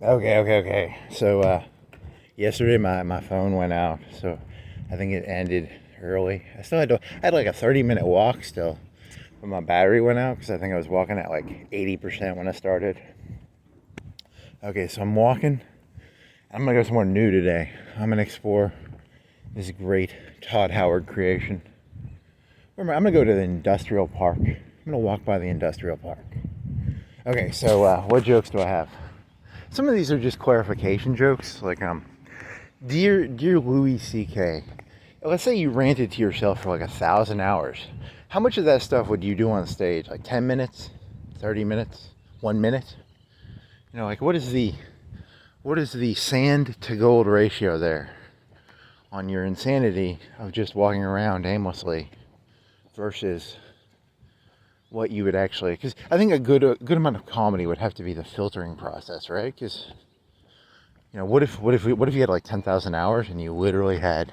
Okay. So, yesterday my phone went out, so I think it ended early. I had like a 30-minute walk still, but my battery went out because I think I was walking at like 80% when I started. Okay, so I'm walking. I'm gonna go somewhere new today. I'm gonna explore this great Todd Howard creation. Remember, I'm gonna go to the industrial park. I'm gonna walk by the industrial park. Okay, so what jokes do I have? Some of these are just clarification jokes, like dear Louis C.K. Let's say you ranted to yourself for like 1,000 hours. How much of that stuff would you do on stage? Like 10 minutes, 30 minutes, 1 minute? Like what is the sand to gold ratio there on your insanity of just walking around aimlessly versus what you would actually? Because I think a good amount of comedy would have to be the filtering process, right? Because what if you had like 10,000 hours and you literally had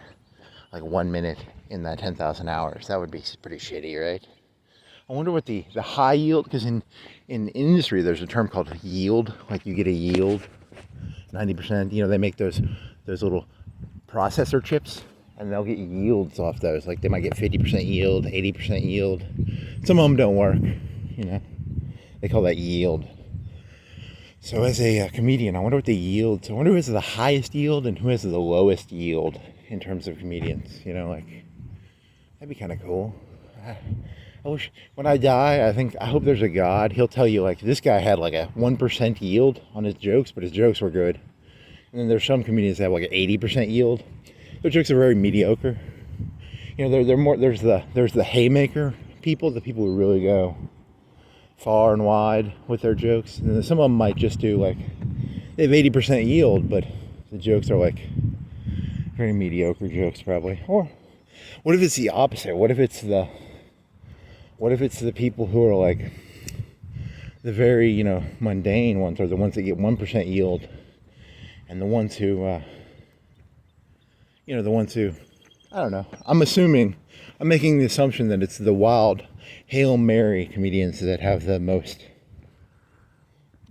like 1 minute in that 10,000 hours? That would be pretty shitty, right? I wonder what the high yield, because in industry there's a term called yield. Like you get a yield 90%. They make those little processor chips, and they'll get yields off those. Like they might get 50% yield, 80% yield. Some of them don't work. They call that yield. So as a comedian, I wonder what the yields. I wonder who has the highest yield and who has the lowest yield in terms of comedians. Like that'd be kind of cool. I wish when I die, I hope there's a God. He'll tell you like this guy had like a 1% yield on his jokes, but his jokes were good. And then there's some comedians that have like an 80% yield. Their jokes are very mediocre. They're more. There's the haymaker people, the people who really go far and wide with their jokes. And then some of them might just do like they have 80% yield, but the jokes are like very mediocre jokes probably. Or what if it's the opposite? What if it's the people who are like the very, mundane ones, or the ones that get 1% yield, and the ones who, I don't know. I'm making the assumption that it's the wild Hail Mary comedians that have the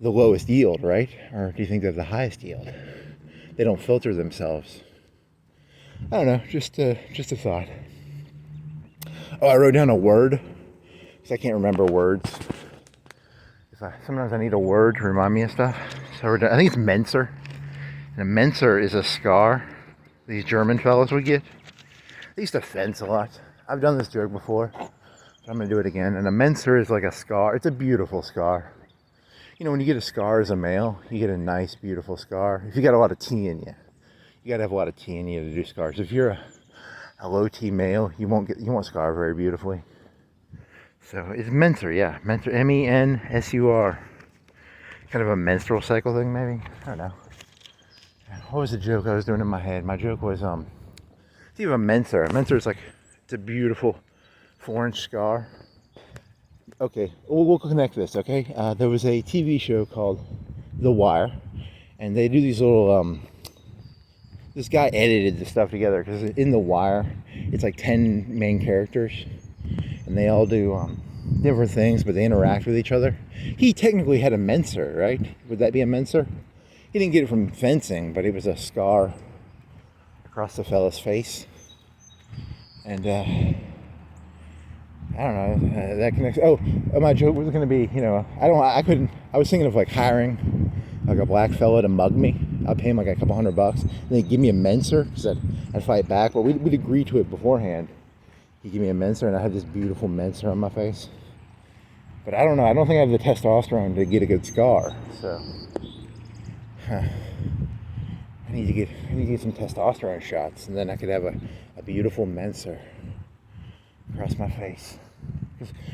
lowest yield, right? Or do you think they have the highest yield? They don't filter themselves. I don't know, just a thought. Oh, I wrote down a word, because I can't remember words. Sometimes I need a word to remind me of stuff. So I think it's Menser. And a Menser is a scar these German fellows would get. They used to fence a lot. I've done this joke before, but I'm going to do it again. And a Menser is like a scar. It's a beautiful scar. When you get a scar as a male, you get a nice, beautiful scar. If you got a lot of T in you, you got to have a lot of T in you to do scars. If you're a low T male, you won't scar very beautifully. So it's Menser, yeah. Menser, MENSUR. Kind of a menstrual cycle thing, maybe? I don't know. What was the joke I was doing in my head? My joke was, it's even a Menser. A Menser is like, it's a beautiful 4-inch scar. Okay, we'll connect this, okay? There was a TV show called The Wire, and they do these little, this guy edited the stuff together, because in The Wire, it's like 10 main characters, and they all do different things, but they interact with each other. He technically had a Menser, right? Would that be a Menser? He didn't get it from fencing, but it was a scar across the fella's face. And I don't know, that connects. Oh, my joke was going to be, I was thinking of like hiring like a black fella to mug me. I'd pay him like a couple $100, and they'd give me a Menser, because I'd fight back. But we'd agree to it beforehand. He'd give me a Menser, and I had this beautiful Menser on my face. But I don't know, I don't think I have the testosterone to get a good scar, so. I need to get some testosterone shots, and then I could have a beautiful Menser across my face.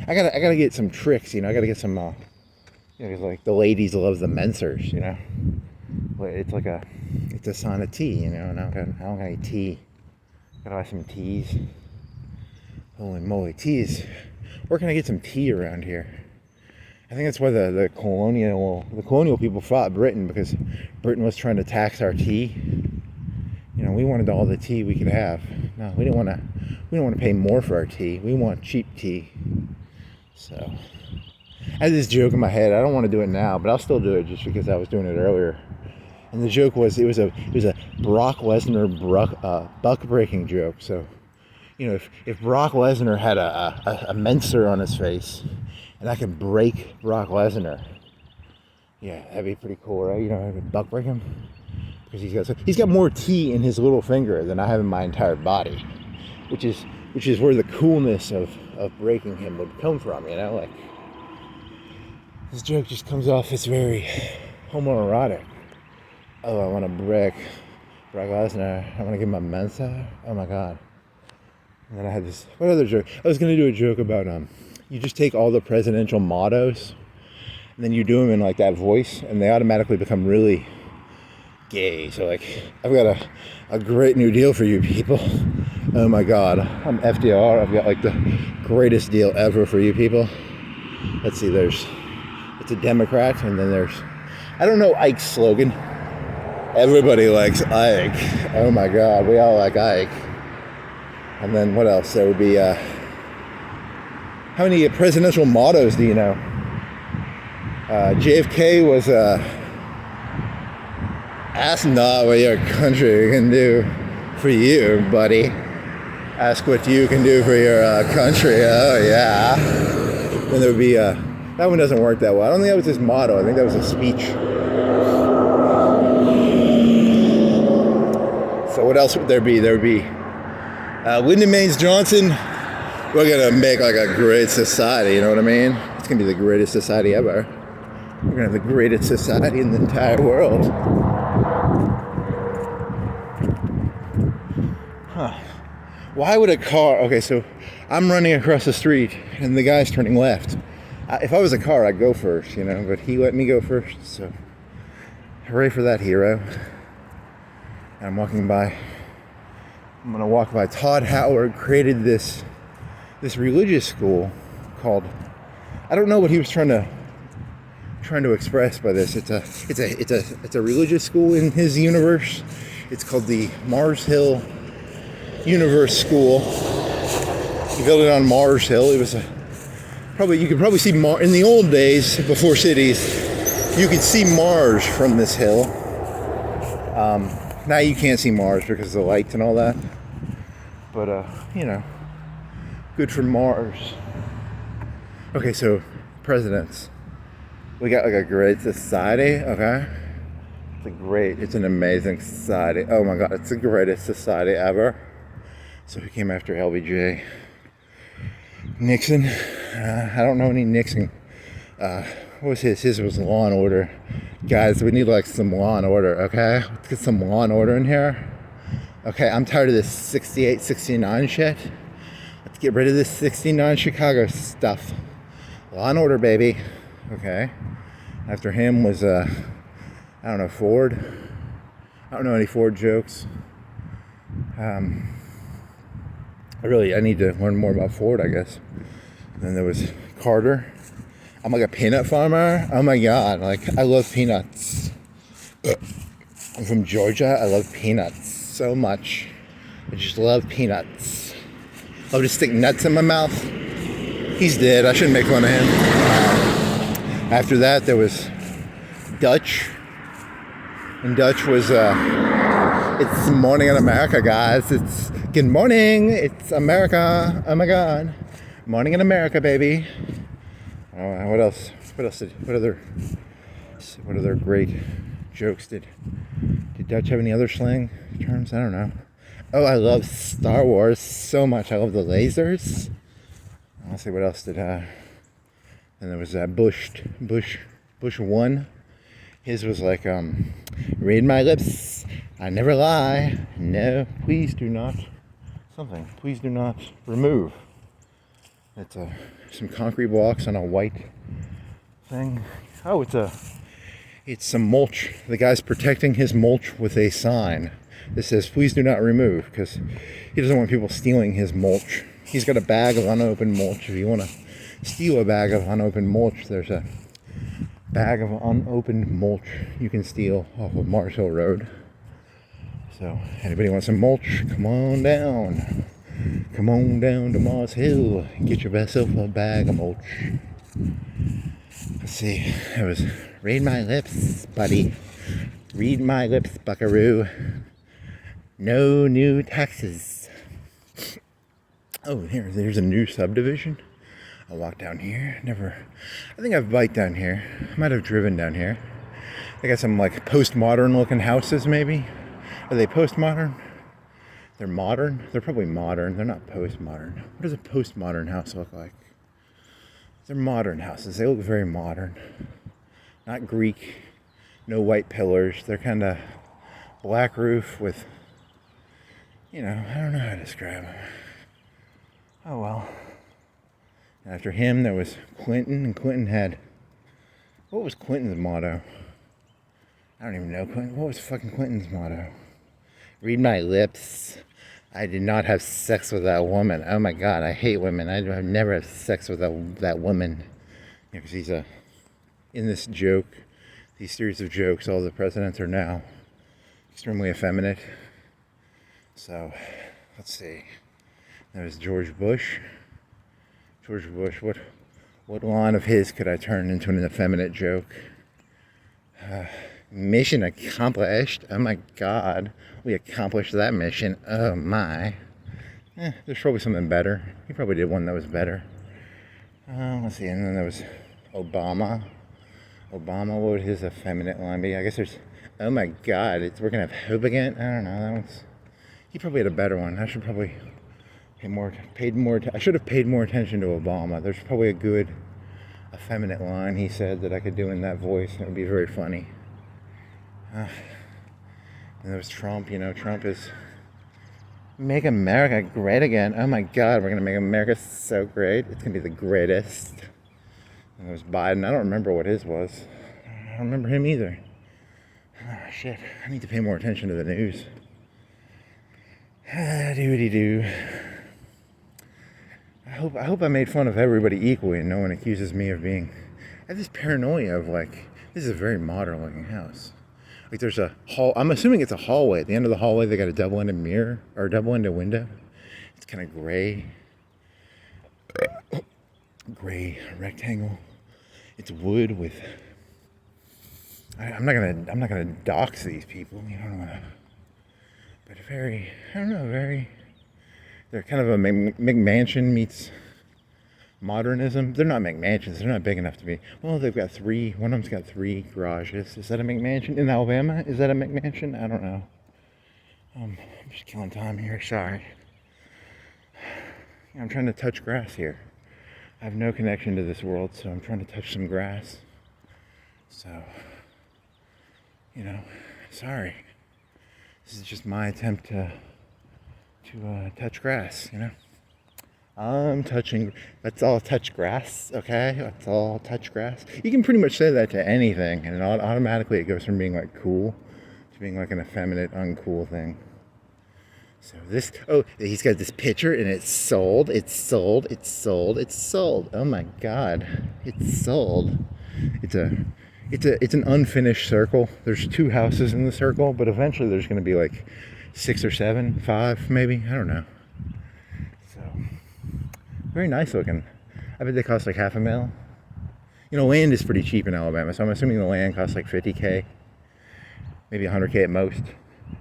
I gotta get some tricks, I gotta get some, cause like the ladies love the Mensers, But it's a sign of tea, and I don't got any tea. Gotta buy some teas. Holy moly, teas. Where can I get some tea around here? I think that's why the colonial people fought Britain, because Britain was trying to tax our tea. We wanted all the tea we could have. No, we don't want to pay more for our tea. We want cheap tea. So I had this joke in my head. I don't want to do it now, but I'll still do it just because I was doing it earlier. And the joke was, it was a Brock Lesnar buck breaking joke. So, you know, if Brock Lesnar had a mincer on his face, and I could break Brock Lesnar, yeah, that'd be pretty cool, right? You know, I could buck break him because he's got more T in his little finger than I have in my entire body, which is where the coolness of breaking him would come from. You know, like this joke just comes off as very homoerotic. Oh, I want to break Brock Lesnar. I want to give him a mensa. Oh my god. And then I had this, what other joke? I was going to do a joke about, you just take all the presidential mottos, and then you do them in like that voice, and they automatically become really gay. So like, I've got a great new deal for you people. Oh my god. I'm FDR. I've got like the greatest deal ever for you people. Let's see, it's a Democrat, and then I don't know Ike's slogan. Everybody likes Ike. Oh my god, we all like Ike. And then what else? There would be, how many presidential mottos do you know? JFK was, ask not what your country can do for you, buddy. Ask what you can do for your country. Oh yeah. Then there would be, that one doesn't work that well. I don't think that was his motto. I think that was a speech. So what else would there be? There would be Lyndon Baines Johnson. We're gonna make like a great society. You know what I mean? It's gonna be the greatest society ever. We're gonna have the greatest society in the entire world. Huh? Why would a car? Okay, so I'm running across the street and the guy's turning left. If I was a car, I'd go first, you know. But he let me go first, so hooray for that hero. I'm walking by. I'm gonna walk by. Todd Howard created this religious school called. I don't know what he was trying to express by this. It's a religious school in his universe. It's called the Mars Hill Universe School. He built it on Mars Hill. It was you could probably see in the old days before cities. You could see Mars from this hill. Now you can't see Mars because of the lights and all that. But, you know, good for Mars. Okay, so presidents. We got like a great society, okay? It's an amazing society. Oh my god, it's the greatest society ever. So he came after LBJ. Nixon. I don't know any Nixon. What was his? His was Law and Order. Guys, we need like some Law and Order, okay? Let's get some Law and Order in here. Okay, I'm tired of this 68, 69 shit. Let's get rid of this 69 Chicago stuff. Law and Order, baby. Okay. After him was, I don't know, Ford. I don't know any Ford jokes. I need to learn more about Ford, I guess. And then there was Carter. I'm like a peanut farmer. Oh my god, like I love peanuts. I'm from Georgia. I love peanuts so much. I just love peanuts. Love to stick nuts in my mouth. He's dead. I shouldn't make fun of him. After that, there was Dutch. And Dutch was, it's morning in America, guys. It's good morning. It's America. Oh my god. Morning in America, baby. What else? What other great jokes did Dutch have any other slang terms? I don't know. Oh, I love Star Wars so much. I love the lasers. Let's see what else did. And there was Bush 1. His was like, read my lips. I never lie. No, please do not. Something. Please do not remove. It's some concrete blocks on a white thing. Oh, it's some mulch. The guy's protecting his mulch with a sign that says, please do not remove, because he doesn't want people stealing his mulch. He's got a bag of unopened mulch. If you want to steal a bag of unopened mulch, there's a bag of unopened mulch you can steal off of Mars Hill Road. So, anybody want some mulch? Come on down. Come on down to Mars Hill and get yourself a bag of mulch. Let's see. It was read my lips, buddy. Read my lips, buckaroo. No new taxes. Oh, there's a new subdivision. I'll walk down here. I think I've biked down here. I might have driven down here. They got some like postmodern looking houses, maybe. Are they postmodern? They're modern? They're probably modern. They're not postmodern. What does a postmodern house look like? They're modern houses. They look very modern. Not Greek. No white pillars. They're kind of black roof with, I don't know how to describe them. Oh well. After him, there was Clinton, and Clinton had, what was Clinton's motto? I don't even know Clinton. What was fucking Clinton's motto? Read my lips. I did not have sex with that woman. Oh my God, I hate women. I've never had sex with that woman. Because he's in this joke, these series of jokes, all the presidents are now extremely effeminate. So, let's see. There was George Bush. George Bush, what line of his could I turn into an effeminate joke? Mission accomplished. Oh my God, we accomplished that mission. Oh my. There's probably something better. He probably did one that was better. Let's see, and then there was Obama. Obama, what would his effeminate line be? I guess there's, oh my God, we're gonna have hope again? I don't know, he probably had a better one. I should probably I should have paid more attention to Obama. There's probably a good effeminate line he said that I could do in that voice. It would be very funny. And there was Trump. Trump is make America great again. Oh my God, we're gonna make America so great. It's gonna be the greatest. And there was Biden. I don't remember what his was. I don't remember him either. Oh shit, I need to pay more attention to the news. Doody-doo. I hope I made fun of everybody equally and no one accuses me of being... I have this paranoia of this is a very modern looking house. Like there's a hall, I'm assuming it's a hallway. At the end of the hallway they got a double-ended mirror, or a double-ended window. It's kind of gray. Gray rectangle. It's wood with... I'm not gonna dox these people, but very, they're kind of a McMansion meets modernism. They're not McMansions. They're not big enough to be. Well, they've got one of them's got 3 garages. Is that a McMansion? In Alabama? Is that a McMansion? I don't know. I'm just killing time here. Sorry. I'm trying to touch grass here. I have no connection to this world, so I'm trying to touch some grass. So, sorry. This is just my attempt to touch grass, I'm touching, let's all touch grass, okay? Let's all touch grass. You can pretty much say that to anything, and automatically it goes from being cool to being an effeminate, uncool thing. So he's got this picture and it's sold. Oh my God, it's sold. It's an unfinished circle. There's 2 houses in the circle, but eventually there's going to be 6 or 7, 5 maybe. I don't know. So, very nice looking. I bet they cost $500,000. Land is pretty cheap in Alabama, so I'm assuming the land costs $50K, maybe $100K at most.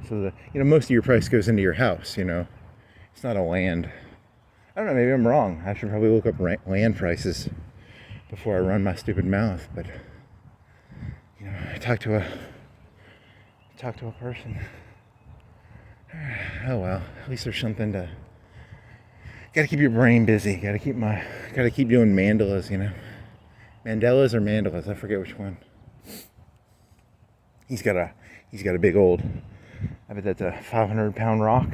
So most of your price goes into your house. It's not a land. I don't know. Maybe I'm wrong. I should probably look up land prices before I run my stupid mouth. But I talked to a person. Oh well, at least there's something to... Gotta keep your brain busy. Gotta keep doing mandalas, Mandelas or mandalas, I forget which one. He's got a big old, I bet that's a 500-pound rock.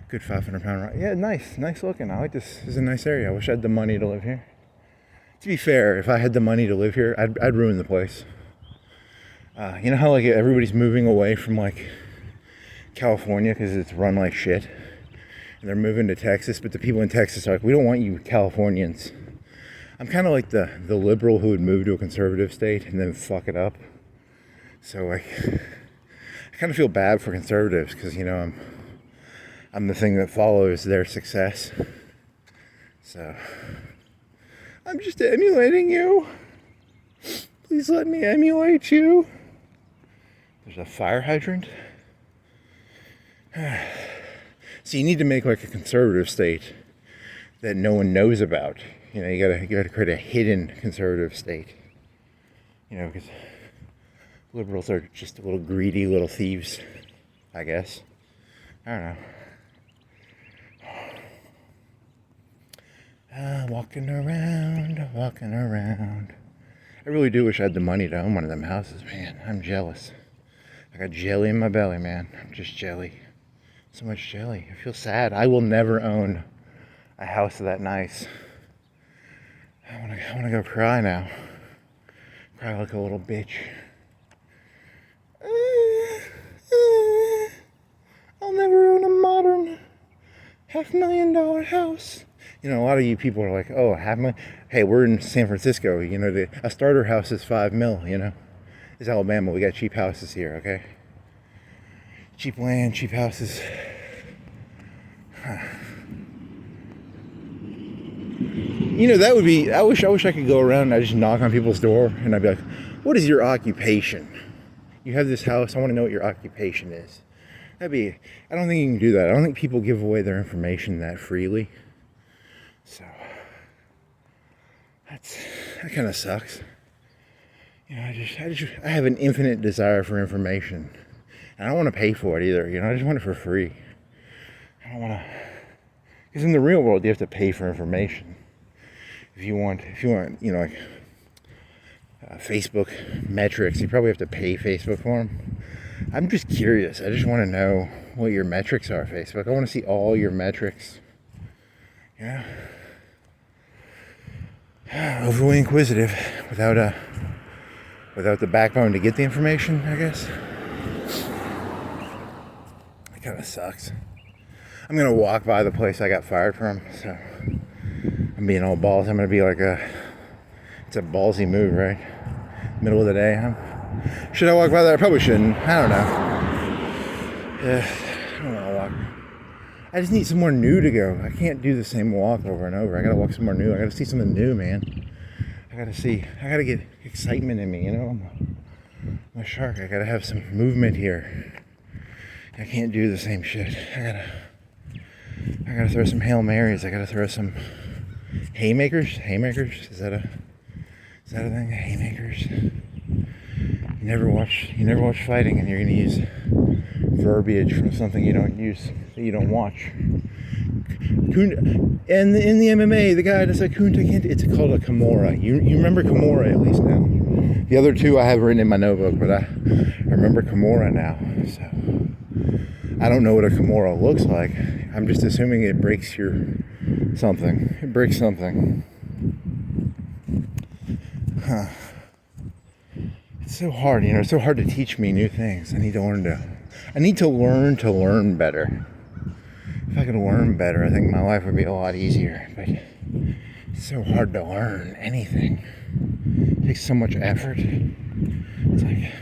Good 500-pound rock. Yeah, nice looking. I like this. This is a nice area. I wish I had the money to live here. To be fair, if I had the money to live here, I'd ruin the place. You know how everybody's moving away from California because it's run like shit, and they're moving to Texas, but the people in Texas are we don't want you Californians. I'm kind of like the liberal who would move to a conservative state and then fuck it up. So I kind of feel bad for conservatives because I'm the thing that follows their success. So I'm just emulating you. Please let me emulate you. There's a fire hydrant. So you need to make like a conservative state that no one knows about. You know, you gotta create a hidden conservative state. You know, because liberals are just little greedy little thieves, I guess. I don't know. Walking around. I really do wish I had the money to own one of them houses, man. I'm jealous. I got jelly in my belly, man. I'm just jelly. So much jelly. I feel sad. I will never own a house that nice. I wanna go cry now. Cry like a little bitch. I'll never own a modern $500,000 house. You know, a lot of you people are like, oh, hey, we're in San Francisco. You know, a starter house is $5 million, you know. It's Alabama. We got cheap houses here, okay? Cheap land, cheap houses. You know, that would be, I wish I could go around and I just knock on people's door and I'd be like, what is your occupation? You have this house, I want to know what your occupation is. I don't think you can do that. I don't think people give away their information that freely. So, that kind of sucks. You know, I have an infinite desire for information. And I don't want to pay for it either, you know, I just want it for free. I don't want to, because in the real world, you have to pay for information. If you want, you know, like Facebook metrics, you probably have to pay Facebook for them. I'm just curious. I just want to know what your metrics are, Facebook. I want to see all your metrics. Yeah. Overly inquisitive without the backbone to get the information, I guess. It kind of sucks. I'm going to walk by the place I got fired from, so I'm being all balls. I'm going to be like it's a ballsy move, right? Middle of the day, huh? Should I walk by there? I probably shouldn't. I don't know. I don't want to walk. I just need somewhere new to go. I can't do the same walk over and over. I gotta walk somewhere new. I gotta see something new, man. I gotta get excitement in me, you know? I'm a shark. I gotta have some movement here. I can't do the same shit. I gotta throw some Hail Marys. I gotta throw some haymakers. Is that a thing? Haymakers. You never watch fighting, and you're gonna use verbiage from something you don't use, that you don't watch. And in the MMA, the guy that said Kunta Kinte, it's called a Kimura. You remember Kimura at least now. The other two I have written in my notebook, but I remember Kimura now. So I don't know what a Kimura looks like. I'm just assuming it breaks something. It breaks something. Huh. It's so hard, you know. It's so hard to teach me new things. I need to learn to learn better. If I could learn better, I think my life would be a lot easier. But it's so hard to learn anything. It takes so much effort. It's like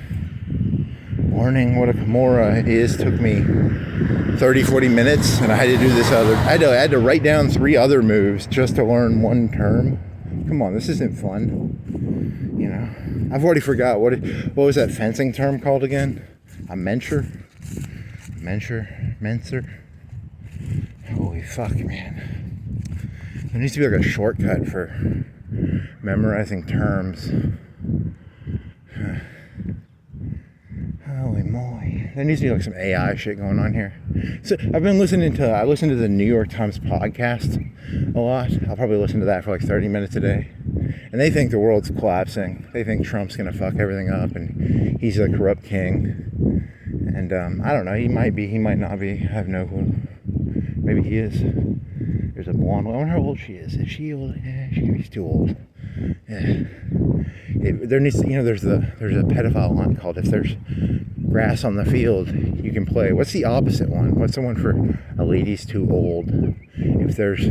learning what a Kimura is took me 30-40 minutes, and I had to do this other. I had to write down 3 other moves just to learn one term. Come on, this isn't fun. You know, I've already forgot what was that fencing term called again? A mentor. Holy fuck, man. There needs to be like a shortcut for memorizing terms. Holy moly. There needs to be like some AI shit going on here. So I listened to the New York Times podcast a lot. I'll probably listen to that for like 30 minutes a day. And they think the world's collapsing. They think Trump's gonna fuck everything up and he's a corrupt king. And I don't know, he might be, he might not be. I have no clue. Maybe he is. There's a blonde one. I wonder how old she is. Is she old? Yeah, she's too old. Yeah. There needs to, you know, there's a pedophile line called "If there's grass on the field, you can play." What's the opposite one? What's the one for a lady's too old? If there's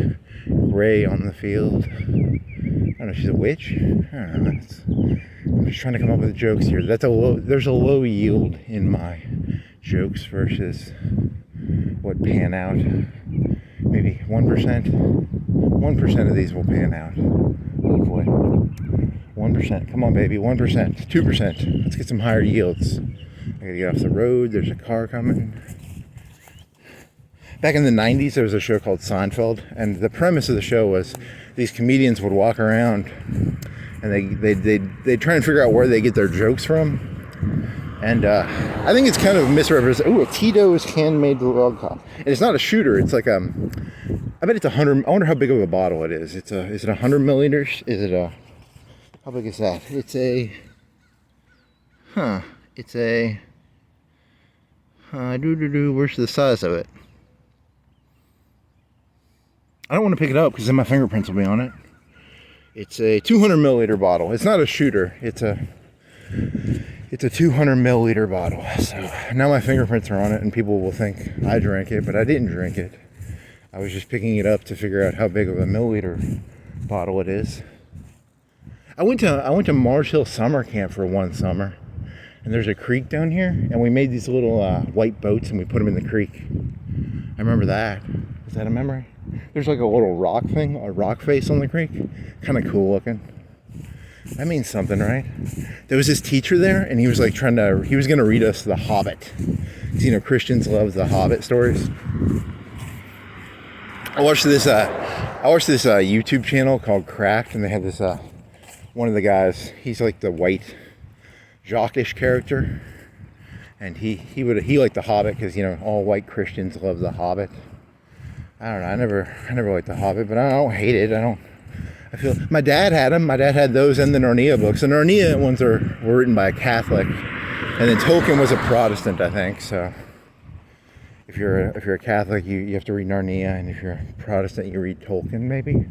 gray on the field, I don't know. She's a witch. I don't know. I'm just trying to come up with jokes here. There's a low yield in my jokes versus what pan out. Maybe 1%. 1% of these will pan out. Hopefully. 1% 1%. Come on, baby. 1%. 2%. Let's get some higher yields. I gotta get off the road. There's a car coming. Back in the 90s, there was a show called Seinfeld, and the premise of the show was these comedians would walk around and they'd try and figure out where they get their jokes from. And I think it's kind of misrepresented. Ooh, a Tito's handmade log cop. And it's not a shooter. It's like I bet it's 100. I wonder how big of a bottle it is. Is it 100 milliliters? Is it a? How big is that? It's a. It's a. Where's the size of it? I don't want to pick it up because then my fingerprints will be on it. It's a 200 milliliter bottle. It's not a shooter. It's a 200 milliliter bottle. So now my fingerprints are on it and people will think I drank it, but I didn't drink it. I was just picking it up to figure out how big of a milliliter bottle it is. I went to Mars Hill summer camp for one summer, and there's a creek down here, and we made these little white boats and we put them in the creek. I remember that. Is that a memory? There's like a little rock thing, a rock face on the creek. Kind of cool looking. That means something, right? There was this teacher there, and he was like he was going to read us The Hobbit. Because, you know, Christians love the Hobbit stories. I watched this YouTube channel called Cracked, and they had this, one of the guys, he's like the white jockish character. And he liked The Hobbit because, you know, all white Christians love The Hobbit. I don't know, I never liked The Hobbit, but I don't hate it. I feel my dad had them. My dad had those and the Narnia books. The Narnia ones were written by a Catholic, and then Tolkien was a Protestant, I think. So if you're a Catholic, you have to read Narnia, and if you're a Protestant, you read Tolkien, maybe,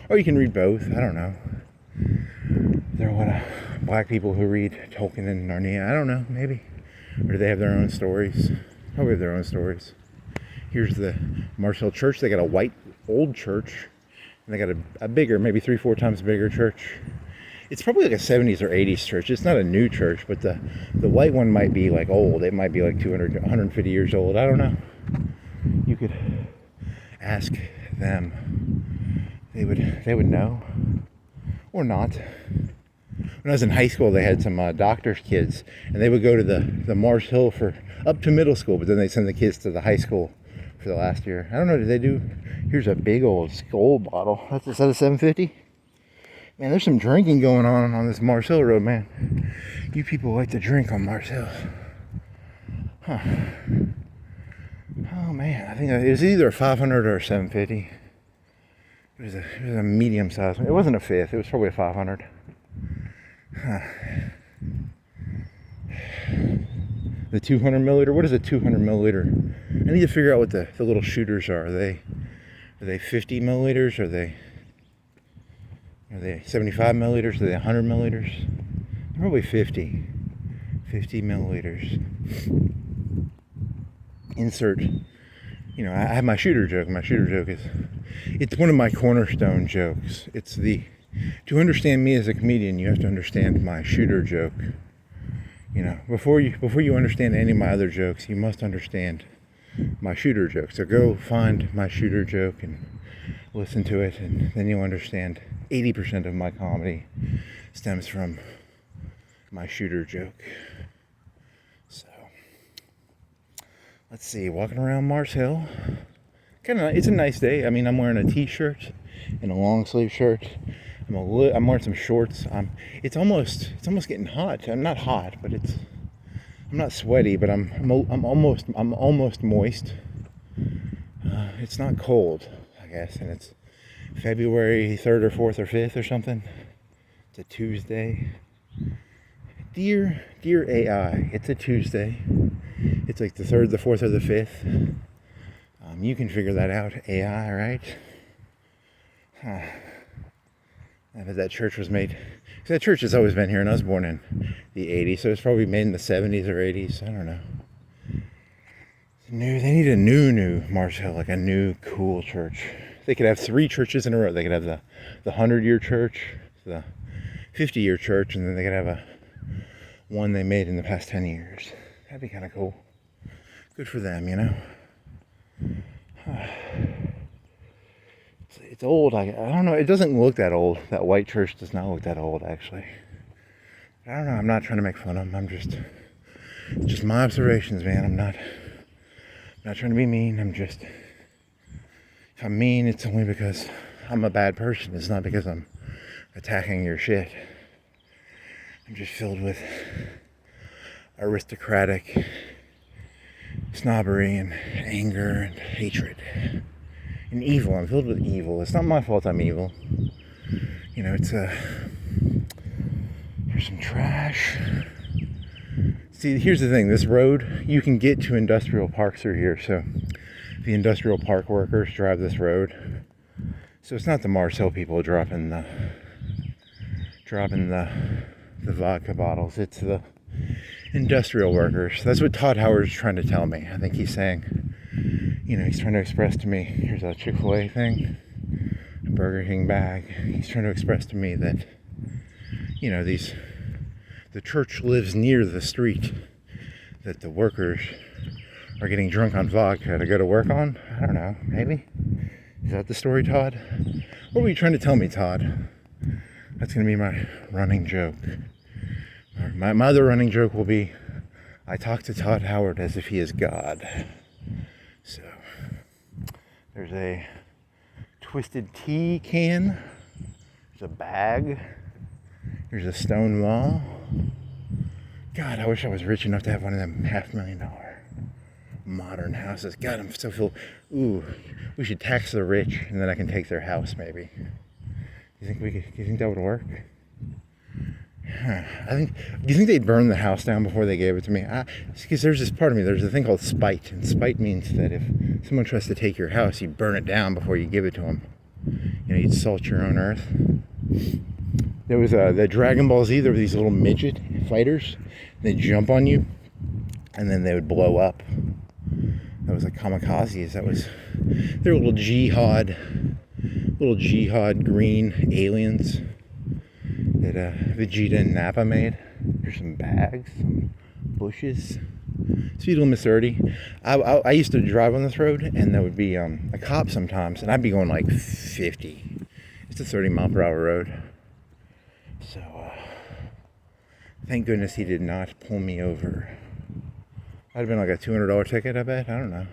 or you can read both. I don't know. There are a lot of black people who read Tolkien and Narnia. I don't know, maybe, or do they have their own stories? Probably have their own stories. Here's the Mars Hill Church. They got a white old church, and they got a bigger, maybe 3-4 times bigger church. It's probably like a 70s or 80s church. It's not a new church, but the white one might be like old. It might be like 200, 150 years old. I don't know. You could ask them. They would know, or not. When I was in high school, they had some doctor's kids, and they would go to the Mars Hill for up to middle school, but then they send the kids to the high school for the last year. I don't know, did they do? Here's a big old Skull bottle. Is that a 750? Man, there's some drinking going on this Mars Hill Road, man. You people like to drink on Mars Hill. Huh. Oh, man, I think it was either a 500 or a 750. It was a medium size one. It wasn't a fifth, it was probably a 500. Huh. The 200 milliliter, what is a 200 milliliter? I need to figure out what the little shooters are. Are they 50 milliliters? Are they 75 milliliters? Are they 100 milliliters? They're probably 50 milliliters. Insert, you know, I have my shooter joke. My shooter joke it's one of my cornerstone jokes. It's to understand me as a comedian, you have to understand my shooter joke. You know, before you understand any of my other jokes, you must understand my shooter joke. So go find my shooter joke and listen to it, and then you'll understand 80% of my comedy stems from my shooter joke. So, let's see, walking around Mars Hill. It's a nice day. I mean, I'm wearing a t-shirt and a long sleeve shirt. I'm wearing some shorts. It's almost getting hot. I'm not hot, but I'm not sweaty, but I'm almost moist. It's not cold, I guess, and it's February 3rd or 4th or 5th or something. It's a Tuesday. Dear AI, it's a Tuesday. It's like the 3rd, the 4th, or the 5th. You can figure that out, AI, right? I bet that church was made. That church has always been here, and I was born in the 80s, so it's probably made in the 70s or 80s. I don't know. They need a new Mars Hill, like a new cool church. They could have 3 churches in a row. They could have the 100-year church, the 50-year church, and then they could have one they made in the past 10 years. That'd be kind of cool. Good for them, you know. It's old. I don't know. It doesn't look that old. That white church does not look that old, actually. I don't know. I'm not trying to make fun of them. I'm just my observations, man. I'm not trying to be mean. If I'm mean, it's only because I'm a bad person. It's not because I'm attacking your shit. I'm just filled with aristocratic snobbery and anger and hatred and evil. I'm filled with evil. It's not my fault I'm evil. You know, it's here's some trash. See, here's the thing. This road, you can get to industrial parks through here. So the industrial park workers drive this road. So it's not the Mars Hill people dropping the vodka bottles. It's the industrial workers. That's what Todd Howard is trying to tell me. I think he's saying, you know, he's trying to express to me, here's a Chick-fil-A thing, a Burger King bag. He's trying to express to me that, you know, the church lives near the street that the workers are getting drunk on vodka to go to work on. I don't know, maybe? Is that the story, Todd? What were you trying to tell me, Todd? That's going to be my running joke. My other running joke will be, I talk to Todd Howard as if he is God. So, there's a twisted tea can. There's a bag. There's a stone wall. God, I wish I was rich enough to have one of them $500,000 modern houses. God, I'm so filled. Ooh, we should tax the rich, and then I can take their house, maybe. Do you think that would work? Do you think they'd burn the house down before they gave it to me? Because there's this part of me, there's a thing called spite. And spite means that if someone tries to take your house, you burn it down before you give it to them. You know, you'd salt your own earth. There was the Dragon Ball Z, there were these little midget fighters. They'd jump on you, and then they would blow up. That was like kamikazes. They were little jihad green aliens that Vegeta and Nappa made. Here's some bags, some bushes. Speed limit's 30. I used to drive on this road, and there would be a cop sometimes, and I'd be going like 50. It's a 30-mile-per-hour road. So, thank goodness he did not pull me over. I'd have been like a $200 ticket, I bet. I don't know.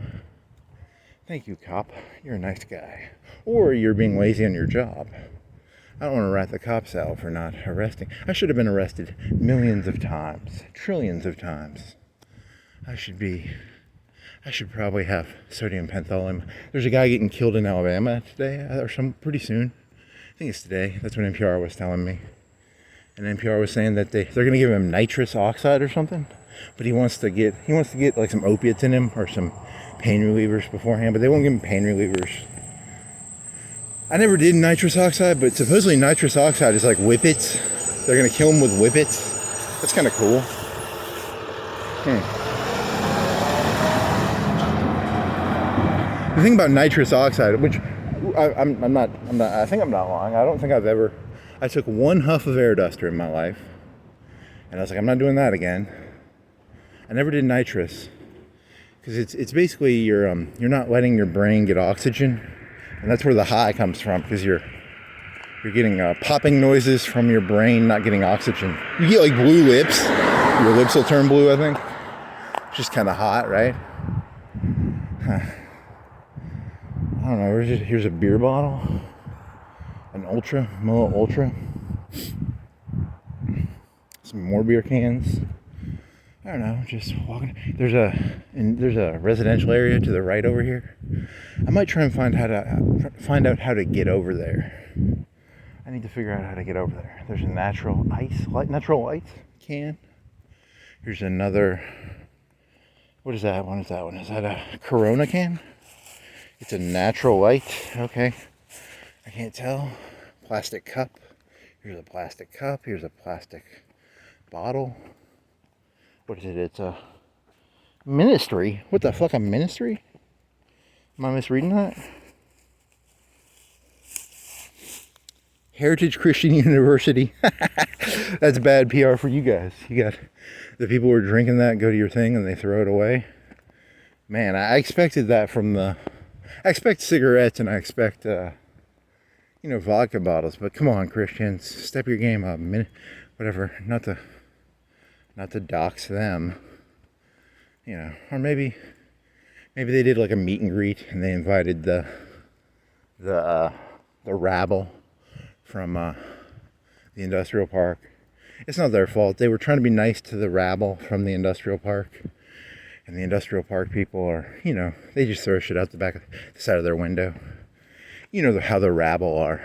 Thank you, cop. You're a nice guy. Or you're being lazy on your job. I don't want to rat the cops out for not arresting. I should have been arrested millions of times, trillions of times. I should probably have sodium pentothal. There's a guy getting killed in Alabama today, or pretty soon. I think it's today. That's what NPR was telling me. And NPR was saying that they're going to give him nitrous oxide or something. But he wants to get like some opiates in him or some pain relievers beforehand. But they won't give him pain relievers. I never did nitrous oxide, but supposedly nitrous oxide is like whippets. They're going to kill him with whippets. That's kind of cool. The thing about nitrous oxide, which I think I'm not lying. I don't think I took one huff of air duster in my life. And I was like, I'm not doing that again. I never did nitrous. Because it's basically you're not letting your brain get oxygen. And that's where the high comes from, because you're getting popping noises from your brain not getting oxygen. You get like blue lips. Your lips will turn blue, I think. It's just kind of hot, right? I don't know. Here's a beer bottle. An Ultra, Moa Ultra. Some more beer cans. I don't know, just walking. There's a residential area to the right over here. I might try and find out how to get over there. I need to figure out how to get over there. There's a natural light can. Here's another. What is that one? Is that a Corona can? It's a natural light. Okay, I can't tell. Plastic cup. Here's a plastic cup. Here's a plastic bottle. What is it? It's a ministry. What the fuck, a ministry? Am I misreading that? Heritage Christian University. That's bad PR for you guys. You got the people who are drinking that go to your thing and they throw it away. Man, I expected that from I expect cigarettes and I expect vodka bottles. But come on, Christians, step your game up. Whatever, not to dox them. Or maybe they did like a meet and greet and they invited the rabble from the industrial park. It's not their fault. They were trying to be nice to the rabble from the industrial park. And the industrial park people are, they just throw shit out the side of their window. You know how the rabble are.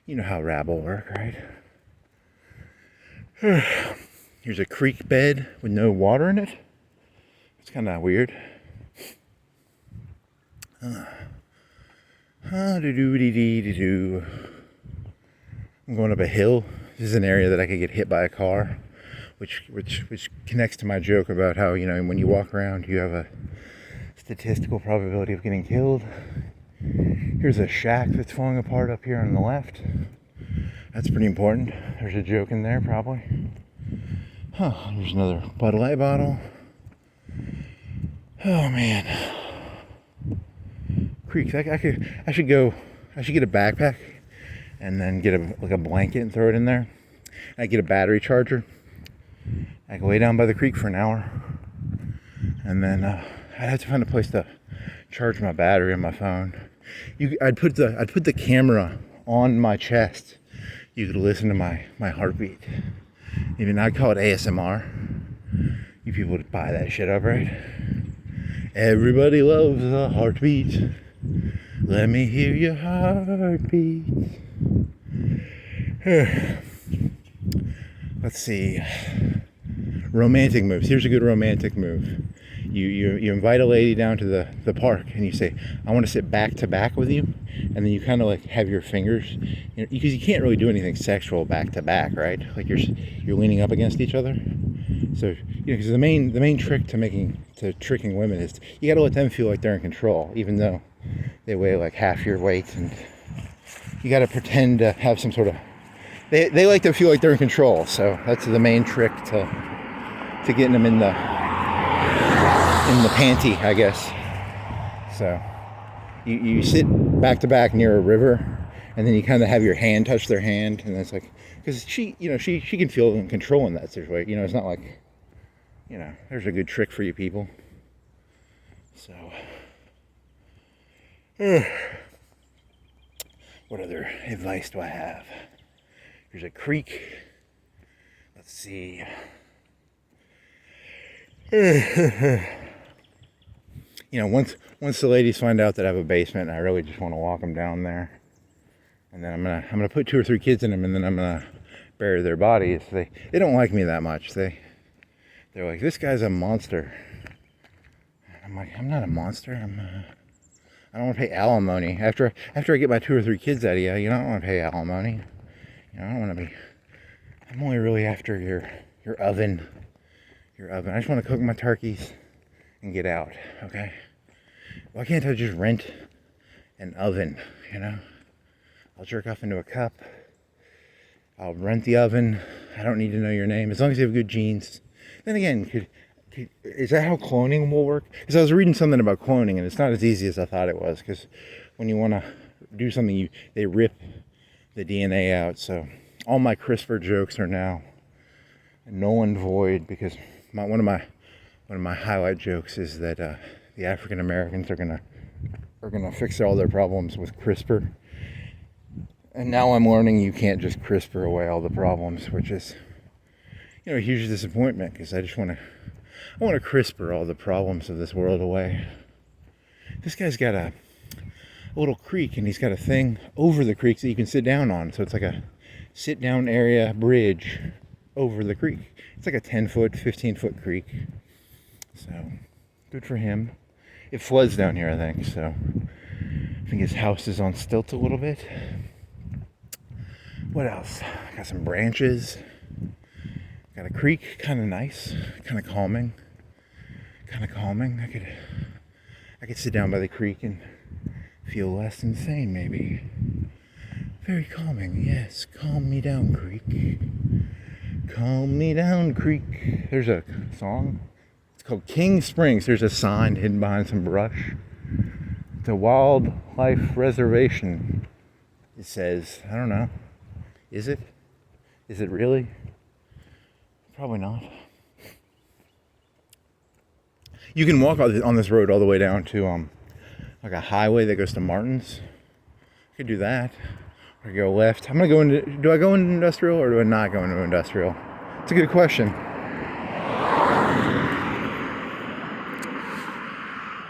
You know how rabble work, right? Here's a creek bed with no water in it. It's kind of weird. I'm going up a hill. This is an area that I could get hit by a car, which connects to my joke about how, when you walk around, you have a statistical probability of getting killed. Here's a shack that's falling apart up here on the left. That's pretty important. There's a joke in there, probably. There's another Bud Light bottle. Oh man. Creeks. I should get a backpack and then get a blanket and throw it in there. I get a battery charger. I can lay down by the creek for an hour, and then I'd have to find a place to charge my battery on my phone. I'd put the camera on my chest. You could listen to my heartbeat. Even I'd call it ASMR. You people would buy that shit up, right? Everybody loves a heartbeat. Let me hear your heartbeat. Let's see. Romantic moves. Here's a good romantic move. You invite a lady down to the park and you say, I want to sit back to back with you. And then you kind of like have your fingers, because you can't really do anything sexual back to back, right? Like you're leaning up against each other. So, because the main trick to tricking women is you got to let them feel like they're in control, even though they weigh like half your weight, and you got to pretend to have some sort of. They like to feel like they're in control, so that's the main trick to getting them in the panty, I guess. So you sit back to back near a river, and then you kind of have your hand touch their hand, and it's like, because she can feel in control in that situation. It's not like, there's a good trick for you people. So, what other advice do I have? Here's a creek. Let's see. Once the ladies find out that I have a basement, I really just want to walk them down there, and then I'm gonna put 2 or 3 kids in them, and then I'm gonna bury their bodies. They don't like me that much. They're like, this guy's a monster. I'm like, I'm not a monster. I don't want to pay alimony after I get my 2 or 3 kids out of you. I don't want to pay alimony. I don't want to be. I'm only really after your oven. Your oven. I just want to cook my turkeys and get out. Okay. Why can't I just rent an oven? I'll jerk off into a cup. I'll rent the oven. I don't need to know your name as long as you have good genes. Then again, is that how cloning will work? Because I was reading something about cloning, and it's not as easy as I thought it was. Because when you want to do something, they rip the DNA out. So all my CRISPR jokes are now null and void, because one of my highlight jokes is that the African Americans are gonna fix all their problems with CRISPR. And now I'm learning you can't just CRISPR away all the problems, which is, a huge disappointment, because I want to CRISPR all the problems of this world away. This guy's got a little creek, and he's got a thing over the creek that you can sit down on. So it's like a sit down area bridge over the creek. It's like a 10-foot, 15-foot creek. So good for him. It floods down here, I think. So I think his house is on stilts a little bit. What else? Got some branches. Got a creek, kind of nice, kind of calming. I could sit down by the creek and feel less insane, maybe. Very calming, yes. Calm me down, creek. Calm me down, creek. There's a song. It's called King Springs. There's a sign hidden behind some brush. It's a wildlife reservation. it says, I don't know, is it? Is it really? Probably not. You can walk on this road all the way down to like a highway that goes to Martin's. You could do that. Or go left. I'm gonna go into, do I go into industrial or do I not go into industrial? It's a good question.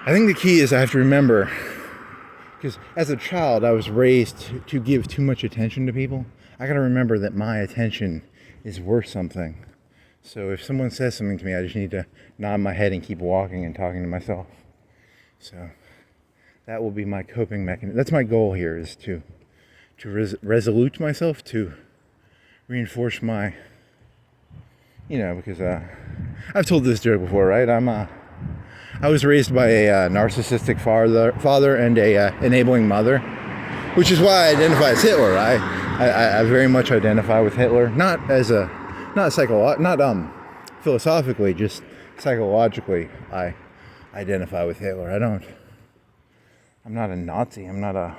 I think the key is I have to remember, because as a child I was raised to give too much attention to people. I gotta remember that my attention is worth something. So if someone says something to me, I just need to nod my head and keep walking and talking to myself. So that will be my coping mechanism. That's my goal here, is to resolute myself, to reinforce my, because I've told this joke before, right? I was raised by a narcissistic father and a enabling mother, which is why I identify as Hitler. I very much identify with Hitler, not philosophically, just psychologically. I identify with Hitler. I'm not a Nazi. I'm not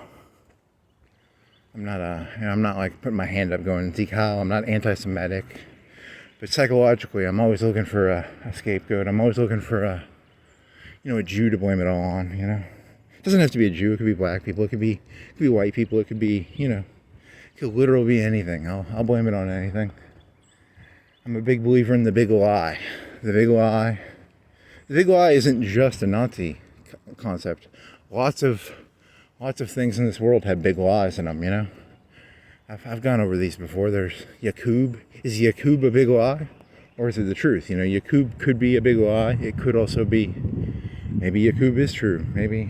like putting my hand up going, Zeke Heil. I'm not anti-Semitic. But psychologically, I'm always looking for a scapegoat. I'm always looking for a Jew to blame it all on, It doesn't have to be a Jew. It could be black people. It could be white people. It could be, it could literally be anything. I'll blame it on anything. I'm a big believer in the big lie. The big lie. The big lie isn't just a Nazi concept. Lots of things in this world have big lies in them, I've gone over these before. There's Yakub. Is Yakub a big lie? Or is it the truth? Yakub could be a big lie. It could also be, maybe Yakub is true. Maybe.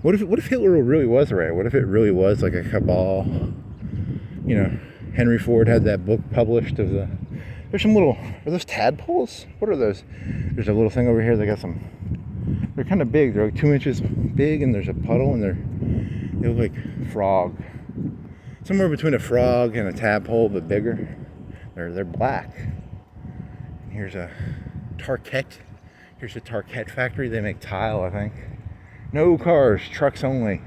What if Hitler really was right? What if it really was like a cabal? Henry Ford had that book published of there's some little, are those tadpoles? What are those? There's a little thing over here. They got they're kind of big. They're like 2 inches big, and there's a puddle, and they look like frog. Somewhere between a frog and a tadpole, but bigger. They're black. And here's a Tarkett factory. They make tile, I think. No cars, trucks only.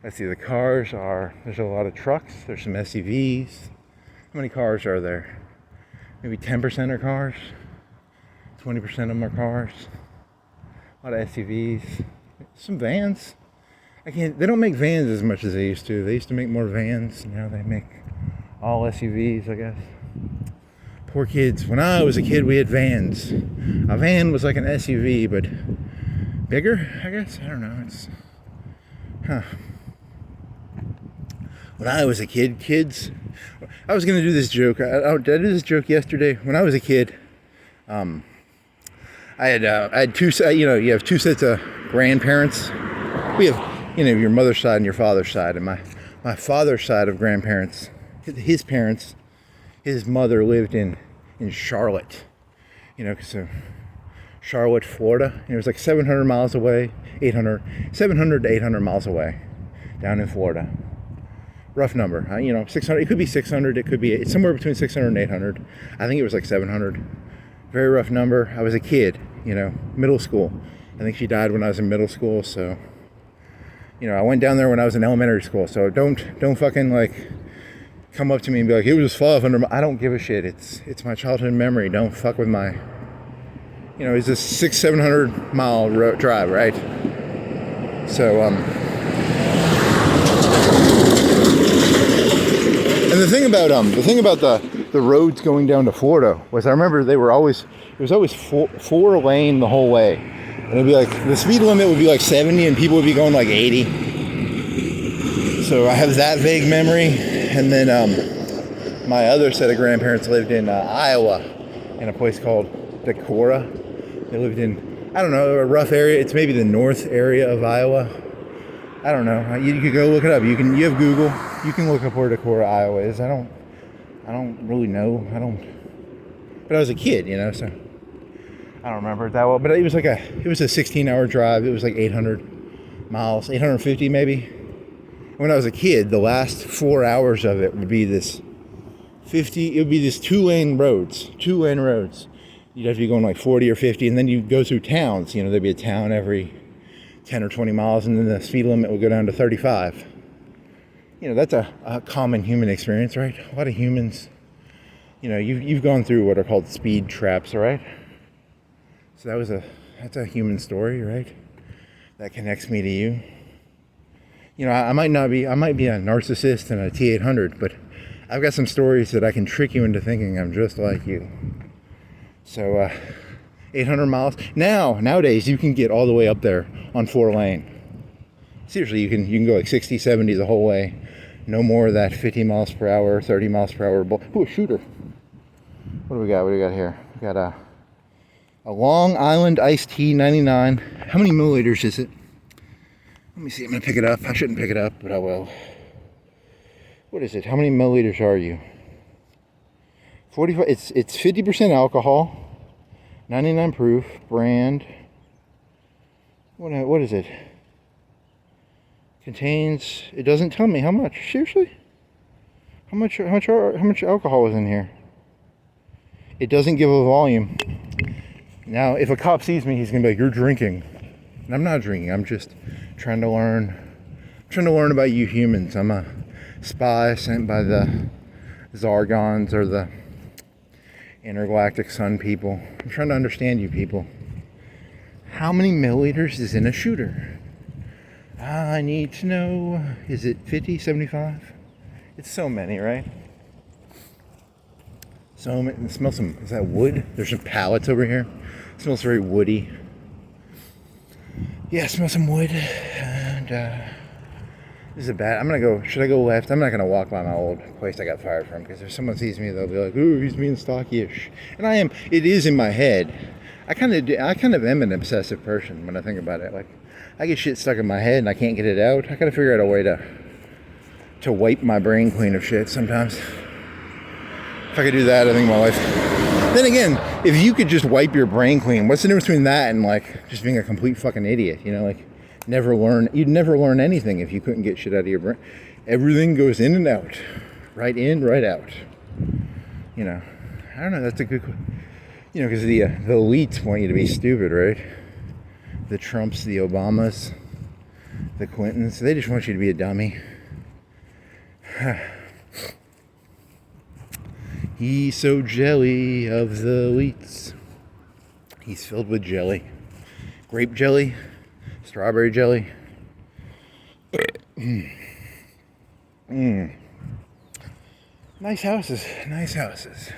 Let's see, there's a lot of trucks. There's some SUVs. How many cars are there? Maybe 10% are cars. 20% of them are cars. A lot of SUVs, some vans. They don't make vans as much as they used to. They used to make more vans. Now they make all SUVs, I guess. Poor kids. When I was a kid, we had vans. A van was like an SUV, but bigger, I guess. I don't know. When I was a kid, I was going to do this joke. Did I do this joke yesterday? When I was a kid, I had two, you have two sets of grandparents. We have, your mother's side and your father's side. And my father's side of grandparents, his parents, his mother lived in Charlotte, so Charlotte, Florida. It was like 700 miles away, 700 to 800 miles away, down in Florida. Rough number, 600, it could be 600, it's somewhere between 600 and 800. I think it was like 700. Very rough number. I was a kid, middle school. I think she died when I was in middle school, so, I went down there when I was in elementary school, so don't fucking, come up to me and be like, it was 500, I don't give a shit, it's my childhood memory, don't fuck with my, it's a 700 mile drive, right? So, and the thing about the roads going down to Florida was, I remember it was always four lane the whole way. And it'd be like, the speed limit would be like 70 and people would be going like 80. So I have that vague memory. And then my other set of grandparents lived in Iowa, in a place called Decorah. They lived in, I don't know, a rough area. It's maybe the north area of Iowa. I don't know. You could go look it up. You have Google. You can look up where Decorah, Iowa is. I don't really know. But I was a kid, so I don't remember it that well. But it was a 16-hour drive. It was like 800 miles, 850 maybe. When I was a kid, the last 4 hours of it would be this two-lane roads. You'd have to be going like 40 or 50, and then you'd go through towns. There'd be a town every 10 or 20 miles, and then the speed limit would go down to 35. that's a common human experience, right? A lot of humans, you've gone through what are called speed traps, right? So that's a human story, right? That connects me to you. I might be a narcissist and a T800, but I've got some stories that I can trick you into thinking I'm just like you. So, 800 miles. Nowadays, you can get all the way up there on 4-lane. Seriously, you can go like 60, 70 the whole way. No more of that 50 miles per hour, 30 miles per hour. Ooh, a shooter. What do we got? What do we got here? We got a Long Island iced tea 99. How many milliliters is it? Let me see. I'm going to pick it up. I shouldn't pick it up, but I will. What is it? How many milliliters are you? 45. It's 50% alcohol. 99 proof. Brand. What is it? Contains. It doesn't tell me how much. Seriously? How much alcohol is in here? It doesn't give a volume. Now, if a cop sees me, he's gonna be like, "You're drinking." And I'm not drinking. I'm just trying to learn. I'm trying to learn about you humans. I'm a spy sent by the Zargons or the intergalactic sun people. I'm trying to understand you people. How many milliliters is in a shooter? I need to know. Is it 50, 75? It's so many, right? So it smells some. Is that wood? There's some pallets over here. It smells very woody. Yeah, I smell some wood. And this is a bad. I'm gonna go. Should I go left? I'm not gonna walk by my old place I got fired from, because if someone sees me, they'll be like, "Ooh, he's being stocky-ish." And I am. It is in my head. I kind of am an obsessive person when I think about it. Like, I get shit stuck in my head and I can't get it out. I gotta figure out a way to wipe my brain clean of shit sometimes. If I could do that, I think my life. Then again, if you could just wipe your brain clean, what's the difference between that and like just being a complete fucking idiot? Like you'd never learn anything if you couldn't get shit out of your brain. Everything goes in and out, right in, right out. I don't know. That's a good. Because the elites want you to be stupid, right? The Trumps, the Obamas, the Clintons, they just want you to be a dummy. He's so jelly of the elites. He's filled with jelly. Grape jelly, strawberry jelly. Nice houses, nice houses.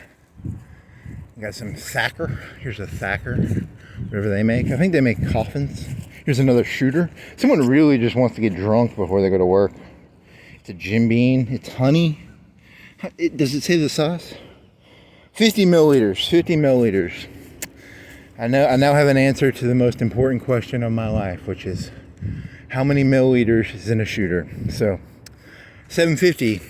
We got some Thacker. Here's a Thacker, whatever they make. I think they make coffins. Here's another shooter. Someone really just wants to get drunk before they go to work. It's a Jim Beam. It's honey. Does it say the sauce? 50 milliliters. 50 milliliters. I now have an answer to the most important question of my life, which is how many milliliters is in a shooter? So 750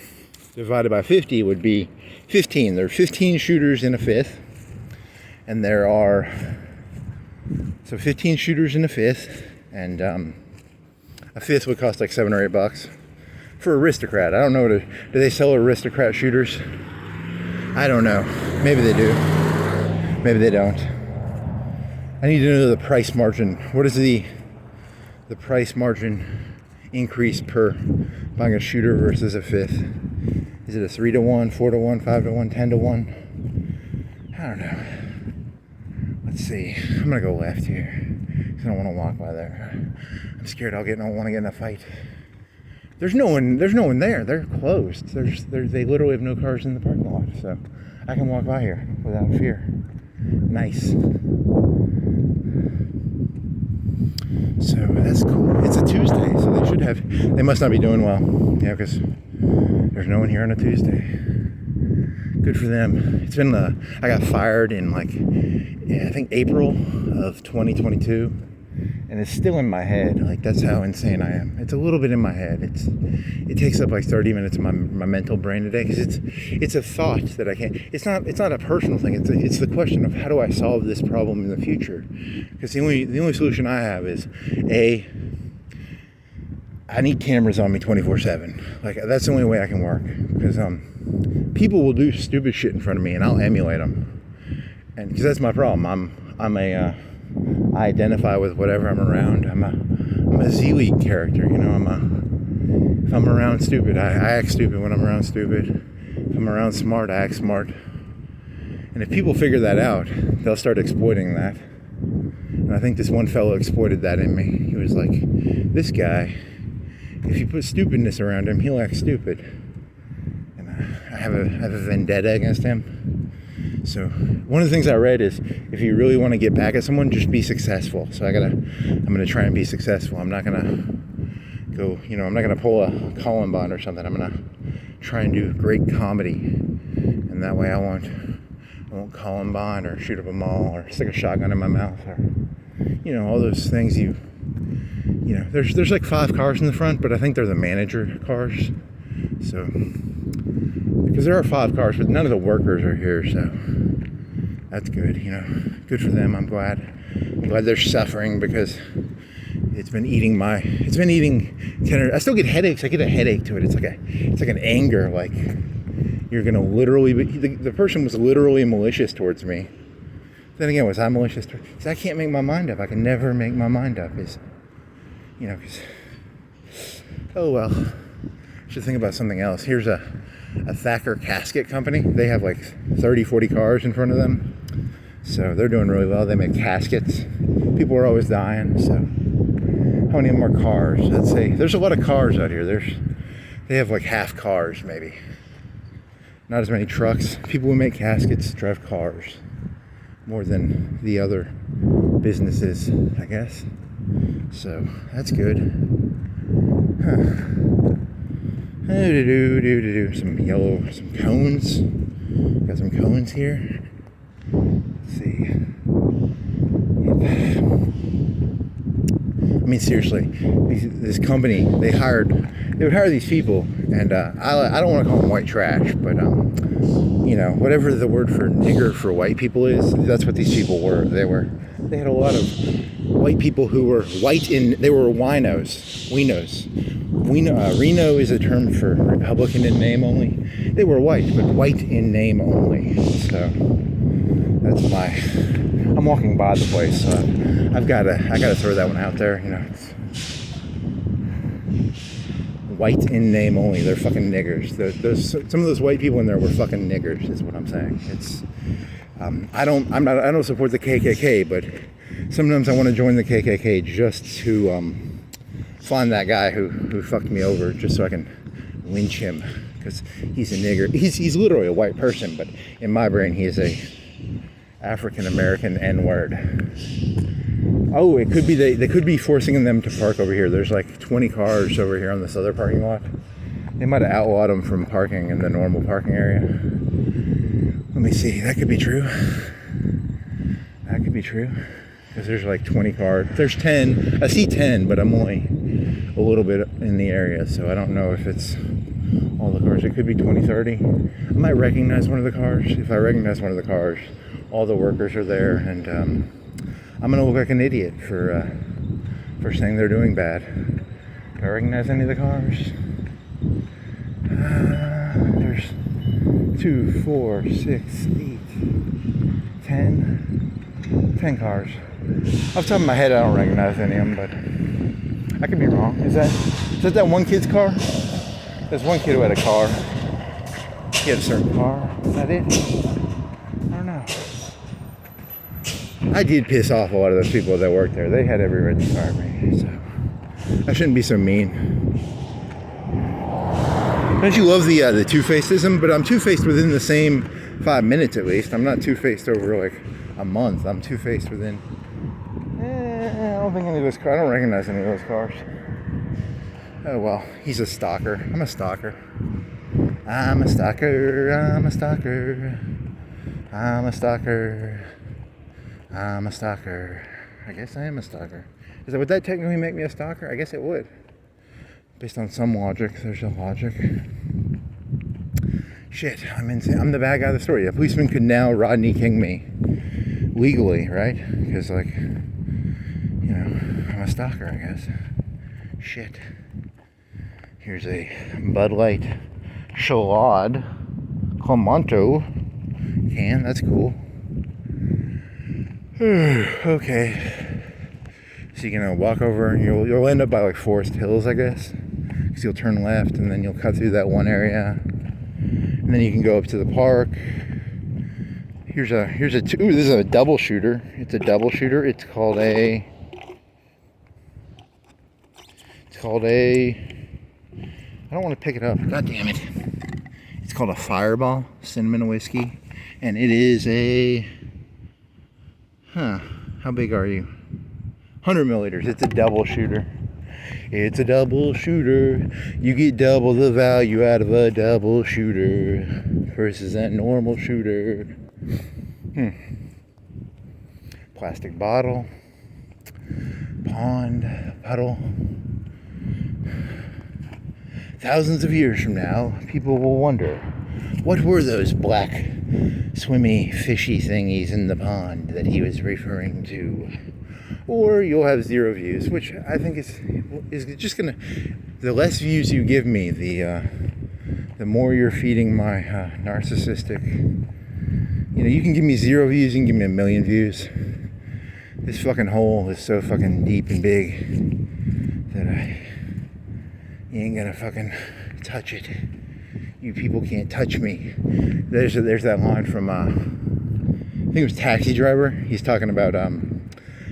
divided by 50 would be 15. There are 15 shooters in a fifth. And there are 15 shooters in a fifth, and a fifth would cost like $7 or $8 for Aristocrat. I don't know. Do they sell Aristocrat shooters? I don't know. Maybe they do. Maybe they don't. I need to know the price margin. What is the price margin increase per buying a shooter versus a fifth? Is it a 3-to-1, 4-to-1, 5-to-1, 10-to-1? I don't know. Let's see. I'm gonna go left here because I don't want to walk by there. I'm scared I don't want to get in a fight. There's no one there. They're closed. They literally have no cars in the parking lot, so I can walk by here without fear. Nice. So that's cool. It's a Tuesday, so they must not be doing well. Yeah, because there's no one here on a Tuesday. Good for them. It's been I got fired in I think April of 2022, and it's still in my head. Like, that's how insane I am. It's a little bit in my head. It takes up like 30 minutes of my mental brain today, because it's a thought that I can't. It's not a personal thing. It's the question of how do I solve this problem in the future? Because the only solution I have is I need cameras on me 24/7. Like, that's the only way I can work, because people will do stupid shit in front of me and I'll emulate them. And because that's my problem. I identify with whatever I'm around. I'm a Z League character, I'm If I'm around stupid, I act stupid when I'm around stupid. If I'm around smart, I act smart. And if people figure that out, they'll start exploiting that. And I think this one fellow exploited that in me. He was like, this guy, if you put stupidness around him, he'll act stupid. And I have a vendetta against him. So one of the things I read is, if you really want to get back at someone, just be successful. So I'm gonna try and be successful. I'm not gonna go, I'm not gonna pull a Columbine or something. I'm gonna try and do great comedy, and that way I won't Columbine or shoot up a mall or stick a shotgun in my mouth, or all those things. There's like 5 cars in the front, but I think they're the manager cars. So because there are 5 cars, but none of the workers are here, so that's good. Good for them. I'm glad they're suffering, because it's been eating tenor. I still get headaches. I get a headache to it. It's like an anger, like you're gonna literally the person was literally malicious towards me. Then again, was I malicious towards? I can't make my mind up. I can never make my mind up. Because oh well. I should think about something else. Here's a Thacker casket company. They have like 30-40 cars in front of them, so they're doing really well. They make caskets. People are always dying. So how many of them are cars? Let's say there's a lot of cars out here. They have like half cars, maybe. Not as many trucks. People who make caskets drive cars more than the other businesses, I guess. So that's good. Some cones. Got some cones here. Let's see. I mean, seriously, this company, they would hire these people, and I don't want to call them white trash, but whatever the word for nigger for white people is, that's what these people were. They had a lot of white people who were they were winos. Reno is a term for Republican in name only. They were white, but white in name only. So that's I'm walking by the place, so I gotta throw that one out there. It's white in name only. They're fucking niggers. Some of those white people in there were fucking niggers, is what I'm saying. It's I don't support the KKK, but sometimes I want to join the KKK just to find that guy who fucked me over, just so I can lynch him, because he's a nigger. He's literally a white person, but in my brain he is a African American N-word. Oh, it could be they could be forcing them to park over here. There's like 20 cars over here on this other parking lot. They might have outlawed them from parking in the normal parking area. Let me see. That could be true. That could be true. Because there's like 20 cars. There's 10. I see 10, but I'm only a little bit in the area, so I don't know if it's all the cars. It could be 20, 30. I might recognize one of the cars. If I recognize one of the cars, all the workers are there, and I'm gonna look like an idiot for saying they're doing bad. Do I recognize any of the cars? There's 2, 4, 6, 8, 10 cars. Off the top of my head, I don't recognize any of them, but I could be wrong. Is that one kid's car? There's one kid who had a car. He had a certain car. Is that it? I don't know. I did piss off a lot of those people that worked there. They had every right to fire me, so I shouldn't be so mean. Don't you love the two-facedism? But I'm two-faced within the same 5 minutes at least. I'm not two-faced over like a month. I'm two-faced within. I don't think any of those cars. I don't recognize any of those cars. Oh well, he's a stalker. I'm a stalker. I'm a stalker. I'm a stalker. I'm a stalker. I'm a stalker. I guess I am a stalker. Would that technically make me a stalker? I guess it would. Based on some logic. There's a logic. Shit, I'm insane. I'm the bad guy of the story. A policeman could now Rodney King me. Legally, right? Because, like, I'm a stalker, I guess. Shit. Here's a Bud Light Chalade Clamato can. That's cool. Okay. So you're gonna walk over and you'll end up by like Forest Hills, I guess. because you'll turn left and then you'll cut through that one area, and then you can go up to the park. Here's a ooh, this is a double shooter. It's a double shooter. It's called a I don't want to pick it up. God damn it. It's called a Fireball cinnamon whiskey, and it is a how big are you? 100 milliliters. It's a double shooter. It's a double shooter. You get double the value out of a double shooter versus that normal shooter. Plastic bottle, pond, puddle. Thousands of years from now, people will wonder, what were those black, swimmy, fishy thingies in the pond that he was referring to? Or you'll have 0 views, which I think is just gonna. The less views you give me, the more you're feeding my narcissistic. You know, you can give me 0 views, you can give me 1,000,000 views. This fucking hole is so fucking deep and big that you ain't gonna fucking touch it. You people can't touch me. There's that line from I think it was Taxi Driver. He's talking about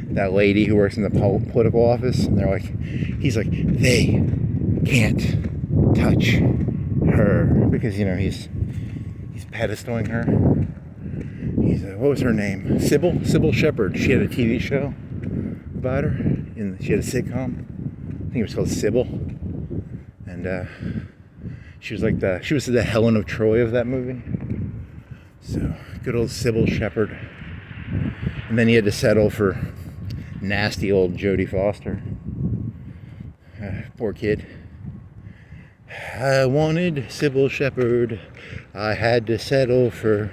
that lady who works in the political office, and they're like, he's like, they can't touch her because, you know, he's pedestaling her. He's what was her name? Sybil Shepherd. She had a TV show about her, and she had a sitcom. I think it was called Sybil, and she was the Helen of Troy of that movie. So good old Sybil Shepherd. And then he had to settle for nasty old Jodie Foster. Poor kid. I wanted Sybil Shepherd. I had to settle for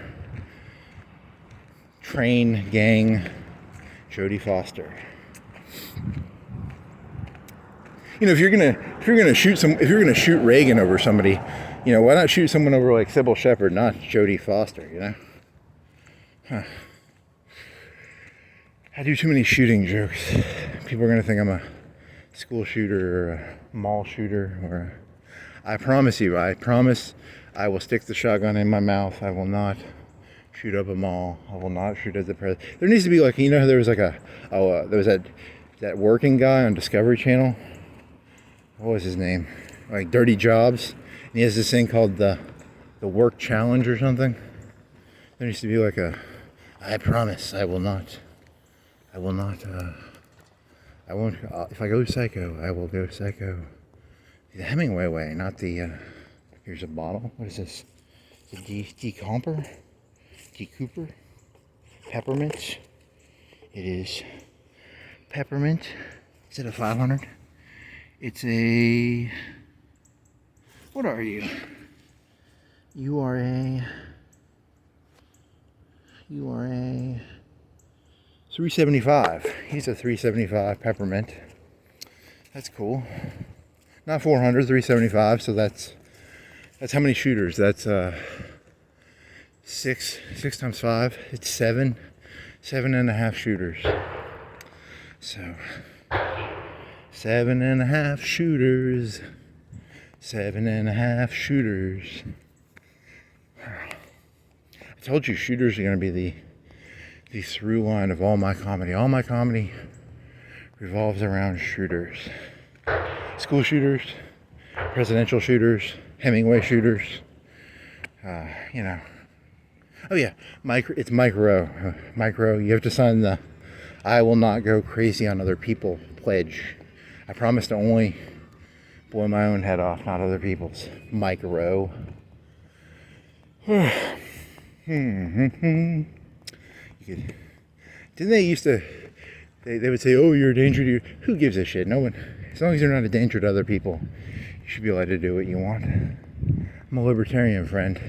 train gang Jodie Foster. You know, if you're gonna shoot Reagan over somebody, you know, why not shoot someone over like Sybil Shepherd, not Jodie Foster? You know. I do too many shooting jokes. People are gonna think I'm a school shooter or a mall shooter, or I promise I will stick the shotgun in my mouth. I will not shoot up a mall. I will not shoot at the president. There needs to be like, you know, there was like there was that working guy on Discovery Channel. What was his name? Like Dirty Jobs. And he has this thing called the Work Challenge or something. There needs to be like I promise I won't, if I go psycho, I will go psycho. The Hemingway way, not the, here's a bottle. What is this? The decomper? Decooper? Peppermint? It is peppermint. Is it a 500? It's a, what are you? You are a 375. He's a 375 peppermint. That's cool. Not 400, 375. So that's how many shooters? That's 6 times 5. It's 7.5 shooters. So 7.5 shooters. 7.5 shooters. I told you shooters are going to be the through line of all my comedy. All my comedy revolves around shooters. School shooters, presidential shooters, Hemingway shooters. You know. Oh yeah, it's micro. Micro. You have to sign the "I will not go crazy on other people" pledge. I promise to only blow my own head off, not other people's. Micro. Didn't they used to, they would say, oh, you're a danger to you. Who gives a shit? No one. As long as you're not a danger to other people, you should be allowed to do what you want. I'm a libertarian, friend.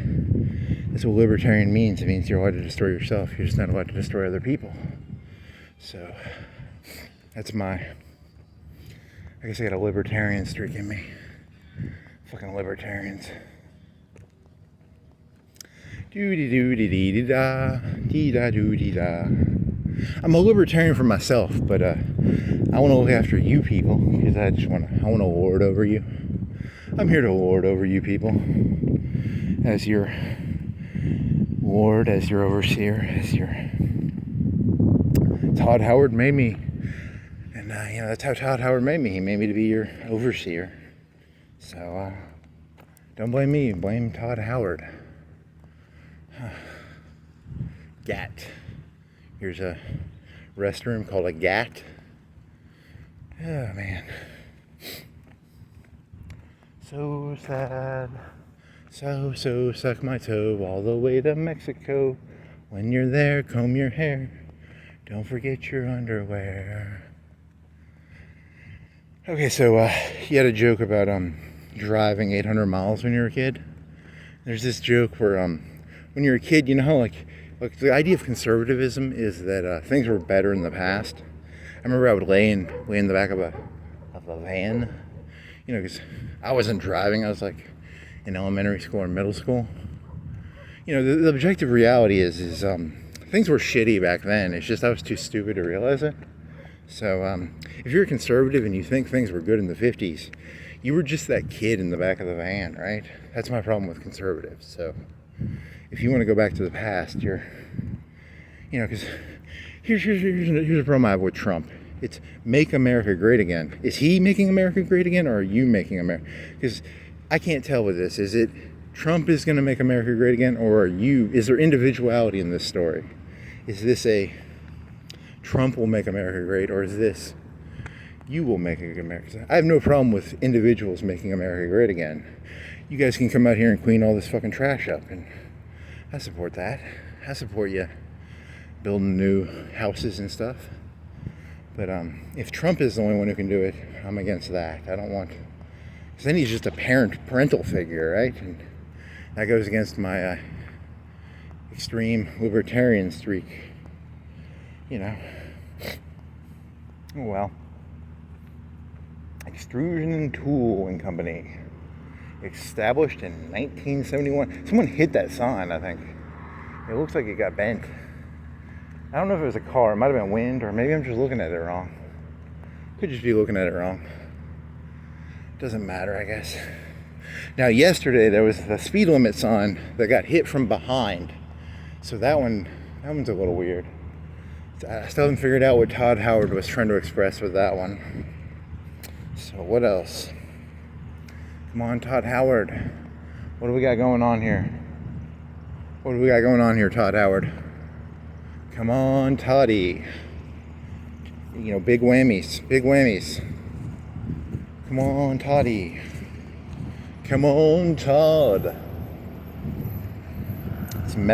That's what libertarian means. It means you're allowed to destroy yourself. You're just not allowed to destroy other people. So, that's I guess I got a libertarian streak in me. Fucking libertarians. Doo-dee-doo-dee-dee-da, dee-da-doo-dee-da. I'm a libertarian for myself, but I want to look after you people because I want to lord over you. I'm here to lord over you people. As your lord, as your overseer, as your... Todd Howard made me. And, that's how Todd Howard made me. He made me to be your overseer. So, don't blame me. Blame Todd Howard. Gat. Here's a restroom called a gat. Oh, man. So sad. So suck my toe all the way to Mexico. When you're there, comb your hair. Don't forget your underwear. Okay, so you had a joke about driving 800 miles when you're a kid. There's this joke where when you're a kid, you know how like the idea of conservatism is that things were better in the past. I remember I would lay in the back of a van, because I wasn't driving. I was like in elementary school or middle school. The objective reality is things were shitty back then. It's just I was too stupid to realize it. So if you're a conservative and you think things were good in the 50s, you were just that kid in the back of the van, right? That's my problem with conservatives. So if you want to go back to the past, you're, because here's a problem I have with Trump. It's make America great again. Is he making America great again, or are you making America? Because I can't tell with this. Is it Trump is going to make America great again, or are you? Is there individuality in this story? Is this a Trump will make America great, or is this you will make America? I have no problem with individuals making America great again. You guys can come out here and clean all this fucking trash up, and I support that. I support you building new houses and stuff. But if Trump is the only one who can do it, I'm against that. I don't want, because then he's just a parental figure, right? And that goes against my extreme libertarian streak. Oh well. Extrusion and Tool and Company, established in 1971. Someone hit that sign, I think. It looks like it got bent. I don't know if it was a car. It might have been wind, or maybe I'm just looking at it wrong. Could just be looking at it wrong. Doesn't matter, I guess. Now, yesterday there was the speed limit sign that got hit from behind. So that one's a little weird. I still haven't figured out what Todd Howard was trying to express with that one. So what else? Come on, Todd Howard. What do we got going on here? What do we got going on here, Todd Howard? Come on, Toddy. Big whammies. Big whammies. Come on, Toddy. Come on, Todd. Some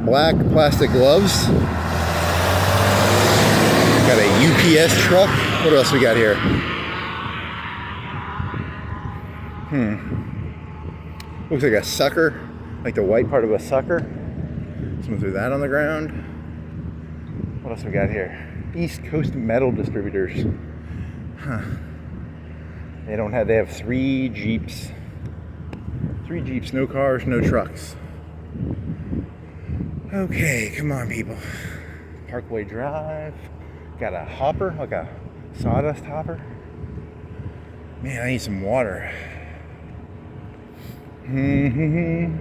black plastic gloves. Got a UPS truck. What else we got here? Looks like a sucker, like the white part of a sucker. Someone threw that on the ground. What else we got here? East Coast Metal Distributors. They have 3 Jeeps. 3 Jeeps, no cars, no trucks. Okay, come on, people. Parkway Drive. Got a hopper, like a sawdust hopper. Man, I need some water. Come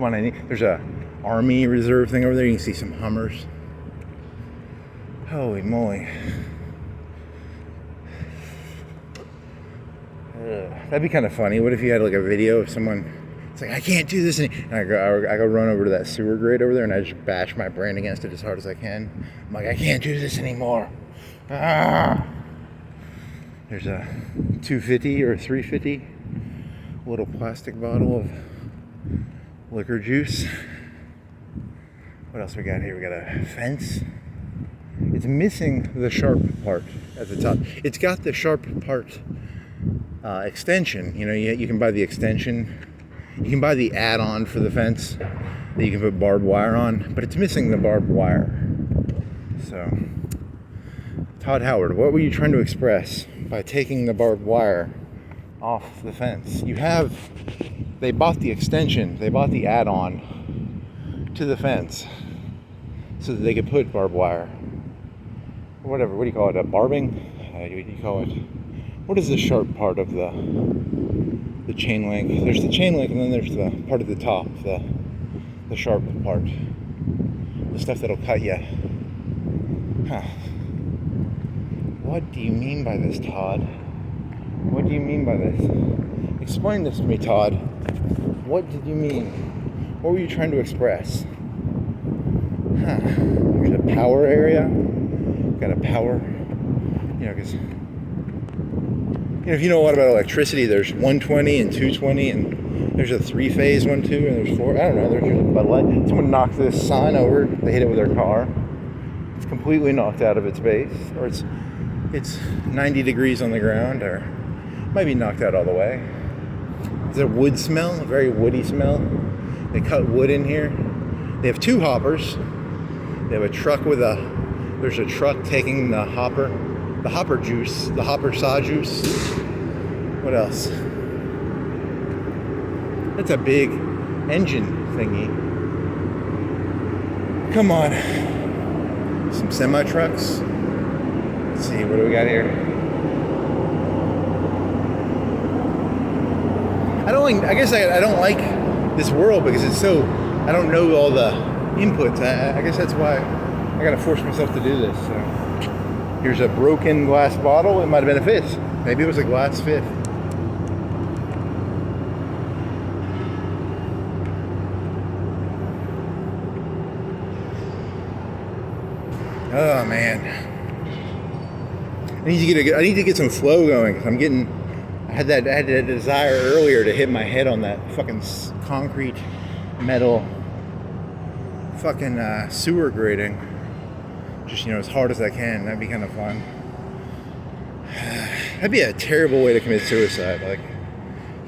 on, there's a Army Reserve thing over there. You can see some Hummers. Holy moly. That'd be kind of funny. What if you had like a video of someone, it's like, I can't do this, and I go run over to that sewer grate over there, and I just bash my brain against it as hard as I can. I'm like, I can't do this anymore. There's a 250 or 350 little plastic bottle of liquor juice. What else we got here? We got a fence. It's missing the sharp part at the top. It's got the sharp part extension. You can buy the extension. You can buy the add-on for the fence that you can put barbed wire on, but it's missing the barbed wire. So, Todd Howard, what were you trying to express by taking the barbed wire off the fence? They bought the extension, they bought the add-on to the fence so that they could put barbed wire. Or whatever, what do you call it, a barbing? You call it, what is the sharp part of the chain link? There's the chain link, and then there's the part at the top, the sharp part, the stuff that'll cut you. Huh. What do you mean by this, Todd? What do you mean by this? Explain this to me, Todd. What did you mean? What were you trying to express? Huh. There's a power area. Got a power, because if you know a lot about electricity, there's 120 and 220, and there's a 3-phase one too, and there's 4. I don't know. There's a Bud Light. Someone knocked this sign over. They hit it with their car. It's completely knocked out of its base, or it's 90 degrees on the ground, or might be knocked out all the way. There's a wood smell, a very woody smell. They cut wood in here. They have 2 hoppers. They have a truck there's a truck taking the hopper juice, the hopper saw juice. What else? That's a big engine thingy. Come on. Some semi-trucks. Let's see, what do we got here? I don't like this world because it's so, I don't know all the inputs. I guess that's why I gotta force myself to do this. So here's a broken glass bottle. It might have been a fifth. Maybe it was a glass fifth. Oh man, I need to get some flow going because I had that desire earlier to hit my head on that fucking concrete metal fucking sewer grating, just as hard as I can. That'd be kind of fun. That'd be a terrible way to commit suicide. Like,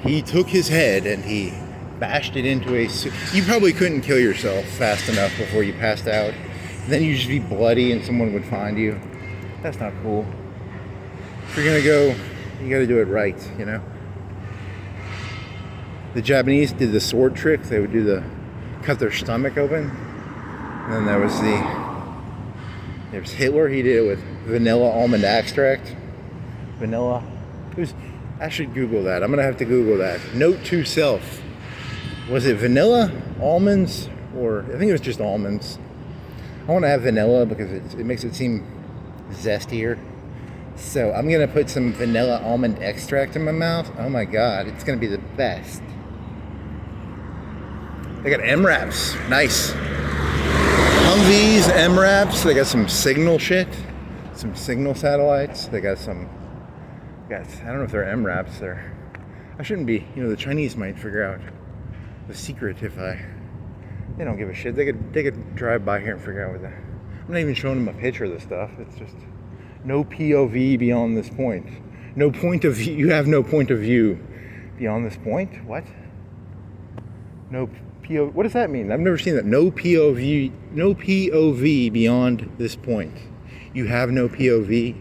he took his head and he bashed it into you probably couldn't kill yourself fast enough before you passed out. Then you'd just be bloody and someone would find you. That's not cool. If you're gonna go, you gotta do it right, The Japanese did the sword trick. They would cut their stomach open. And then there was Hitler. He did it with vanilla almond extract. Vanilla. I should Google that. I'm gonna have to Google that. Note to self. Was it vanilla, almonds, or I think it was just almonds. I want to have vanilla because it makes it seem zestier. So I'm going to put some vanilla almond extract in my mouth. Oh my god, it's going to be the best. They got M-Raps. Nice. Humvees, M-Raps. They got some signal shit. Some signal satellites. They got I don't know if they're M-Raps. I shouldn't be. The Chinese might figure out the secret if they don't give a shit. They could drive by here and figure out what I'm not even showing them a picture of the stuff. It's just no POV beyond this point. No point of view. You have no point of view beyond this point. What? No POV. What does that mean? I've never seen that. No POV. No POV beyond this point. You have no POV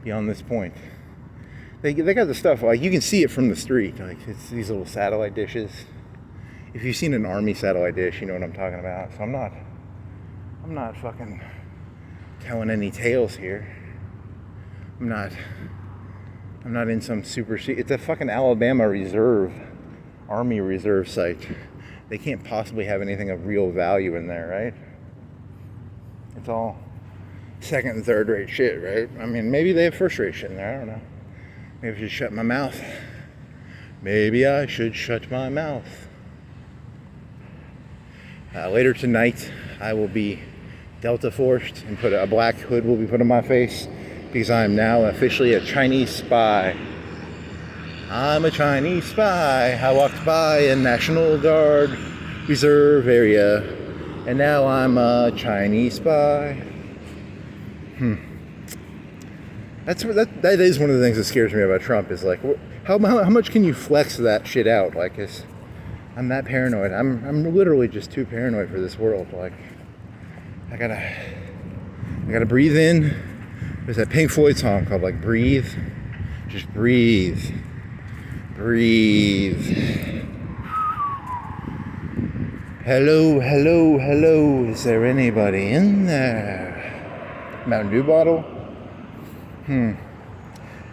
beyond this point. They got the stuff like you can see it from the street. Like it's these little satellite dishes. If you've seen an army satellite dish, you know what I'm talking about. So I'm not fucking telling any tales here. I'm not in some super secret. It's a fucking Alabama Army Reserve site. They can't possibly have anything of real value in there, right? It's all second and third rate shit, right? I mean, maybe they have first rate shit in there. I don't know. Maybe I should shut my mouth. Maybe I should shut my mouth. Later tonight, I will be Delta forced and a black hood will be put on my face because I am now officially a Chinese spy. I'm a Chinese spy. I walked by a National Guard reserve area, and now I'm a Chinese spy. That is one of the things that scares me about Trump. Is like, how much can you flex that shit out? Like, I'm that paranoid. I'm literally just too paranoid for this world. Like, I gotta breathe in. There's that Pink Floyd song called like Breathe. Just breathe. Breathe. Hello, hello, hello. Is there anybody in there? Mountain Dew bottle?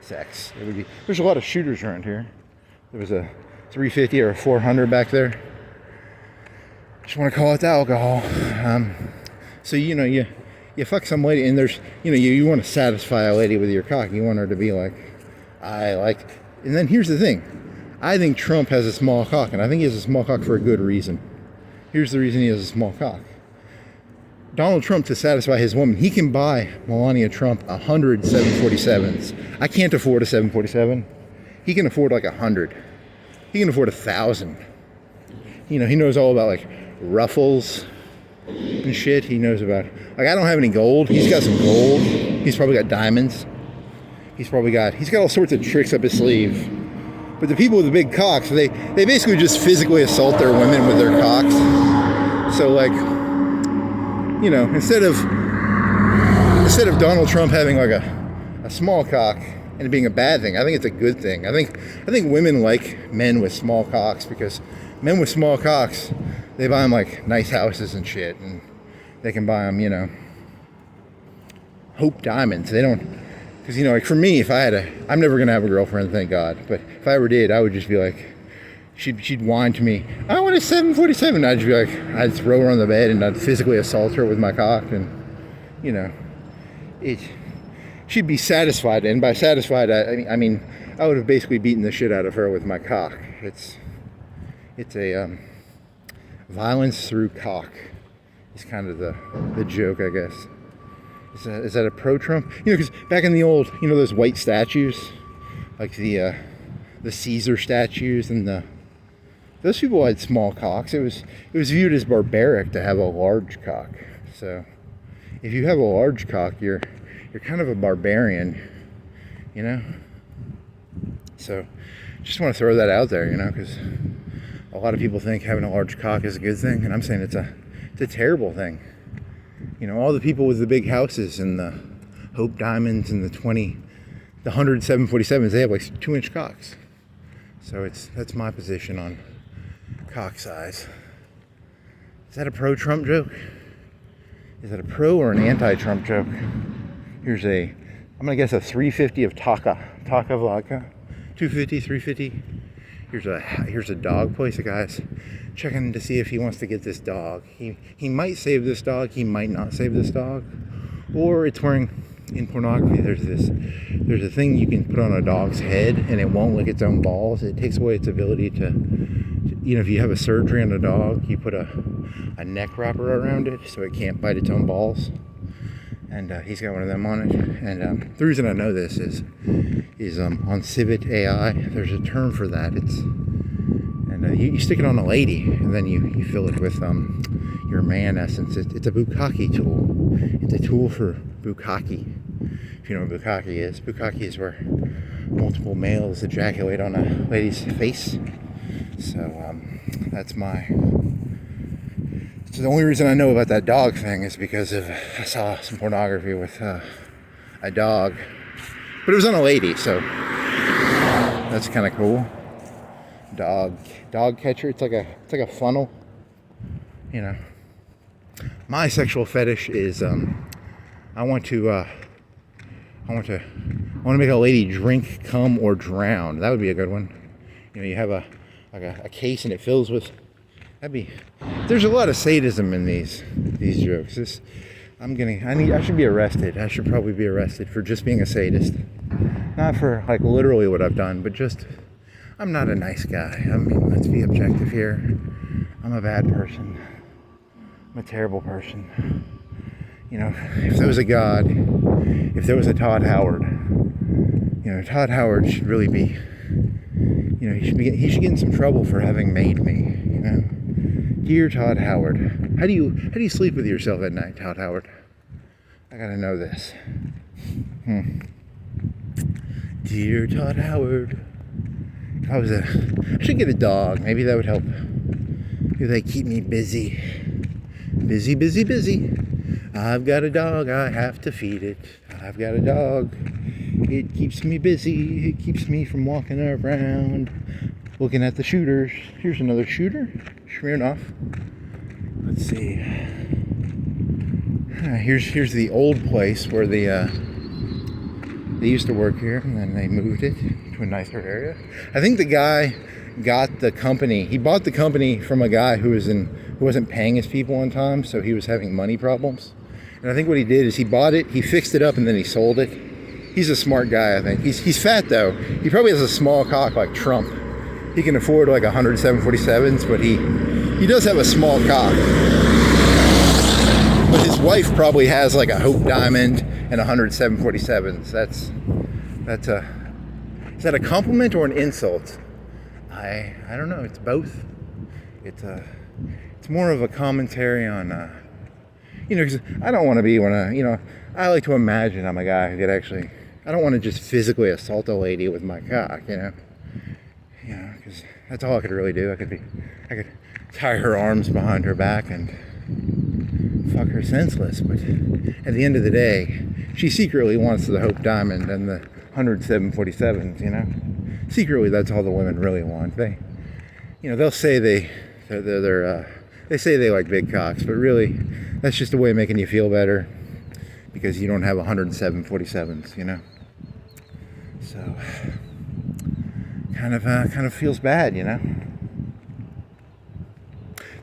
sex. It would be. There's a lot of shooters around here. There was a 350 or a 400 back there. Just want to call it the alcohol. So you fuck some lady, and there's you want to satisfy a lady with your cock. You want her to be like, I like. And then here's the thing. I think Trump has a small cock, and I think he has a small cock for a good reason. Here's the reason he has a small cock. Donald Trump, to satisfy his woman, he can buy Melania Trump 100 747s. I can't afford a 747. He can afford like 100. He can afford 1,000. He knows all about like ruffles and shit. He knows about, like, I don't have any gold. He's got some gold. He's probably got diamonds. He's got all sorts of tricks up his sleeve. But the people with the big cocks, they basically just physically assault their women with their cocks. So like, instead of Donald Trump having like a small cock and it being a bad thing, I think it's a good thing. I think women like men with small cocks, because men with small cocks, they buy them like nice houses and shit, and they can buy them, Hope diamonds. They don't. Because, like for me, I'm never going to have a girlfriend, thank God. But if I ever did, I would just be like, she'd whine to me, I want a 747. I'd just be like, I'd throw her on the bed and I'd physically assault her with my cock. And, she'd be satisfied. And by satisfied, I mean, I would have basically beaten the shit out of her with my cock. It's a violence through cock. It's kind of the joke, I guess. Is that a pro-Trump? Because back in the old, those white statues, like the Caesar statues, and those people had small cocks. It was viewed as barbaric to have a large cock. So if you have a large cock, you're kind of a barbarian, So just want to throw that out there, because a lot of people think having a large cock is a good thing, and I'm saying it's a terrible thing. All the people with the big houses and the Hope diamonds and the 100 747s, they have like 2-inch cocks. So that's my position on cock size. Is that a pro-Trump joke? Is that a pro or an anti-Trump joke? Here's I'm gonna guess a 350 of Taka vodka. 250, 350. Here's a dog place. A guy's checking to see if he wants to get this dog. He might save this dog. He might not save this dog. Or it's wearing, in pornography, there's a thing you can put on a dog's head and it won't lick its own balls. It takes away its ability to if you have a surgery on a dog, you put a neck wrapper around it so it can't bite its own balls. And he's got one of them on it. And the reason I know this is on Civet AI, there's a term for that. You stick it on a lady, and then you fill it with your man essence. It's a bukkake tool. It's a tool for bukkake. If you know what bukkake is where multiple males ejaculate on a lady's face. So so the only reason I know about that dog thing is because I saw some pornography with a dog, but it was on a lady, so that's kind of cool. Dog catcher. It's like a funnel. My sexual fetish is I want to make a lady drink, cum, or drown. That would be a good one. You have a case and it fills with. There's a lot of sadism in these jokes. I should be arrested. I should probably be arrested for just being a sadist. Not for like literally what I've done, but just I'm not a nice guy. I mean, let's be objective here. I'm a bad person. I'm a terrible person. If there was a God, if there was a Todd Howard, Todd Howard should really be, he should get in some trouble for having made me, Dear Todd Howard, how do you sleep with yourself at night, Todd Howard? I gotta know this. Dear Todd Howard, I should get a dog. Maybe that would help. Maybe they keep me busy. Busy, busy, busy. I've got a dog, I have to feed it. I've got a dog. It keeps me busy. It keeps me from walking around looking at the shooters. Here's another shooter. Sure enough. Let's see. Here's the old place where the They used to work here, and then they moved it to a nicer area. I think the guy got the company. He bought the company from a guy who wasn't paying his people on time, so he was having money problems. And I think what he did is he bought it, he fixed it up, and then he sold it. He's a smart guy, I think. He's fat though. He probably has a small cock like Trump. He can afford like 107.47s, but he does have a small cock. But his wife probably has like a Hope Diamond and 107.47s. Is that a compliment or an insult? I don't know. It's both. It's more of a commentary on, because I don't want to be I like to imagine I'm a guy who could actually, I don't want to just physically assault a lady with my cock, because that's all I could really do. I could tie her arms behind her back and fuck her senseless, but at the end of the day, she secretly wants the Hope Diamond and the 107.47s, Secretly, that's all the women really want. They'll say they say they like big cocks, but really, that's just a way of making you feel better because you don't have 107.47s, So, kind of feels bad,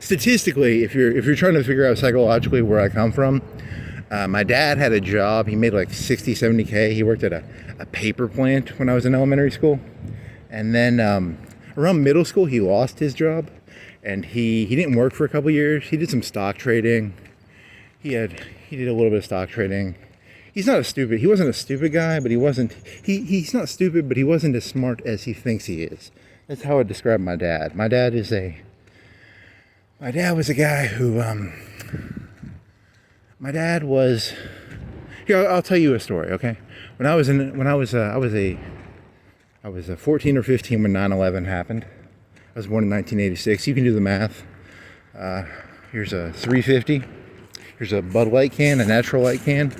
Statistically, if you're trying to figure out psychologically where I come from, my dad had a job. He made like 60, 70K. He worked at a paper plant when I was in elementary school. And then around middle school, he lost his job. And he didn't work for a couple years. He did some stock trading. He did a little bit of stock trading. He wasn't a stupid guy, but he's not stupid, but he wasn't as smart as he thinks he is. That's how I describe my dad. My dad was a guy who, here, I'll tell you a story, okay? I was 14 or 15 when 9/11 happened. I was born in 1986. You can do the math. Here's a 350. Here's a Bud Light can, a natural light can.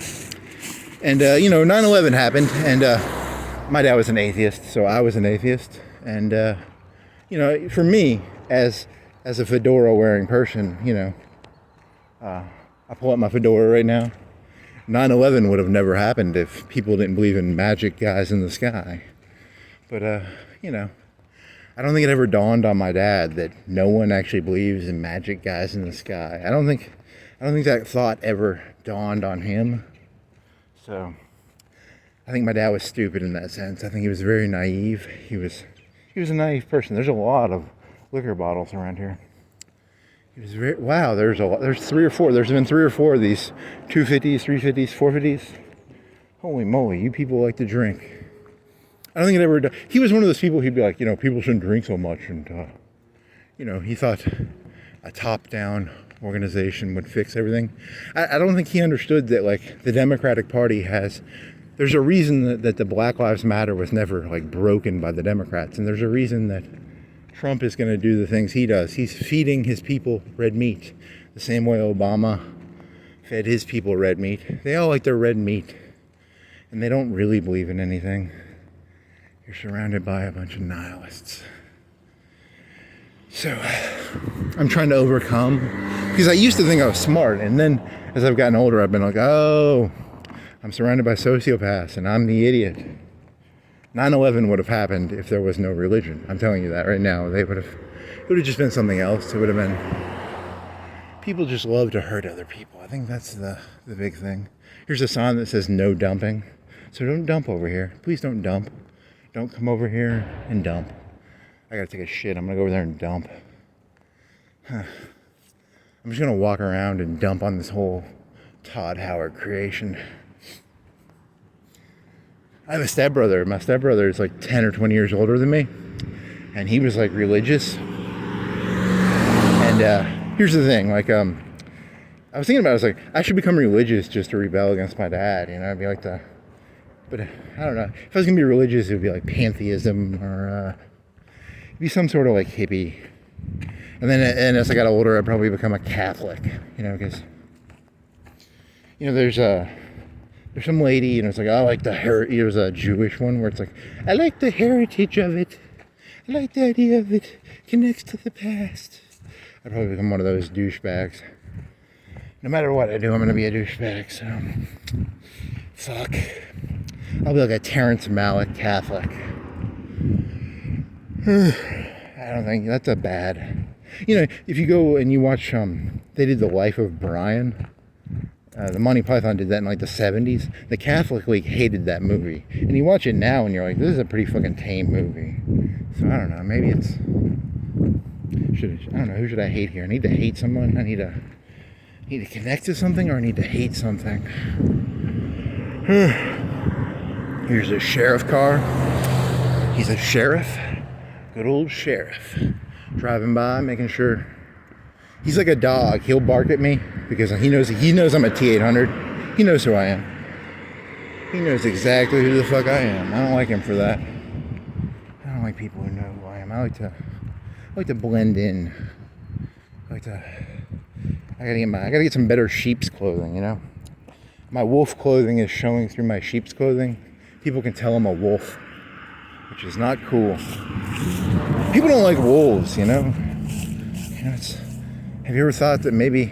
And, 9/11 happened, and my dad was an atheist, so I was an atheist. And, for me, as a fedora-wearing person, I pull out my fedora right now. 9/11 would have never happened if people didn't believe in magic guys in the sky. But, I don't think it ever dawned on my dad that no one actually believes in magic guys in the sky. I don't think that thought ever dawned on him. So, I think my dad was stupid in that sense. I think he was very naive. He was a naive person. There's a lot of liquor bottles around here. He was there's 3 or 4. There's been 3 or 4 of these 250s, 350s, 450s. Holy moly, you people like to drink. I don't think it ever. He was one of those people. He'd be like, people shouldn't drink so much, and he thought a top-down organization would fix everything. I don't think he understood that like the Democratic Party there's a reason that the Black Lives Matter was never like broken by the Democrats, and there's a reason that Trump is going to do the things he does. He's feeding his people red meat, the same way Obama fed his people red meat. They all like their red meat, and they don't really believe in anything. You're surrounded by a bunch of nihilists. So, I'm trying to overcome, because I used to think I was smart, and then as I've gotten older, I've been like, oh, I'm surrounded by sociopaths, and I'm the idiot. 9/11 would have happened if there was no religion. I'm telling you that right now. It would have just been something else. It would have been, people just love to hurt other people. I think that's the big thing. Here's a sign that says no dumping. So don't dump over here. Please don't dump. Don't come over here and dump. I gotta take a shit. I'm gonna go over there and dump. I'm just gonna walk around and dump on this whole Todd Howard creation. I have a stepbrother. My stepbrother is like 10 or 20 years older than me. And he was like religious. And here's the thing, like I was thinking about it, I was like, I should become religious just to rebel against my dad, I'd be like but I don't know. If I was gonna be religious, it would be like pantheism or it'd be some sort of like hippie. And then as I got older, I'd probably become a Catholic, because there's some lady, it's like, I like it was a Jewish one where it's like, I like the heritage of it. I like the idea of it connects to the past. I'd probably become one of those douchebags. No matter what I do, I'm gonna be a douchebag, so fuck. I'll be like a Terrence Malick Catholic. I don't think that's a bad. You know, if you go and you watch, they did The Life of Brian. The Monty Python did that in like the 70s. The Catholic League hated that movie. And you watch it now and you're like, this is a pretty fucking tame movie. So I don't know, maybe it's... I don't know, who should I hate here? I need to hate someone? I need to connect to something, or I need to hate something? Here's a sheriff car. He's a sheriff. Good old sheriff. Driving by, making sure... He's like a dog. He'll bark at me because he knows I'm a T800. He knows who I am. He knows exactly who the fuck I am. I don't like him for that. I don't like people who know who I am. I like to blend in. I gotta get some better sheep's clothing, you know? My wolf clothing is showing through my sheep's clothing. People can tell I'm a wolf, which is not cool. People don't like wolves, you know? Have you ever thought that maybe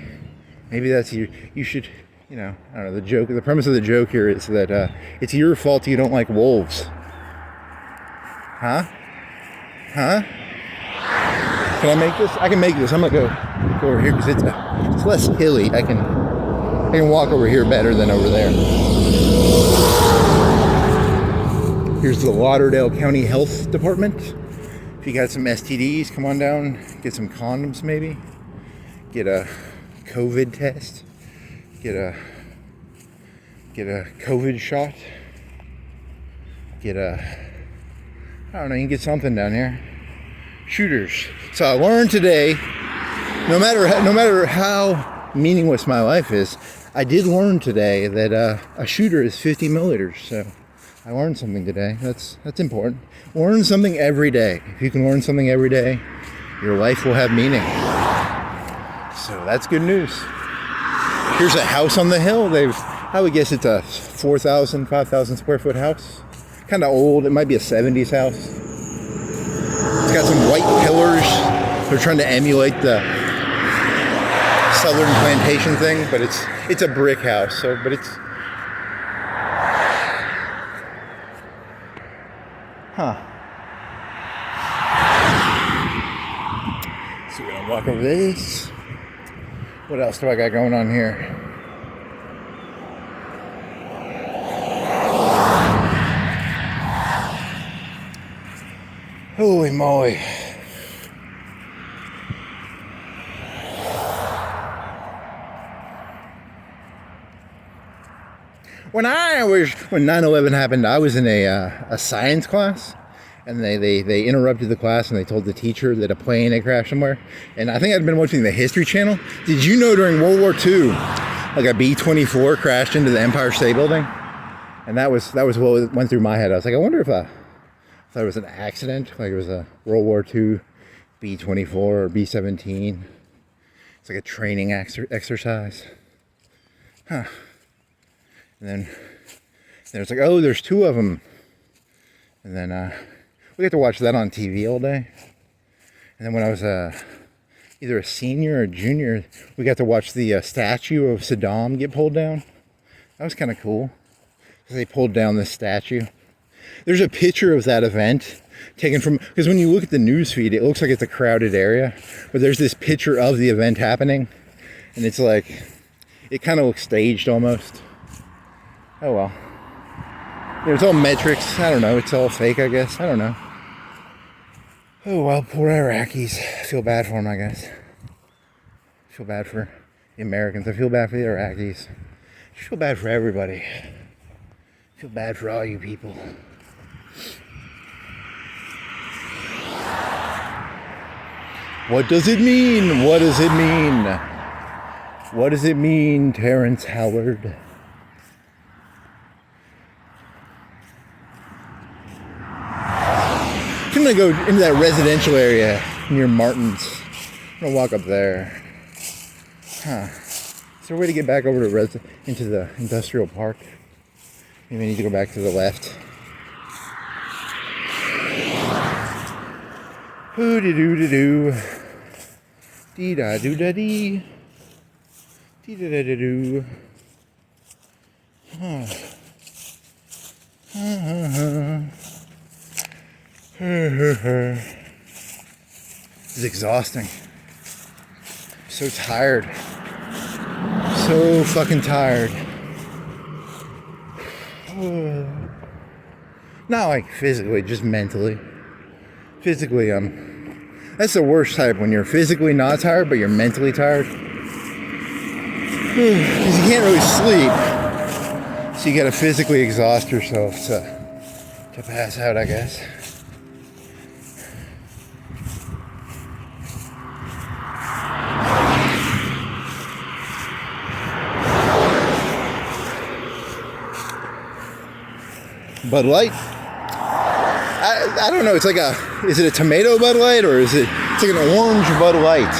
that's you should, you know, I don't know, the premise of the joke here is that it's your fault you don't like wolves. Huh? Can I make this? I can make this. I'm gonna go over here because it's less hilly. I can walk over here better than over there. Here's the Lauderdale County Health Department. If you got some STDs, come on down, get some condoms maybe. Get a COVID test. Get a COVID shot. I don't know, you can get something down here. Shooters. So I learned today, no matter how meaningless my life is, I did learn today that a shooter is 50 milliliters. So I learned something today. That's important. Learn something every day. If you can learn something every day, your life will have meaning. So that's good news. Here's a house on the hill. I would guess it's a 4,000, 5,000 square foot house. Kind of old. It might be a 70s house. It's got some white pillars. They're trying to emulate the Southern plantation thing, but it's a brick house. So So we're gonna walk over this. What else do I got going on here? Holy moly. When 9/11 happened, I was in a science class. And they interrupted the class and they told the teacher that a plane had crashed somewhere. And I think I'd been watching the History Channel. Did you know during World War II, like a B-24 crashed into the Empire State Building? And that was what went through my head. I was like, I wonder if it was an accident, like it was a World War II B-24 or B-17. It's like a training exercise. And then it's like, oh, there's two of them. And then we got to watch that on TV all day. And then when I was either a senior or a junior, we got to watch the statue of Saddam get pulled down. That was kind of cool. They pulled down this statue. There's a picture of that event taken from, because when you look at the news feed, it looks like it's a crowded area. But there's this picture of the event happening. And it's like, it kind of looks staged almost. Oh well. It's all metrics. I don't know. It's all fake, I guess. I don't know. Oh, well, poor Iraqis. I feel bad for them, I guess. I feel bad for the Americans. I feel bad for the Iraqis. I feel bad for everybody. I feel bad for all you people. What does it mean? What does it mean? What does it mean, Terrence Howard? I'm gonna go into that residential area near Martin's. I'm gonna walk up there. Is there a way to get back over to into the industrial park? Maybe I need to go back to the left. Hoo-de-doo-de-doo. Dee-da-doo-da-dee. Dee-da-da-da-doo. It's exhausting. So tired. So fucking tired. Not like physically, just mentally. Physically, that's the worst type, when you're physically not tired, but you're mentally tired. Because you can't really sleep. So you gotta physically exhaust yourself to pass out, I guess. Bud Light? I don't know. It's like is it a tomato Bud Light, or it's like an orange Bud Light?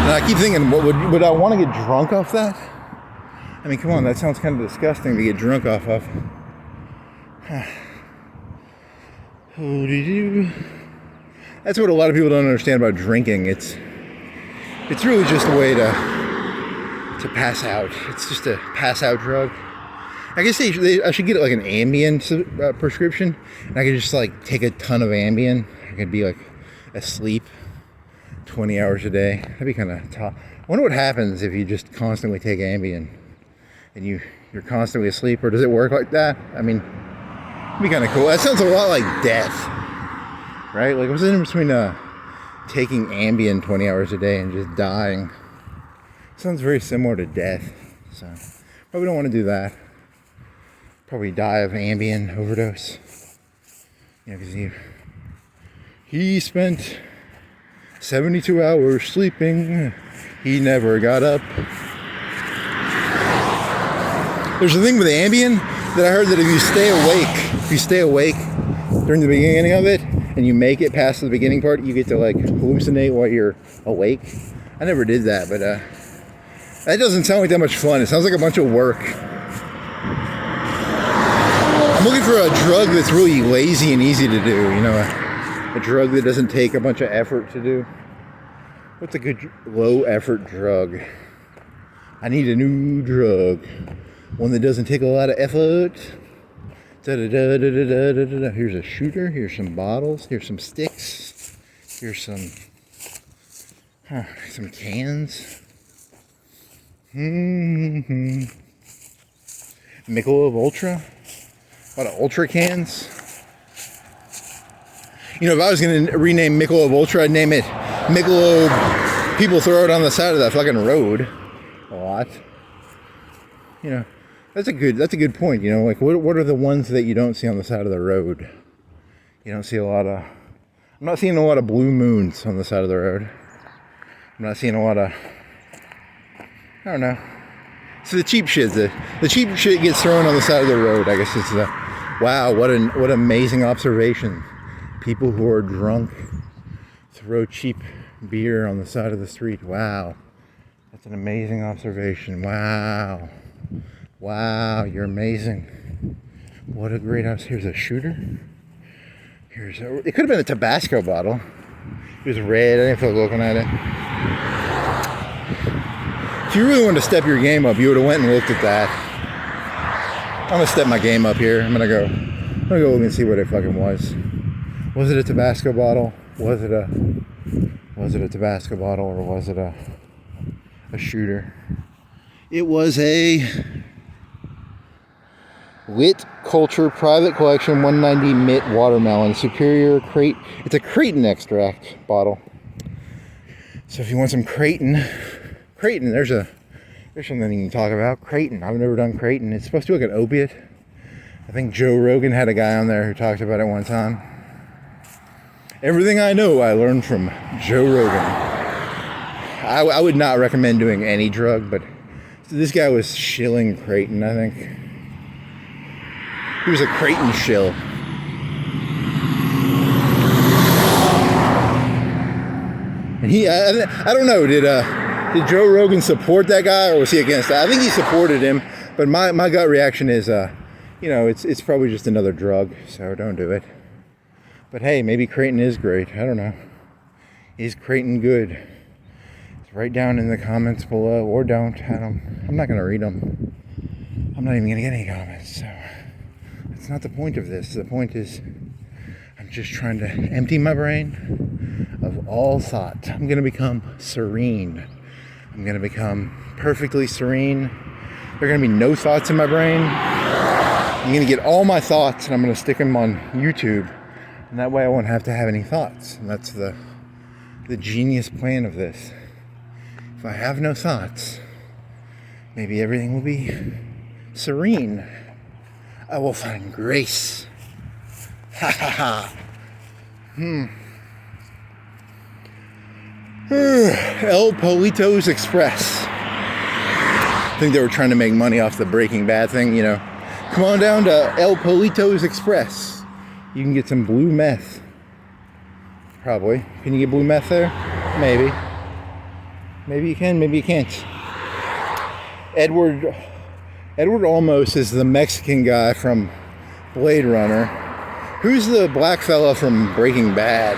And I keep thinking, would I want to get drunk off that? I mean, come on, that sounds kind of disgusting to get drunk off of. That's what a lot of people don't understand about drinking. It's really just a way to pass out. It's just a pass out drug. I guess I should get like an Ambien prescription, and I could just like take a ton of Ambien. I could be like asleep 20 hours a day. That'd be kind of tough. I wonder what happens if you just constantly take Ambien and you're constantly asleep, or does it work like that? I mean, it'd be kind of cool. That sounds a lot like death, right? Like, what's the difference between taking Ambien 20 hours a day and just dying? Sounds very similar to death, so probably don't want to do that. Probably die of Ambien overdose. Because he spent 72 hours sleeping. He never got up. There's a thing with Ambien that I heard, that if you stay awake during the beginning of it, and you make it past the beginning part, you get to like hallucinate while you're awake. I never did that, but that doesn't sound like that much fun. It sounds like a bunch of work. I'm looking for a drug that's really lazy and easy to do, a drug that doesn't take a bunch of effort to do. What's a good low effort drug? I need a new drug. One that doesn't take a lot of effort. Here's a shooter, here's some bottles, here's some sticks, here's some cans. Michelob Ultra. A lot of Ultra cans. If I was going to rename Michelob Ultra, I'd name it Michelob People Throw It on the Side of that fucking road. A lot. That's a good point. Like, what are the ones that you don't see on the side of the road? You don't see I'm not seeing a lot of blue moons on the side of the road. I'm not seeing a lot of, I don't know. So the cheap shit. The cheap shit gets thrown on the side of the road. I guess it's wow, what amazing observation. People who are drunk throw cheap beer on the side of the street. Wow. That's an amazing observation. Wow. Wow, you're amazing. What a great house. Here's a shooter. It could have been a Tabasco bottle. It was red. I didn't feel like looking at it. If you really wanted to step your game up, you would have went and looked at that. I'm gonna step my game up here. I'm gonna go look and see what it fucking was. Was it a Tabasco bottle? Was it a Tabasco bottle, or was it a shooter? It was a Lit Culture Private Collection 190 Mint Watermelon Superior Crate. It's a Creighton extract bottle. So if you want some Creighton, there's something you can talk about. Creighton. I've never done Creighton. It's supposed to be like an opiate. I think Joe Rogan had a guy on there who talked about it one time. Everything I know, I learned from Joe Rogan. I would not recommend doing any drug, but this guy was shilling Creighton, I think. He was a Creighton shill. And I don't know, did Joe Rogan support that guy, or was he against that? I think he supported him, but my gut reaction is, it's probably just another drug, so don't do it. But hey, maybe Creighton is great. I don't know. Is Creighton good? Write down in the comments below, or don't. I'm not going to read them. I'm not even going to get any comments, so That's not the point of this. The point is I'm just trying to empty my brain of all thought. I'm going to become serene. I'm going to become perfectly serene. There are going to be no thoughts in my brain. I'm going to get all my thoughts and I'm going to stick them on YouTube. And that way I won't have to have any thoughts. And that's the genius plan of this. If I have no thoughts, maybe everything will be serene. I will find grace. Ha ha ha. El Politos Express. I think they were trying to make money off the Breaking Bad thing, you know. Come on down to El Politos Express. You can get some blue meth. Probably. Can you get blue meth there? Maybe. Maybe you can, maybe you can't. Edward Olmos is the Mexican guy from Blade Runner. Who's the black fella from Breaking Bad?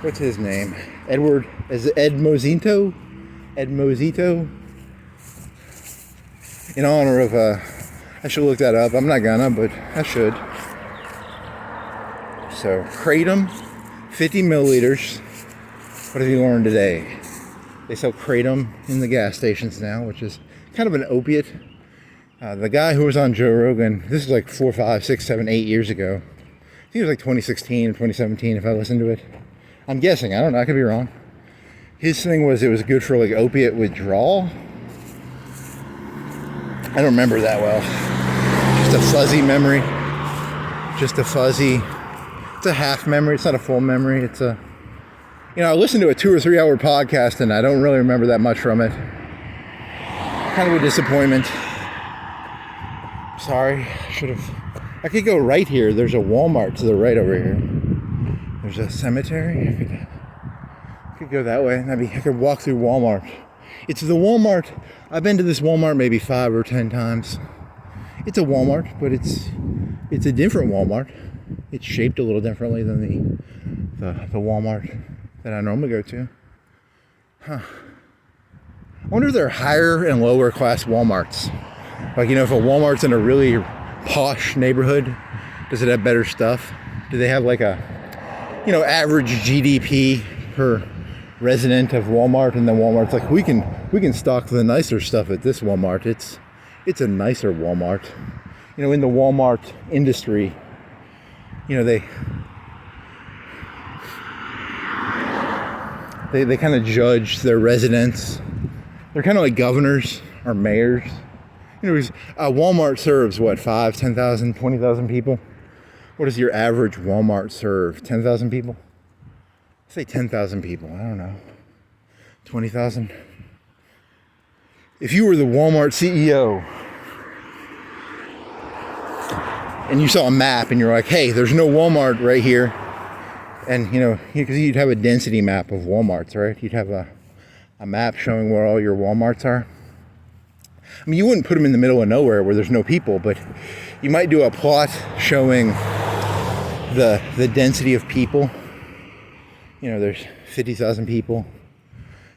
What's his name? Edward, is it Ed Mosito? Ed Mosito? In honor of, I should look that up. I'm not gonna, but I should. So, Kratom, 50 milliliters. What have you learned today? They sell Kratom in the gas stations now, which is kind of an opiate. The guy who was on Joe Rogan, this is like 4, 5, 6, 7, 8 years ago. I think it was like 2016 or 2017 if I listened to it. I'm guessing, I don't know, I could be wrong. His thing was it was good for like opiate withdrawal. I don't remember that well. Just a fuzzy memory. Just a fuzzy, it's a half memory, it's not a full memory. It's a, you know, I listened to a 2 or 3 hour podcast and I don't really remember that much from it. Kind of a disappointment. Sorry, I could go right here. There's a Walmart to the right over here. There's a cemetery. I could go that way. I could walk through Walmart. It's the Walmart. I've been to this Walmart maybe 5 or 10 times. It's a Walmart, but it's a different Walmart. It's shaped a little differently than the Walmart that I normally go to. Huh. I wonder if there are higher and lower class Walmarts. Like, you know, if a Walmart's in a really posh neighborhood, does it have better stuff? Do they have like a, you know, average GDP per resident of Walmart, and then Walmart's like, we can stock the nicer stuff at this Walmart. It's a nicer Walmart. You know, in the Walmart industry, you know, they kind of judge their residents. They're kind of like governors or mayors. You know, Walmart serves, what, 5, 10,000, 20,000 people? What does your average Walmart serve? 10,000 people? Say 10,000 people, I don't know. 20,000? If you were the Walmart CEO and you saw a map and you're like, hey, there's no Walmart right here. And, you know, because you'd have a density map of Walmarts, right? You'd have a map showing where all your Walmarts are. I mean, you wouldn't put them in the middle of nowhere where there's no people, but you might do a plot showing the density of people. You know, there's 50,000 people.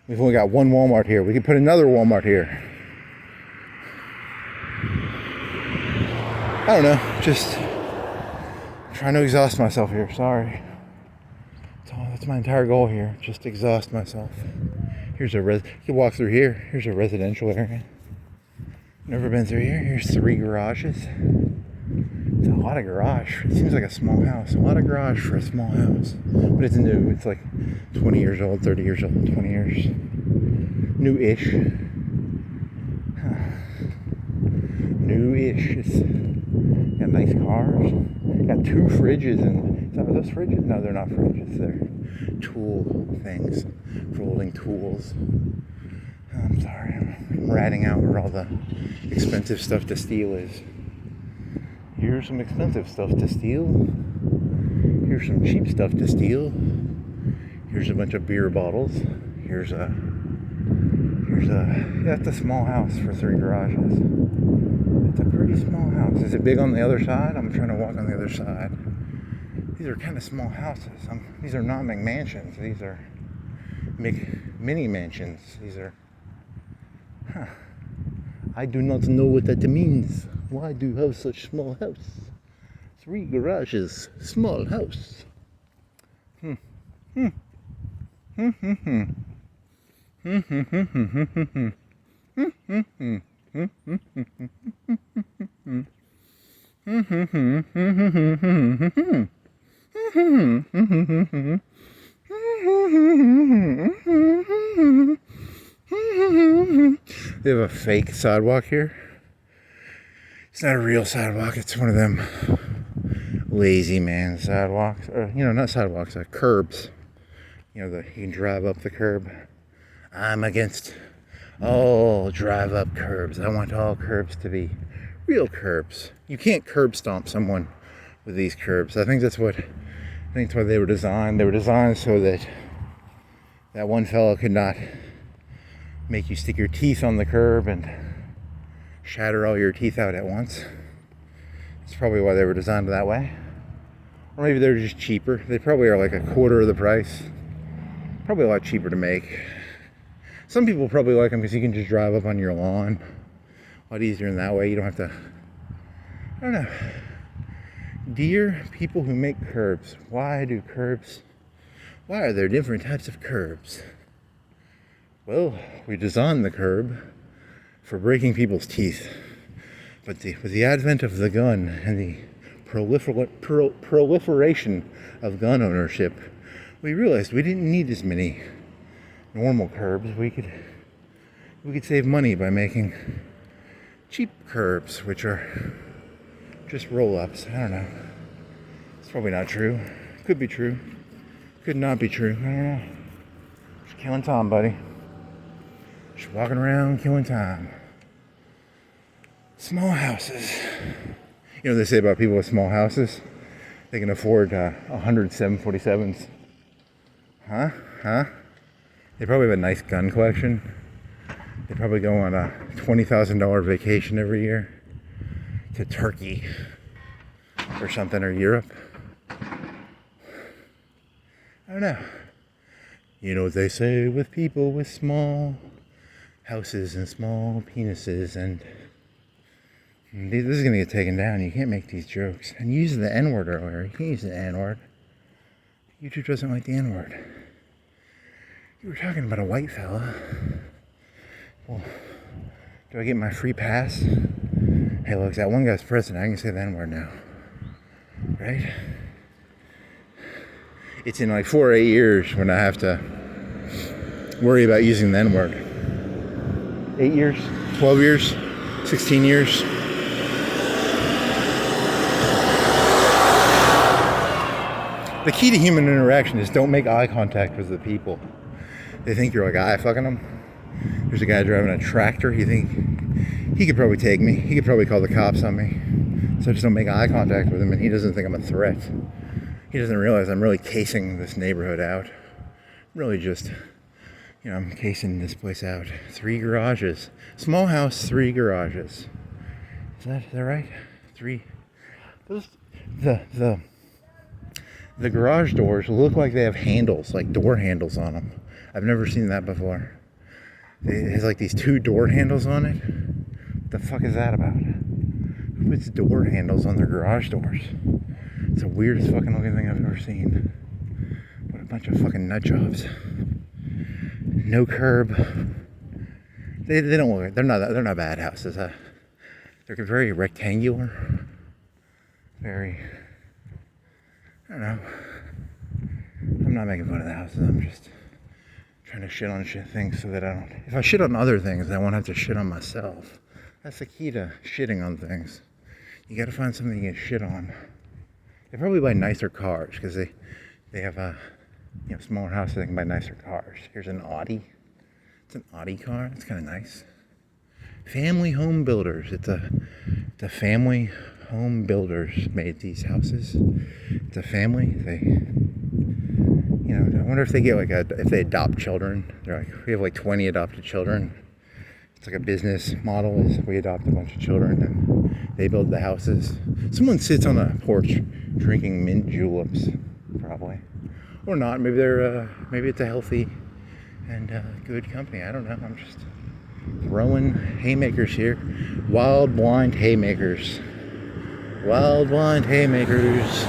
We've only got one Walmart here. We could put another Walmart here. I don't know, just trying to exhaust myself here, sorry. That's my entire goal here, just exhaust myself. Here's you can walk through here. Here's a residential area. Never been through here. Here's 3 garages. It's a lot of garage. It seems like a small house. A lot of garage for a small house. But it's new. It's like 20 years old, 30 years old, 20 years. New-ish. New-ish. It's got nice cars. Got 2 fridges. And are those fridges? No, they're not fridges. They're tool things. Folding tools. I'm sorry. I'm ratting out where all the expensive stuff to steal is. Here's some expensive stuff to steal. Here's some cheap stuff to steal. Here's a bunch of beer bottles. That's a small house for 3 garages. It's a pretty small house. Is it big on the other side? I'm trying to walk on the other side. These are kind of small houses. These are not McMansions. These are mini mansions. These are, I do not know what that means. Why do you have such small house? 3 garages, small house. They have a fake sidewalk here. It's not a real sidewalk. It's one of them lazy man sidewalks, or not sidewalks, curbs. You can drive up the curb. I'm against all drive up curbs. I want all curbs to be real curbs. You can't curb stomp someone with these curbs. I think that's why they were designed. They were designed so that one fellow could not make you stick your teeth on the curb and shatter all your teeth out at once. That's probably why they were designed that way. Or maybe they're just cheaper. They probably are like a quarter of the price. Probably a lot cheaper to make. Some people probably like them because you can just drive up on your lawn. A lot easier in that way. You don't have to, I don't know. Dear people who make curbs, why are there different types of curbs? Well, we designed the curb for breaking people's teeth. But with the advent of the gun and the proliferation of gun ownership, we realized we didn't need as many normal curbs. We could save money by making cheap curbs, which are just roll-ups. I don't know. It's probably not true. Could be true. Could not be true. I don't know. Just killing time, buddy. Just walking around killing time. Small houses. You know what they say about people with small houses? They can afford 100 747s. Huh? They probably have a nice gun collection. They probably go on a $20,000 vacation every year to Turkey or something, or Europe. I don't know. You know what they say with people with small houses and small penises, and this is going to get taken down. You can't make these jokes. And you used the N-word earlier. You can't use the N-word. YouTube doesn't like the N-word. You were talking about a white fella. Well, do I get my free pass? Hey, look, that one guy's president. I can say the N-word now. Right? It's in like 4 or 8 years when I have to worry about using the N-word. 8 years? 12 years? 16 years? The key to human interaction is don't make eye contact with the people. They think you're like eye fucking them. There's a guy driving a tractor. You think he could probably take me. He could probably call the cops on me. So I just don't make eye contact with him, and he doesn't think I'm a threat. He doesn't realize I'm really casing this neighborhood out. Really just, I'm casing this place out. 3 garages. Small house, 3 garages. Is that right? 3. Those, the garage doors look like they have handles, like door handles on them. I've never seen that before. It has like these 2 door handles on it. What the fuck is that about? Who puts door handles on their garage doors? It's the weirdest fucking looking thing I've ever seen. What a bunch of fucking nut jobs. No curb. They don't look. They're not bad houses. They're very rectangular. Very. I don't know. I'm not making fun of the houses. I'm just trying to shit on things so that I don't. If I shit on other things, I won't have to shit on myself. That's the key to shitting on things. You got to find something you can shit on. They probably buy nicer cars because they have a smaller house. They can buy nicer cars. Here's an Audi. It's an Audi car. It's kind of nice. Family Home Builders. It's a family home builders made these houses. It's a family. I wonder if they get if they adopt children. They're like, we have like 20 adopted children. It's like a business model. Is we adopt a bunch of children and they build the houses. Someone sits on a porch drinking mint juleps, probably, or not. Maybe maybe it's a healthy and good company. I don't know. I'm just throwing haymakers here. Wild, blind haymakers. Wild blind haymakers.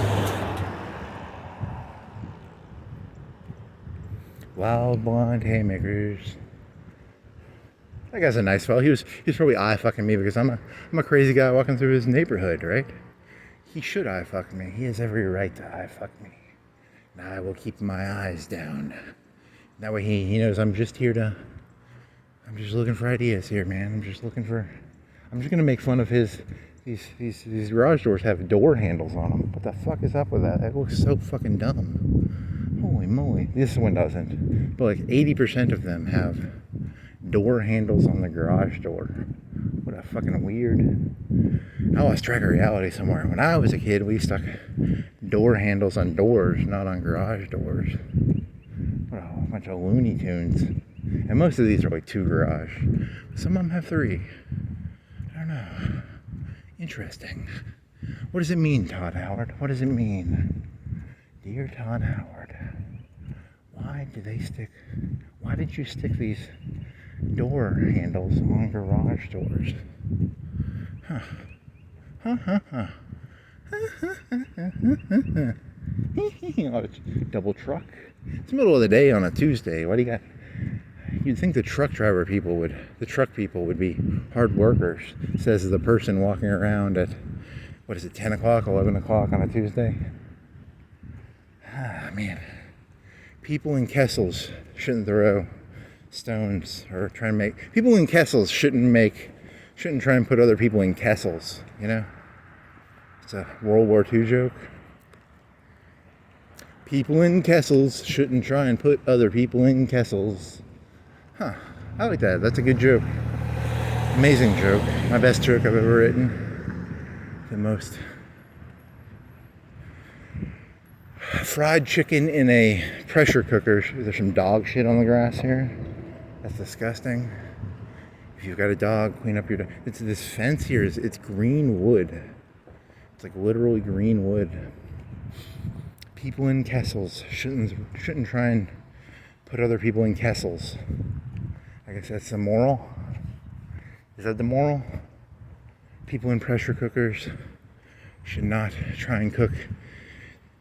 Wild blonde haymakers. That guy's a nice fellow. He was probably eye fucking me because I'm a crazy guy walking through his neighborhood, right? He should eye fuck me. He has every right to eye fuck me. And I will keep my eyes down. That way he knows I'm just looking for ideas here, man. I'm just gonna make fun of these garage doors have door handles on them. What the fuck is up with that? That looks so fucking dumb. Holy moly. This one doesn't. But like 80% of them have door handles on the garage door. What a fucking weird. I lost track of reality somewhere. When I was a kid, we stuck door handles on doors, not on garage doors. What a whole bunch of Looney Tunes. And most of these are like 2 garage. Some of them have 3. I don't know. Interesting. What does it mean, Todd Howard? What does it mean? Dear Todd Howard, why did you stick these door handles on garage doors? Huh. Oh, double truck. It's the middle of the day on a Tuesday. What do you got? You'd think the truck people would be hard workers, says the person walking around at, 10 o'clock, 11 o'clock on a Tuesday? Ah, man. People in Kessels shouldn't throw stones or try and make... People in Kessels shouldn't try and put other people in Kessels, you know? It's a World War II joke. People in Kessels shouldn't try and put other people in Kessels. Huh. I like that. That's a good joke. Amazing joke. My best joke I've ever written. The most. Fried chicken in a pressure cooker. There's some dog shit on the grass here. That's disgusting. If you've got a dog, clean up your dog. This fence here it's green wood. It's like literally green wood. People in Kessels shouldn't try and put other people in Kessels. I guess that's the moral. Is that the moral? People in pressure cookers should not try and cook.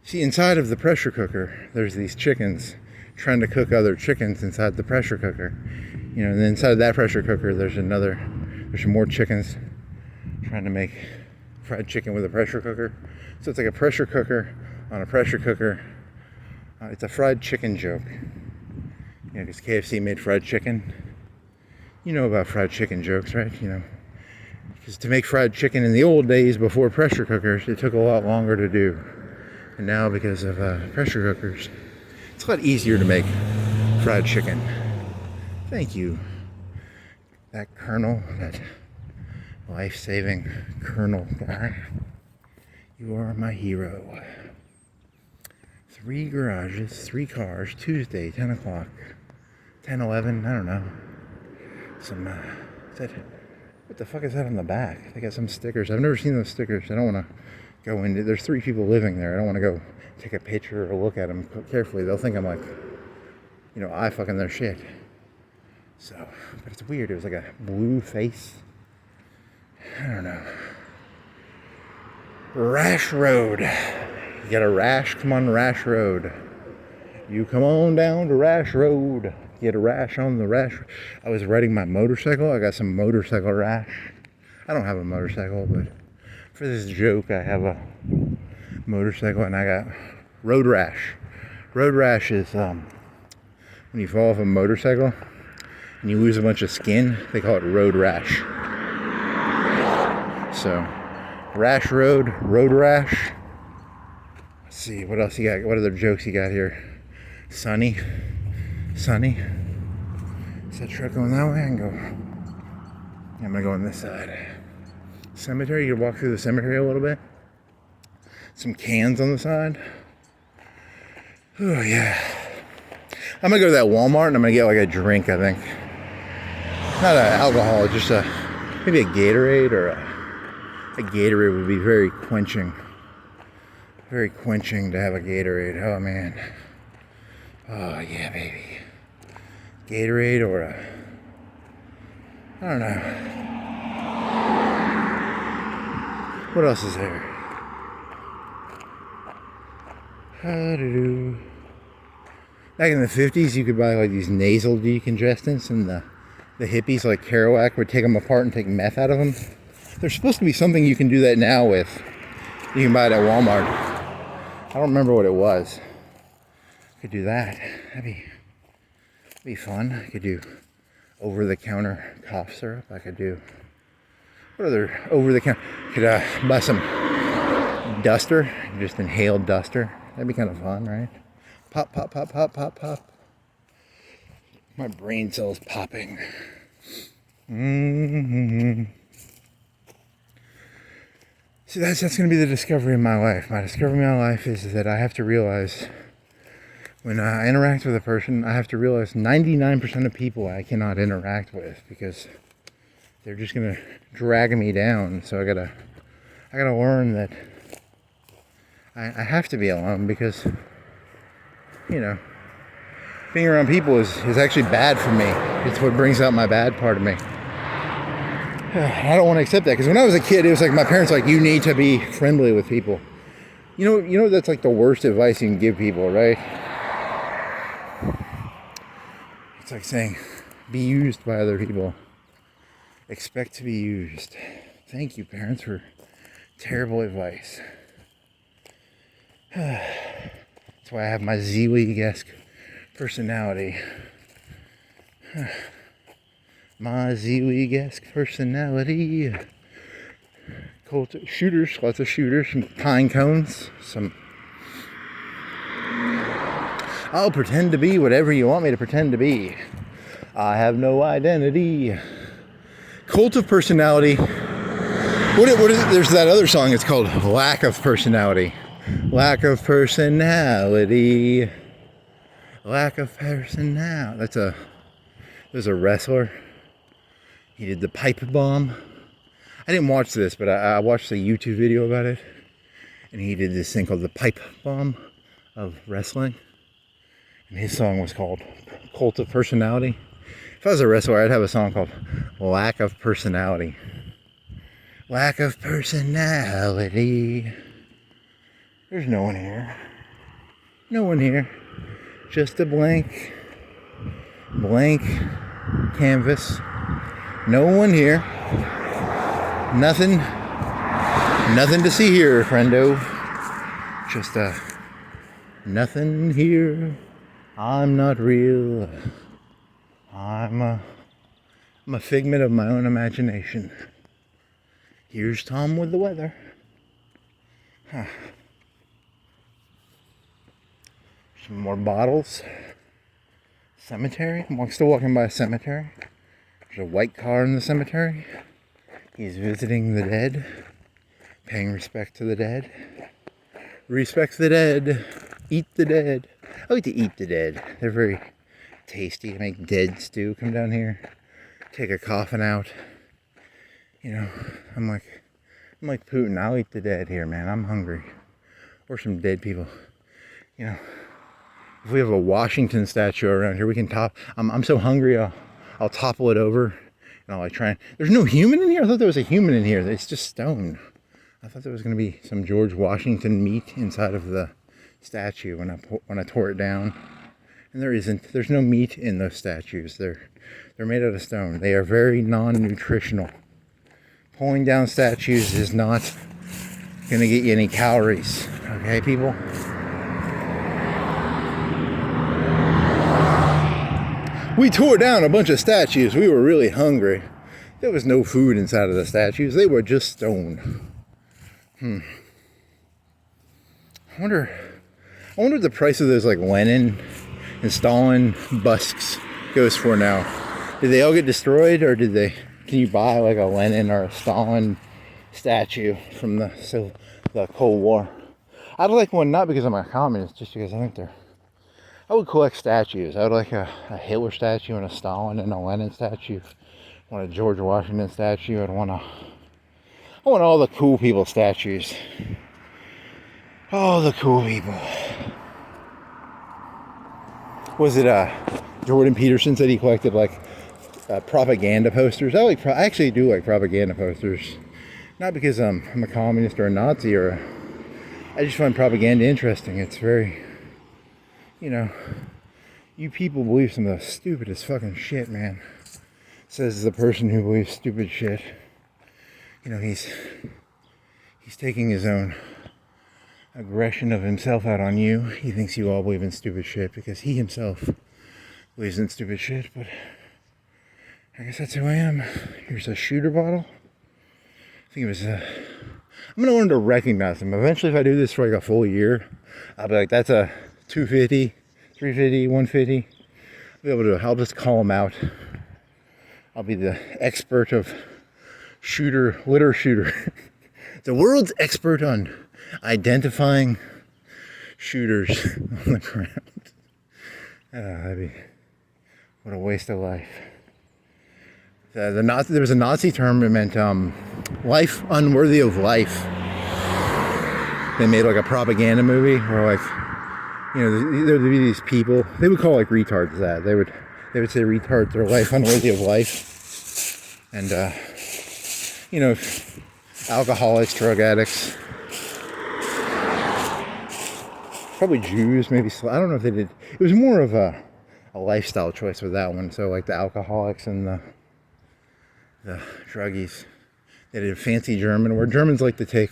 See, inside of the pressure cooker, there's these chickens trying to cook other chickens inside the pressure cooker. You know, and then inside of that pressure cooker, there's some more chickens trying to make fried chicken with a pressure cooker. So it's like a pressure cooker on a pressure cooker. It's a fried chicken joke. You know, because KFC made fried chicken. You know about fried chicken jokes, right? You know, because to make fried chicken in the old days before pressure cookers, it took a lot longer to do. And now, because of pressure cookers, it's a lot easier to make fried chicken. Thank you, that colonel, that life-saving colonel guy. You are my hero. 3 garages, 3 cars, Tuesday, 10 o'clock. 10, 11, I don't know. What the fuck is that on the back? They got some stickers. I've never seen those stickers. I don't want to go into... There's 3 people living there. I don't want to go take a picture or look at them carefully. They'll think I'm like, you know, eye fucking their shit. So, but it's weird. It was like a blue face. I don't know. Rash Road. You got a rash? Come on, Rash Road. You come on down to Rash Road. Get a rash on the rash. I was riding my motorcycle. I got some motorcycle rash. I don't have a motorcycle, but for this joke, I have a motorcycle and I got road rash. Road rash is when you fall off a motorcycle and you lose a bunch of skin, they call it road rash. So, Rash Road, road rash. Let's see, what else you got? What other jokes you got here? Sunny. Is that truck going that way? I can go. I'm gonna go on this side. Cemetery, you can walk through the cemetery a little bit. Some cans on the side. Oh yeah. I'm gonna go to that Walmart and I'm gonna get like a drink, I think. Not an alcohol, just maybe a Gatorade or a Gatorade would be very quenching. Very quenching to have a Gatorade. Oh man. Oh yeah, baby. Gatorade or I don't know. What else is there? Back in the 50s, you could buy like these nasal decongestants, and the hippies like Kerouac would take them apart and take meth out of them. There's supposed to be something you can do that now with. You can buy it at Walmart. I don't remember what it was. Could do that. That'd be fun. I could do over-the-counter cough syrup. I could do, what other over-the-counter? Could buy some duster, just inhaled duster. That'd be kind of fun, right? Pop, pop, pop, pop, pop, pop. My brain cells popping. So that's going to be the discovery of my life. My discovery of my life is that I have to realize, when I interact with a person, I have to realize 99% of people I cannot interact with because they're just going to drag me down. So I gotta learn that I have to be alone because, you know, being around people is actually bad for me. It's what brings out my bad part of me. I don't want to accept that because when I was a kid, it was like my parents were like, you need to be friendly with people. You know that's like the worst advice you can give people, right? It's like saying, be used by other people. Expect to be used. Thank you, parents, for terrible advice. That's why I have my Z-League-esque personality. My Z-League-esque personality. Cool shooters, lots of shooters, some pine cones, some... I'll pretend to be whatever you want me to pretend to be. I have no identity. Cult of personality. What is it? There's that other song, it's called Lack of Personality. Lack of personality. Lack of personality. There's a wrestler. He did the pipe bomb. I didn't watch this, but I watched a YouTube video about it. And he did this thing called the pipe bomb of wrestling. And his song was called Cult of Personality. If I was a wrestler, I'd have a song called Lack of Personality. Lack of personality. There's no one here. No one here. Just a blank canvas. No one here. Nothing to see here, friendo. Just nothing here. I'm not real. I'm a figment of my own imagination. Here's Tom with the weather. Some more bottles. Cemetery. I'm still walking by a cemetery. There's a white car in the cemetery. He's visiting the dead. Paying respect to the dead. Respect the dead. Eat the dead. I like to eat the dead. They're very tasty. I make dead stew. Come down here. Take a coffin out. You know, I'm like Putin. I'll eat the dead here, man. I'm hungry. Or some dead people. You know, if we have a Washington statue around here, we can top. I'm so hungry, I'll topple it over. And I'll like try and... There's no human in here? I thought there was a human in here. It's just stone. I thought there was going to be some George Washington meat inside of the statue when I tore it down. And there isn't. There's no meat in those statues. They're made out of stone. They are very non-nutritional. Pulling down statues is not going to get you any calories. Okay, people? We tore down a bunch of statues. We were really hungry. There was no food inside of the statues. They were just stone. I wonder what the price of those like Lenin and Stalin busks goes for now. Did they all get destroyed, or can you buy like a Lenin or a Stalin statue from the Cold War? I'd like one, not because I'm a communist, just because I think I would collect statues. I would like a Hitler statue and a Stalin and a Lenin statue. I want a George Washington statue. I want all the cool people statues. All the cool people. Was it Jordan Peterson said he collected like propaganda posters? I actually do like propaganda posters. Not because I'm a communist or a Nazi or I just find propaganda interesting. It's very, you know, you people believe some of the stupidest fucking shit, man. Says the person who believes stupid shit. You know, he's taking his own aggression of himself out on you. He thinks you all believe in stupid shit because he himself believes in stupid shit, but I guess that's who I am. Here's a shooter bottle. I think it was I'm gonna learn to recognize them. Eventually, if I do this for like a full year, I'll be like, that's a 250, 350, 150. I'll just call them out. I'll be the expert of litter shooter. The world's expert on identifying shooters on the ground. What a waste of life. There was a Nazi term that meant life unworthy of life. They made like a propaganda movie where, like, you know, there would be these people. They would call like retards that. They would say retards are life unworthy of life. And you know, alcoholics, drug addicts, probably Jews, maybe. I don't know if they did. It was more of a lifestyle choice with that one. So like the alcoholics and the druggies, they did a fancy German word. Germans like to take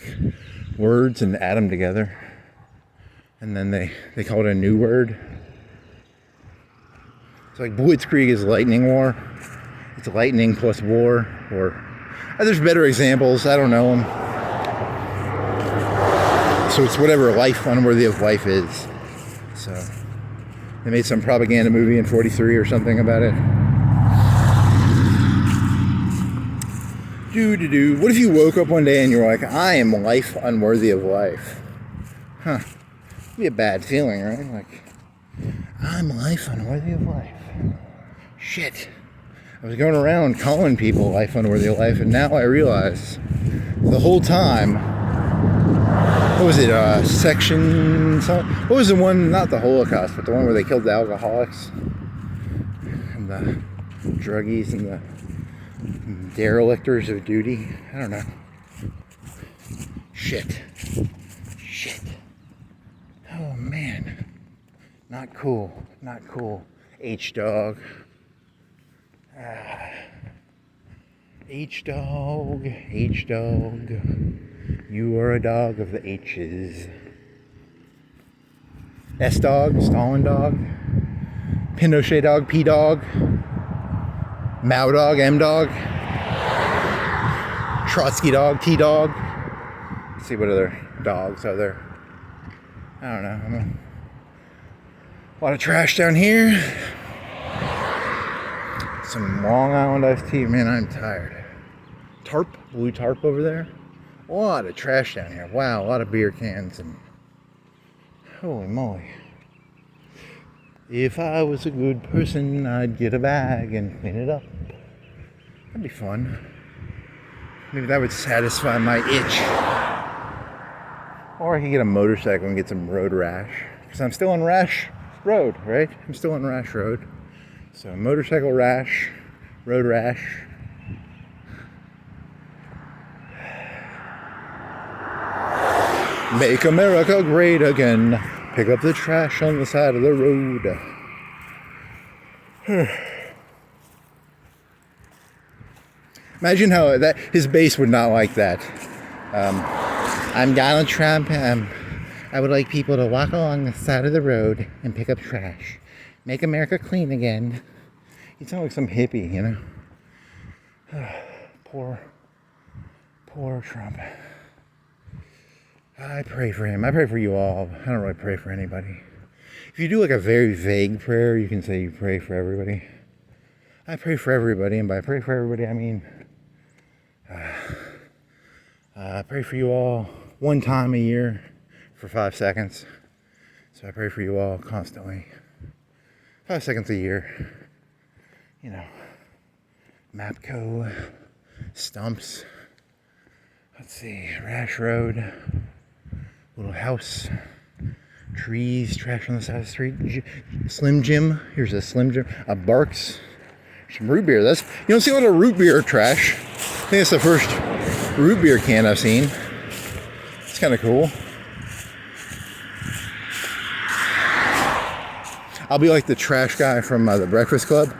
words and add them together, and then they call it a new word. It's like Blitzkrieg is lightning war. It's lightning plus war, or there's better examples. I don't know them. So it's whatever life unworthy of life is. So they made some propaganda movie in '43 or something about it. What if you woke up one day and you're like, I am life unworthy of life? Huh. It'd be a bad feeling, right? Like, I'm life unworthy of life. Shit. I was going around calling people life unworthy of life, and now I realize the whole time, what was it, what was the one, not the Holocaust, but the one where they killed the alcoholics and the druggies and the derelictors of duty? I don't know. Shit. Oh man. Not cool. H-dog. H-dog. You are a dog of the H's. S-dog, Stalin dog, Pinochet dog, P-dog, Mao dog, M-dog, Trotsky dog, T-dog. Let's see what other dogs are there. I don't know. A lot of trash down here. Some Long Island iced tea. Man, I'm tired. Blue tarp over there. A lot of trash down here. Wow, a lot of beer cans and holy moly. If I was a good person, I'd get a bag and clean it up. That'd be fun. Maybe that would satisfy my itch. Or I could get a motorcycle and get some road rash. Because I'm still on Rash Road, right? I'm still on Rash Road. So motorcycle rash, road rash. Make America great again. Pick up the trash on the side of the road. Imagine how his base would not like that. I'm Donald Trump. I would like people to walk along the side of the road and pick up trash. Make America clean again. You sound like some hippie, you know. Poor Trump. I pray for him. I pray for you all. I don't really pray for anybody. If you do like a very vague prayer, you can say you pray for everybody. I pray for everybody, and by pray for everybody, I mean I pray for you all one time a year for 5 seconds. So I pray for you all constantly. 5 seconds a year. You know, Mapco, stumps. Let's see, Rash Road. Little house, trees, trash on the side of the street. Slim Jim. Here's a Slim Jim. A Barks. Some root beer. You don't see a lot of root beer trash. I think it's the first root beer can I've seen. It's kind of cool. I'll be like the trash guy from the Breakfast Club.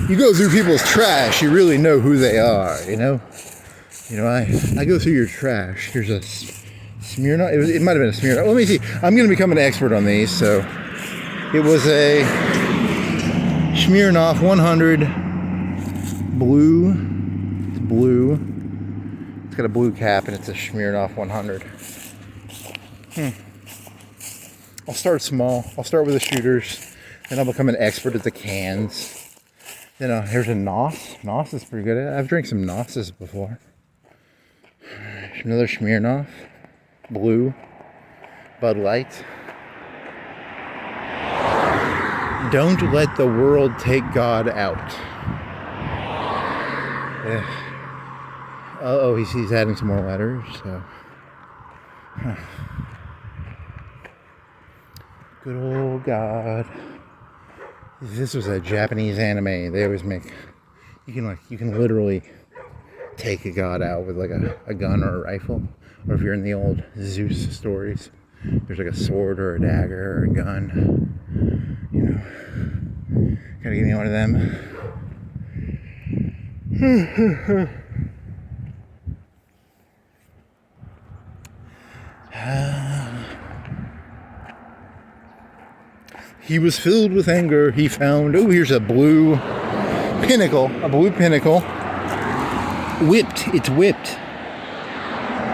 You go through people's trash, you really know who they are, you know? You know, I go through your trash. Here's a Smirnoff. It might have been a Smirnoff. Let me see. I'm going to become an expert on these. So it was a Smirnoff 100 blue. It's blue. It's got a blue cap and it's a Smirnoff 100. I'll start small. I'll start with the shooters. Then I'll become an expert at the cans. Then here's a Nos. Nos is pretty good. I've drank some Nosses before. Another Smirnoff. Blue. Bud Light. Don't let the world take God out. Yeah. Oh, he's adding some more letters. So. Huh. Good old God. If this was a Japanese anime, they always make you can literally take a god out with like a gun or a rifle. Or if you're in the old Zeus stories, there's like a sword or a dagger or a gun. You know. Gotta give me one of them. He was filled with anger. He found, here's a blue pinnacle. Whipped. It's whipped.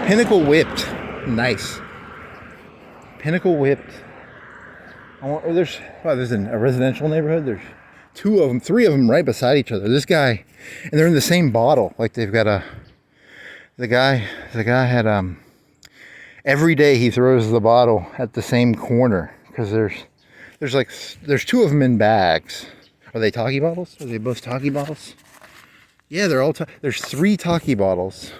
Pinnacle whipped. Nice. Pinnacle whipped. There's a residential neighborhood. There's three of them right beside each other. This guy, and they're in the same bottle. Like they've got the guy had, every day he throws the bottle at the same corner because there's two of them in bags. Are they Taki bottles? Are they both Taki bottles? Yeah, they're all there's 3 Taki bottles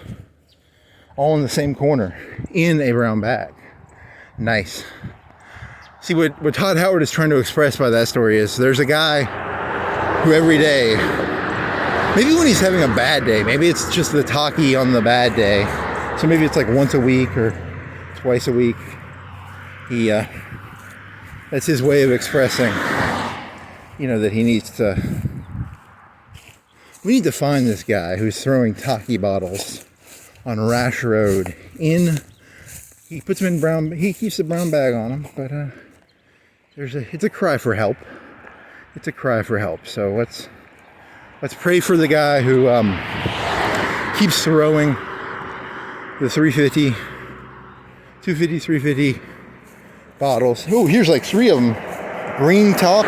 all in the same corner in a brown bag. Nice. See, what Todd Howard is trying to express by that story is there's a guy who every day, maybe when he's having a bad day, maybe it's just the Taki on the bad day, so maybe it's like once a week or twice a week, that's his way of expressing, that he needs to, we need to find this guy who's throwing Taki bottles on Rash Road he puts them in brown, he keeps the brown bag on him, but it's a cry for help. It's a cry for help. So let's pray for the guy who keeps throwing the 350, 250, 350 bottles. Oh, here's like 3 of them. Green top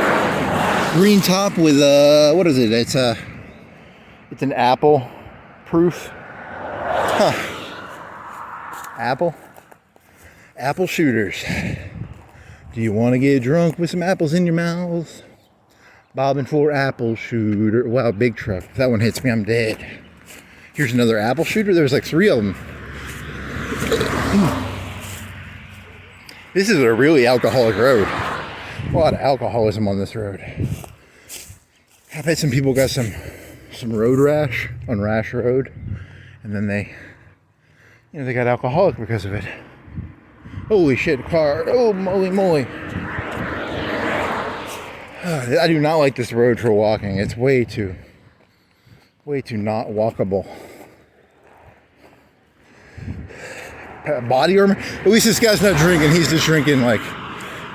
with what is it? It's an apple proof. Huh. Apple shooters. Do you want to get drunk with some apples in your mouth? Bobbing for apple shooter. Wow, big truck. If that one hits me, I'm dead. Here's another apple shooter. There's like 3 of them. This is a really alcoholic road. A lot of alcoholism on this road. I bet some people got some road rash on Rash Road, and then they got alcoholic because of it. Holy shit, car. Oh, moly moly. I do not like this road for walking. It's way too not walkable. Body armor. At least this guy's not drinking. He's just drinking I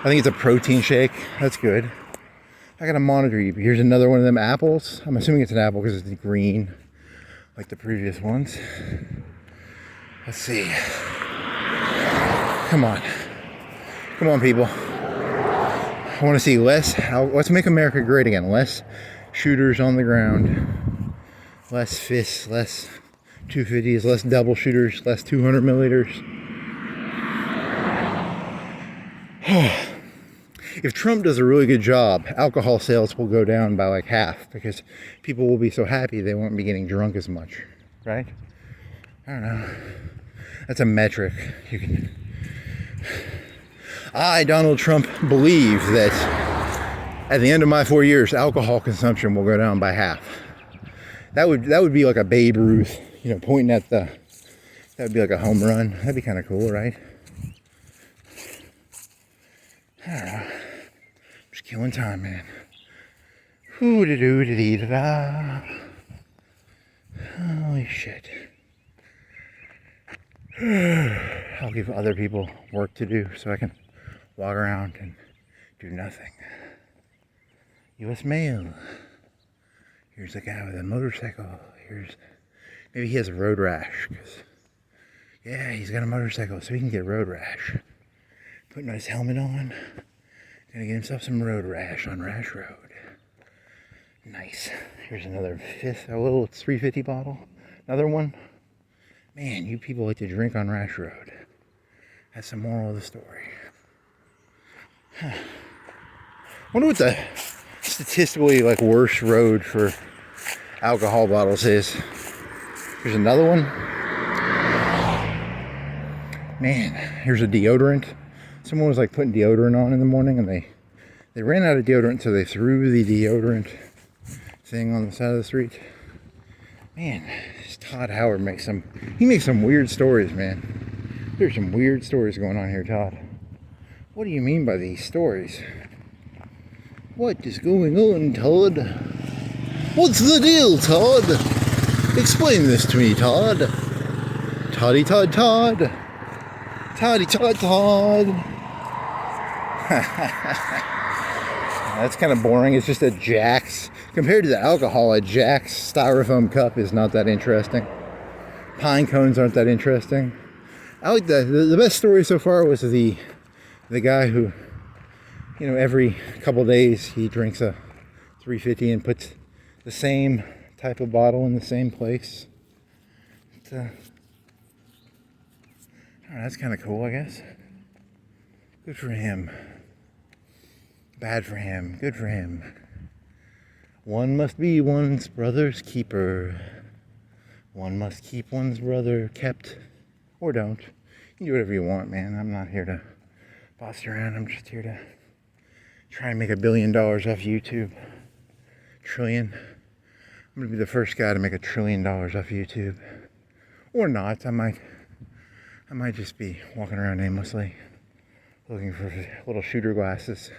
think it's a protein shake. That's good. I gotta monitor you. Here's another one of them apples. I'm assuming it's an apple because it's green, like the previous ones. Let's see. Come on, people. I want to see less. Let's make America great again. Less shooters on the ground. Less fists. Less 250s. Less double shooters. Less 200 milliliters. If Trump does a really good job, alcohol sales will go down by like half because people will be so happy they won't be getting drunk as much, right? I don't know. That's a metric. I, Donald Trump, believe that at the end of my 4 years, alcohol consumption will go down by half. That would be like a Babe Ruth, pointing at that would be like a home run. That'd be kind of cool, right? I don't know. killing time, man. Hoo-da-doo-da-dee-da-da. Holy shit. I'll give other people work to do so I can walk around and do nothing. U.S. mail. Here's a guy with a motorcycle. Maybe he has road rash. Yeah, he's got a motorcycle, so he can get road rash. Putting his helmet on. Gonna get himself some road rash on Rash Road. Nice. Here's another a little 350 bottle. Another one. Man, you people like to drink on Rash Road. That's the moral of the story. Wonder what the statistically worst road for alcohol bottles is. Here's another one. Man, here's a deodorant. Someone was putting deodorant on in the morning, and they ran out of deodorant, so they threw the deodorant thing on the side of the street. Man, this Todd Howard makes some weird stories, man. There's some weird stories going on here, Todd. What do you mean by these stories? What is going on, Todd? What's the deal, Todd? Explain this to me, Todd. Toddy Todd Todd. Toddy Todd Todd. That's kind of boring. It's just a Jack's. Compared to the alcohol, a Jack's styrofoam cup is not that interesting. Pine cones aren't that interesting. I like the best story so far was the guy who, every couple days he drinks a 350 and puts the same type of bottle in the same place. That's kind of cool, I guess. Good for him. Bad for him. Good for him. One must be one's brother's keeper. One must keep one's brother kept. Or don't. You can do whatever you want, man. I'm not here to boss around. I'm just here to try and make $1 billion off YouTube. Trillion. I'm going to be the first guy to make $1 trillion off YouTube. Or not. I might just be walking around aimlessly, looking for little shooter glasses.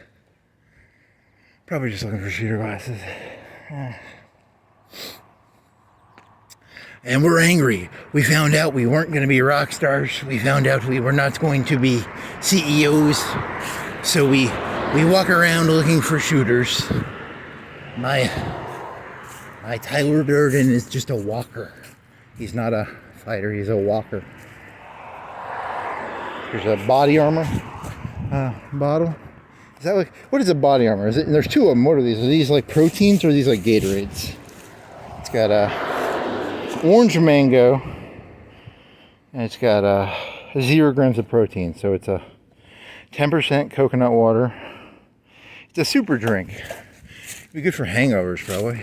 Probably just looking for shooter glasses. And we're angry. We found out we weren't going to be rock stars. We found out we were not going to be CEOs. So we walk around looking for shooters. My Tyler Durden is just a walker. He's not a fighter, he's a walker. There's a body armor bottle. Is that what is a body armor? Is it? There's two of them. What are these? Are these proteins or are these Gatorades? It's got orange mango, and it's got 0 grams of protein. So it's a 10% coconut water. It's a super drink. It'd be good for hangovers, probably.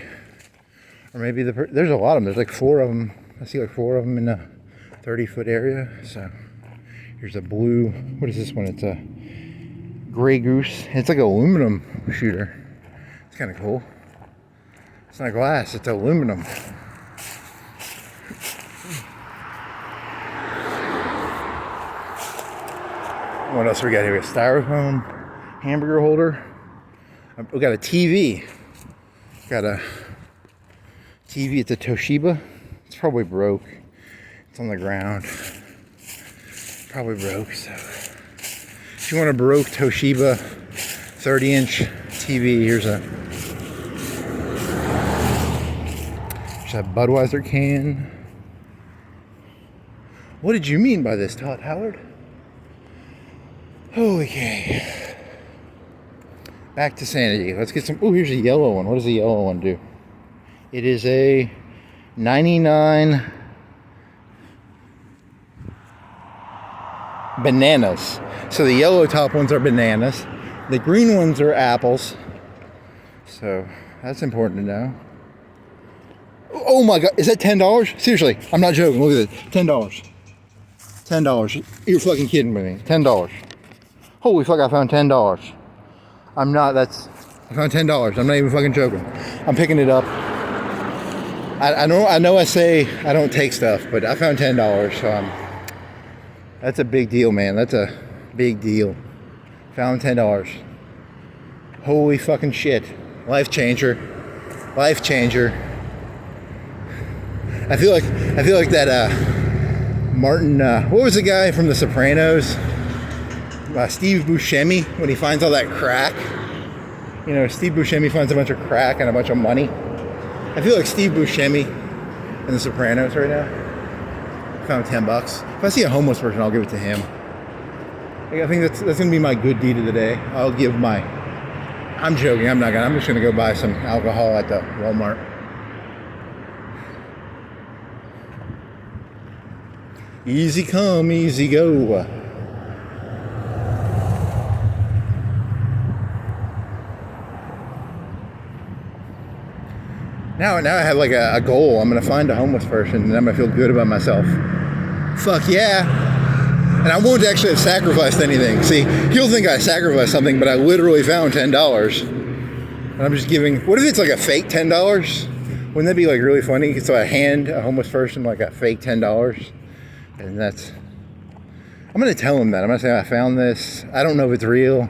Or maybe there's a lot of them. There's 4 of them. I see 4 of them in a 30-foot area. So here's a blue. What is this one? It's a Grey Goose. It's like an aluminum shooter. It's kind of cool. It's not glass, it's aluminum. What else we got here? We got a styrofoam hamburger holder. We got a TV. Got a TV. It's a Toshiba. It's probably broke. It's on the ground. Probably broke, so if you want a broke Toshiba 30-inch TV, here's a Budweiser can. What did you mean by this, Todd Howard? Okay. Back to sanity. Let's get some. Oh, here's a yellow one. What does the yellow one do? It is a 99 bananas. So the yellow top ones are bananas. The green ones are apples. So that's important to know. Oh my God, is that $10? Seriously, I'm not joking. Look at this, $10. $10. You're fucking kidding me. $10. Holy fuck, I found $10. I found $10. I'm not even fucking joking. I'm picking it up. I know I say I don't take stuff, but I found $10. So that's a big deal, man. That's a big deal. Found $10. Holy fucking shit. Life changer. Life changer. I feel like that Martin, what was the guy from The Sopranos? Steve Buscemi, when he finds all that crack. You know, Steve Buscemi finds a bunch of crack and a bunch of money. I feel like Steve Buscemi in The Sopranos right now. Found $10. If I see a homeless person, I'll give it to him. I think that's going to be my good deed of the day. I'll give my... I'm joking. I'm just going to go buy some alcohol at the Walmart. Easy come, easy go. Now I have like a goal. I'm going to find a homeless person and I'm going to feel good about myself. Fuck yeah. And I won't actually have sacrificed anything. See, he'll think I sacrificed something, but I literally found $10. And I'm just giving... What if it's like a fake $10? Wouldn't that be like really funny? So I hand a homeless person like a fake $10. And that's... I'm going to tell him that. I'm going to say, I found this. I don't know if it's real.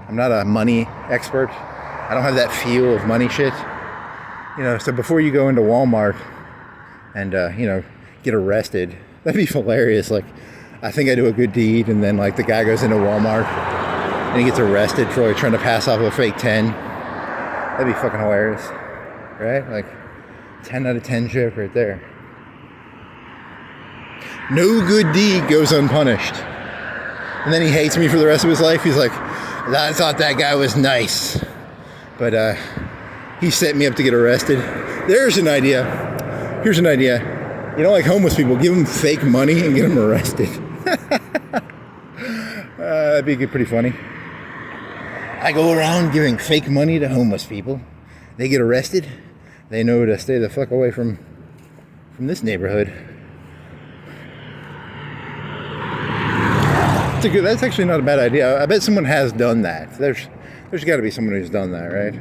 I'm not a money expert. I don't have that feel of money shit. You know, so before you go into Walmart and, you know, get arrested, that'd be hilarious. Like, I think I do a good deed, and then, like, the guy goes into Walmart and he gets arrested for, like, trying to pass off a fake 10. That'd be fucking hilarious, right? Like, 10 out of 10 joke right there. No good deed goes unpunished. And then he hates me for the rest of his life. He's like, I thought that guy was nice, but he set me up to get arrested. There's an idea. Here's an idea. You don't like homeless people, give them fake money and get them arrested. That'd be pretty funny. I go around giving fake money to homeless people. They get arrested. They know to stay the fuck away from this neighborhood. That's actually not a bad idea. I bet someone has done that. There's got to be someone who's done that, right?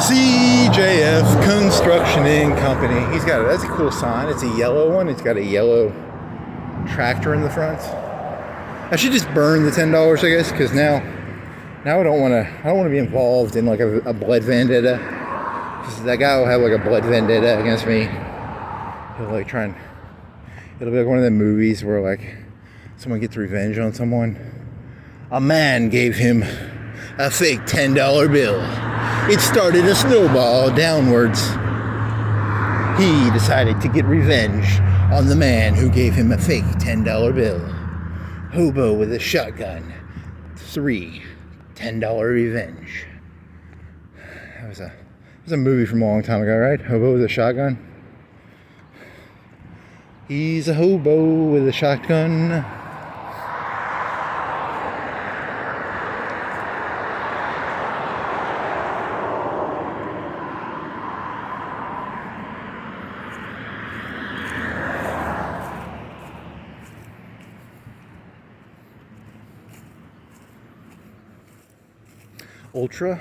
CJF Construction and Company. He's got that's a cool sign. It's a yellow one. It's got a yellow tractor in the front. I should just burn the $10, I guess, because now I don't want to be involved in like a blood vendetta. Because that guy will have like a blood vendetta against me. He'll like it'll be like one of the movies where like someone gets revenge on someone. A man gave him a fake $10 bill. It started a snowball downwards. He decided to get revenge on the man who gave him a fake $10 bill. Hobo with a shotgun. 3 $10 revenge. That was a movie from a long time ago, right? Hobo with a shotgun. He's a hobo with a shotgun. Ultra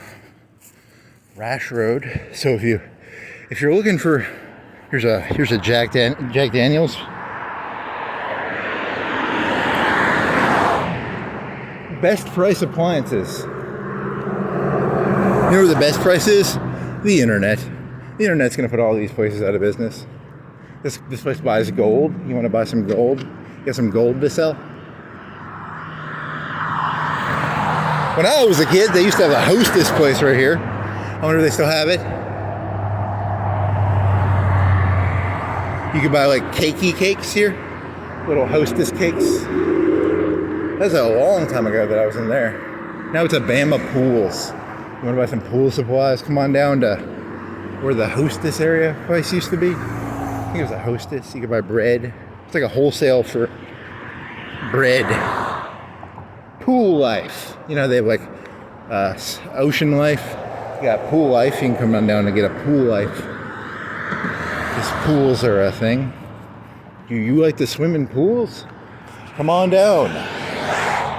Rash Road. So if you're looking for, here's a Jack Daniels. Best price appliances. You know where the best price is? The internet. The internet's gonna put all these places out of business. This place buys gold. You want to buy some gold? You got some gold to sell? When I was a kid, they used to have a Hostess place right here. I wonder if they still have it. You could buy like cakey cakes here. Little Hostess cakes. That was a long time ago that I was in there. Now it's a Bama Pools. You want to buy some pool supplies? Come on down to where the Hostess area place used to be. I think it was a Hostess. You could buy bread. It's like a wholesale for bread. Pool Life. You know, they have like Ocean Life. You got Pool Life. You can come on down and get a Pool Life. Because pools are a thing. You like to swim in pools? Come on down.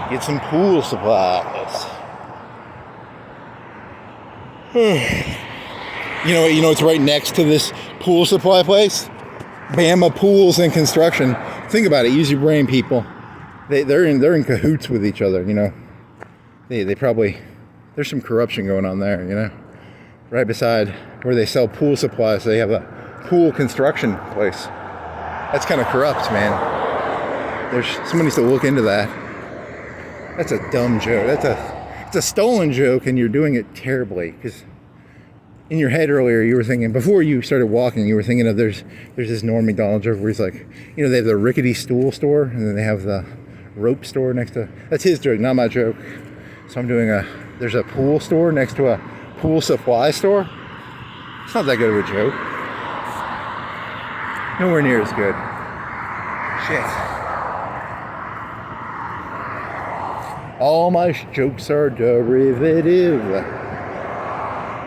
Get some pool supplies. You know, it's right next to this pool supply place. Bama Pools and Construction. Think about it. Use your brain, people. They're in cahoots with each other. You know. They probably, there's some corruption going on there. You know. Right beside where they sell pool supplies, they have a pool construction place. That's kind of corrupt, man. Someone needs to look into that. That's a dumb joke. It's a stolen joke, and you're doing it terribly. Because in your head earlier, you were thinking, before you started walking, you were thinking of there's this Norm Macdonald joke where he's like, you know, they have the rickety stool store, and then they have the rope store next to. That's his joke, not my joke. So I'm doing there's a pool store next to a pool supply store. It's not that good of a joke. Nowhere near as good. Shit. All my jokes are derivative.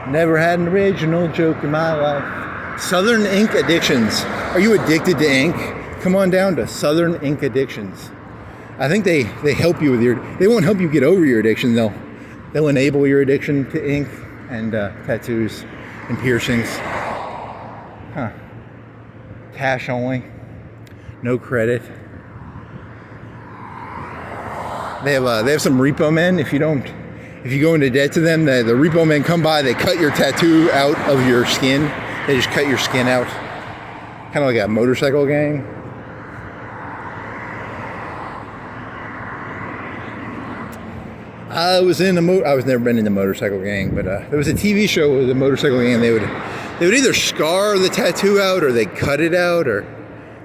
Never had an original joke in my life. Southern Ink Addictions. Are you addicted to ink? Come on down to Southern Ink Addictions. I think they help you with they won't help you get over your addiction. They'll enable your addiction to ink and tattoos and piercings. Cash only. No credit. They have some repo men. If you go into debt to them, the repo men come by, they cut your tattoo out of your skin. They just cut your skin out. Kind of like a motorcycle gang. I was never been in the motorcycle gang, but there was a TV show with a motorcycle gang. They would either scar the tattoo out, or they cut it out, or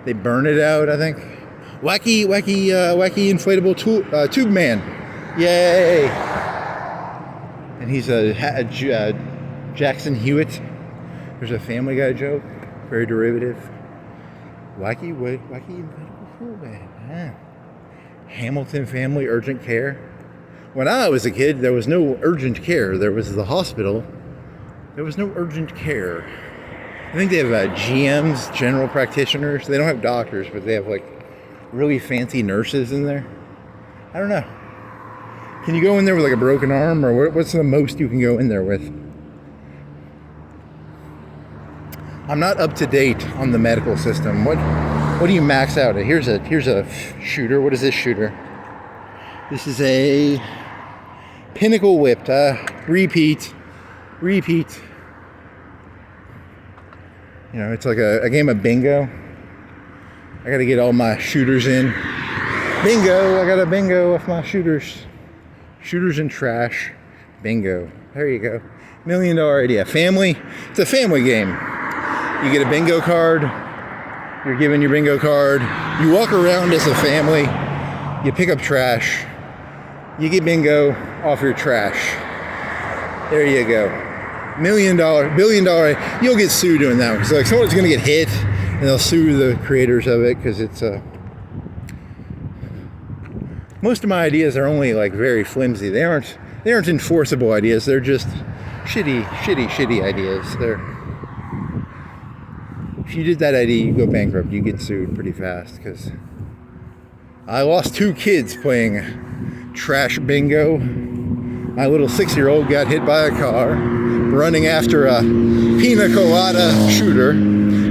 they burn it out, I think. Wacky inflatable tube man. Yay. And he's a Jackson Hewitt. There's a Family Guy joke. Very derivative. Wacky inflatable tube man. Hamilton Family Urgent Care. When I was a kid, there was no urgent care. There was the hospital. There was no urgent care. I think they have GMs, general practitioners. They don't have doctors, but they have like really fancy nurses in there. I don't know. Can you go in there with like a broken arm, or what's the most you can go in there with? I'm not up to date on the medical system. What do you max out at? Here's a shooter. What is this shooter? This is a Pinnacle Whipped. Repeat. You know, it's like a game of bingo. I gotta get all my shooters in. Bingo! I got a bingo with my shooters. Shooters and trash. Bingo. There you go. $1 million idea. Family. It's a family game. You get a bingo card. You're given your bingo card. You walk around as a family. You pick up trash. You get bingo off your trash. There you go. $1 million, billion dollar. You'll get sued doing that one. Because like someone's gonna get hit, and they'll sue the creators of it because it's most of my ideas are only like very flimsy. They aren't enforceable ideas. They're just shitty ideas. If you did that idea, you go bankrupt. You get sued pretty fast. Because I lost 2 kids playing trash bingo. My little 6-year-old got hit by a car running after a pina colada shooter.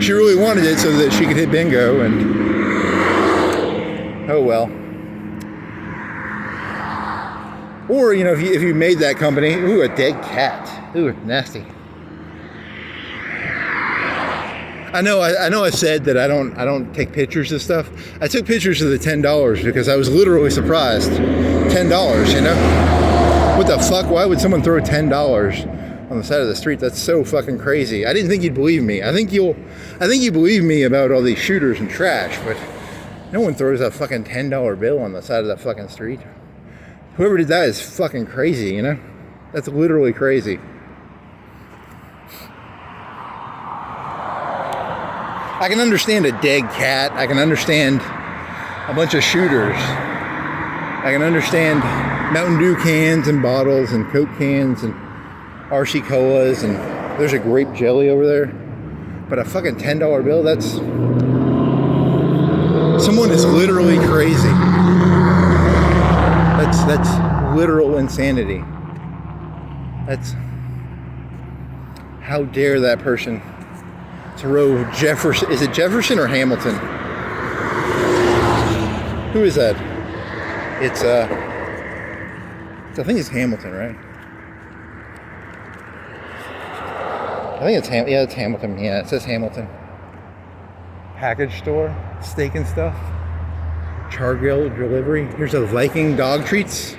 She really wanted it so that she could hit bingo, and oh well. Or, you know, if you made that company, ooh, a dead cat. Ooh, nasty. I know I said that I don't take pictures of stuff. I took pictures of the $10 because I was literally surprised. $10, you know? What the fuck? Why would someone throw $10 on the side of the street? That's so fucking crazy. I didn't think you'd believe me. I think you believe me about all these shooters and trash, but no one throws a fucking $10 bill on the side of the fucking street. Whoever did that is fucking crazy, you know? That's literally crazy. I can understand a dead cat. I can understand a bunch of shooters. I can understand Mountain Dew cans and bottles and Coke cans and RC Colas, and there's a grape jelly over there. But a fucking $10 bill, that's... Someone is literally crazy. That's literal insanity. That's... How dare that person Thoreau Jefferson. Is it Jefferson or Hamilton? Who is that? It's I think it's Hamilton, right? I think it's yeah, it's Hamilton. Yeah, it says Hamilton. Package store, steak and stuff. Char-grill delivery. Here's a Viking dog treats.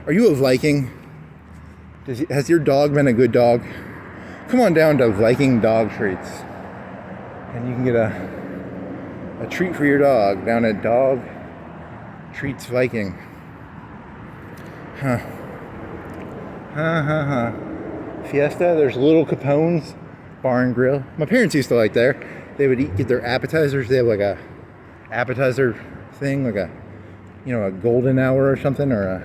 Are you a Viking? Has your dog been a good dog? Come on down to Viking dog treats, and you can get a treat for your dog down at Dog Treats Viking. Huh. Fiesta. There's Little Capone's Bar and Grill. My parents used to like there. They would get their appetizers. They have like a appetizer thing, like a golden hour or something, or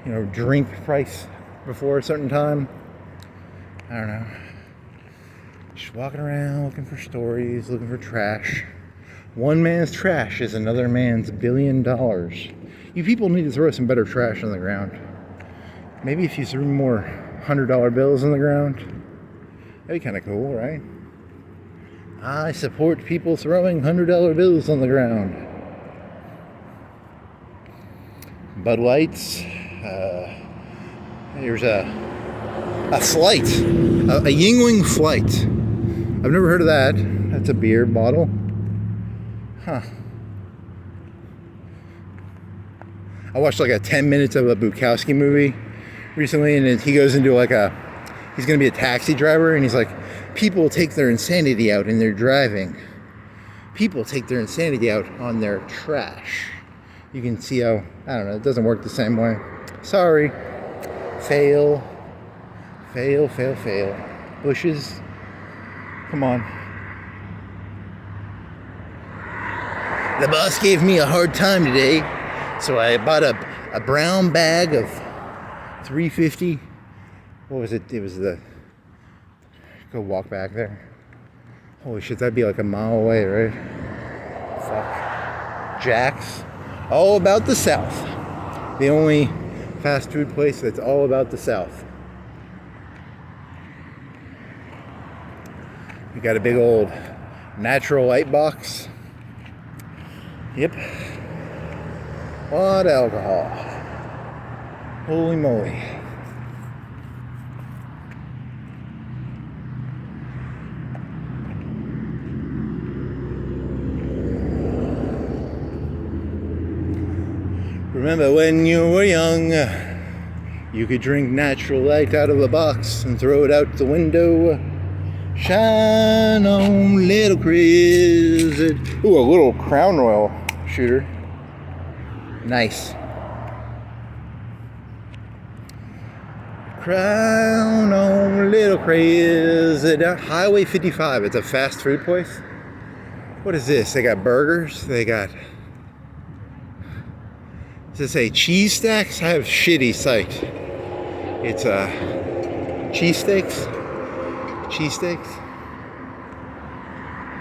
a drink price before a certain time. I don't know. Just walking around looking for stories, looking for trash. One man's trash is another man's $1 billion. You people need to throw some better trash on the ground. Maybe if you threw more $100 bills on the ground, that'd be kind of cool, right? I support people throwing $100 bills on the ground. Bud Lights. Here's a Flight. A Yingling Flight. I've never heard of that. That's a beer bottle. Huh. I watched like 10 minutes of a Bukowski movie recently, and he goes into he's going to be a taxi driver, and he's like, people take their insanity out in their driving. People take their insanity out on their trash. You can see how, I don't know, it doesn't work the same way. Sorry. Fail. Bushes. Come on. The boss gave me a hard time today, so I bought a brown bag of $3.50. What was it? It was go walk back there. Holy shit, that'd be like a mile away, right? Fuck. Jack's. All about the South. The only fast food place that's all about the South. We got a big old natural light box. Yep. What alcohol? Holy moly. Remember when you were young, you could drink natural light out of a box and throw it out the window. Shine on, little Chris. Ooh, a little Crown Royal shooter. Nice. Crown on, little Chris. Highway 55. It's a fast food place. What is this? They got burgers. They got... Does it say cheese stacks? I have shitty sight. It's cheesesteaks. Cheesesteaks.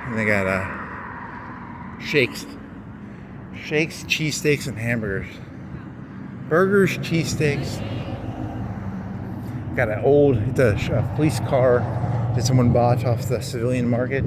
And they got shakes. Shakes, cheesesteaks, and hamburgers. Burgers, cheesesteaks. Got an old, it's a police car that someone bought off the civilian market.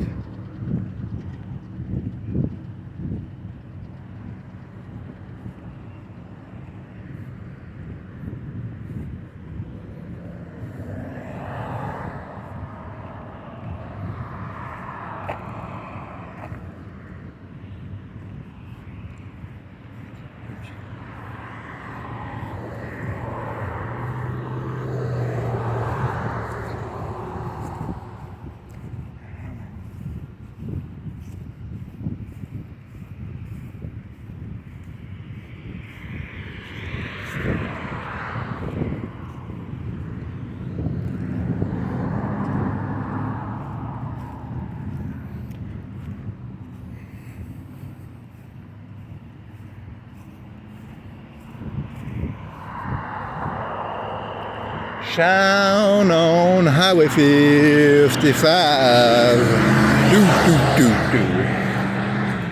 Shine on Highway 55.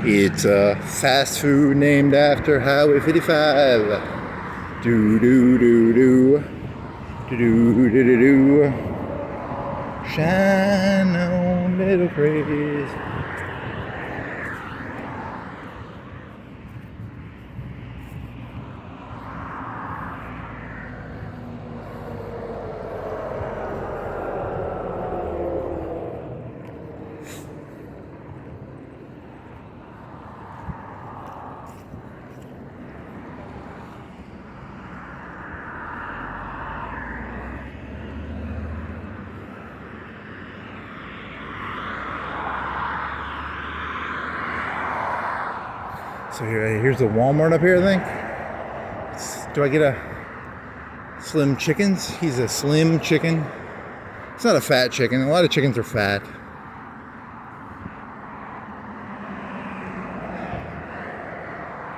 It's a fast food named after Highway 55. Shine on, little craze. So here's the Walmart up here, I think. Do I get a Slim Chickens? He's a slim chicken. It's not a fat chicken. A lot of chickens are fat.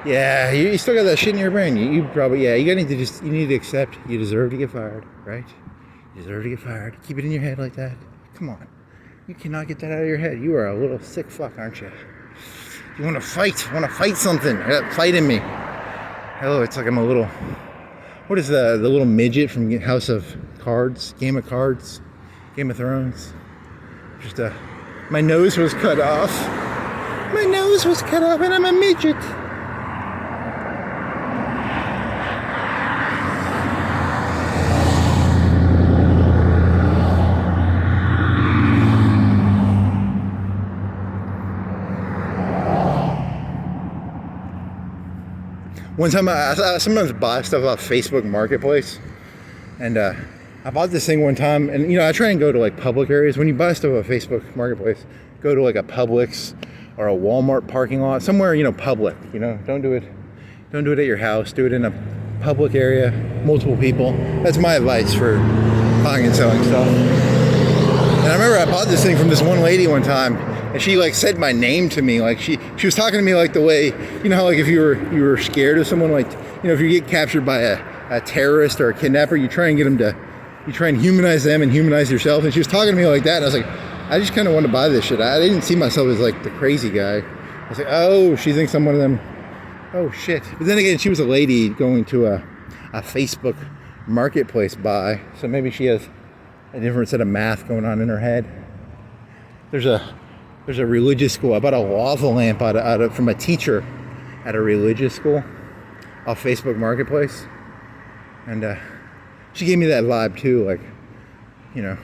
Yeah, you still got that shit in your brain. You probably, yeah, you need to accept you deserve to get fired, right? You deserve to get fired. Keep it in your head like that. Come on. You cannot get that out of your head. You are a little sick fuck, aren't you? You want to fight something. Fight in me. Hello, it's like I'm a little, what is the little midget from House of Cards? Game of Cards? Game of Thrones? Just my nose was cut off. My nose was cut off and I'm a midget. One time, I sometimes buy stuff off Facebook Marketplace, and I bought this thing one time, and I try and go to like public areas. When you buy stuff off Facebook Marketplace, go to like a Publix or a Walmart parking lot, somewhere public. Don't do it at your house. Do it in a public area, multiple people. That's my advice for buying and selling stuff. And I remember I bought this thing from this one lady one time. And she like said my name to me, like she was talking to me like the way, how like if you were scared of someone, like, if you get captured by a terrorist or a kidnapper, you try and humanize them and humanize yourself. And she was talking to me like that, and I was like, I just kind of want to buy this shit. I didn't see myself as like the crazy guy. I was like, oh, she thinks I'm one of them. Oh shit. But then again, she was a lady going to a Facebook Marketplace buy, so maybe she has a different set of math going on in her head. There's a religious school. I bought a lava lamp from a teacher at a religious school off Facebook Marketplace. And she gave me that vibe too, like, you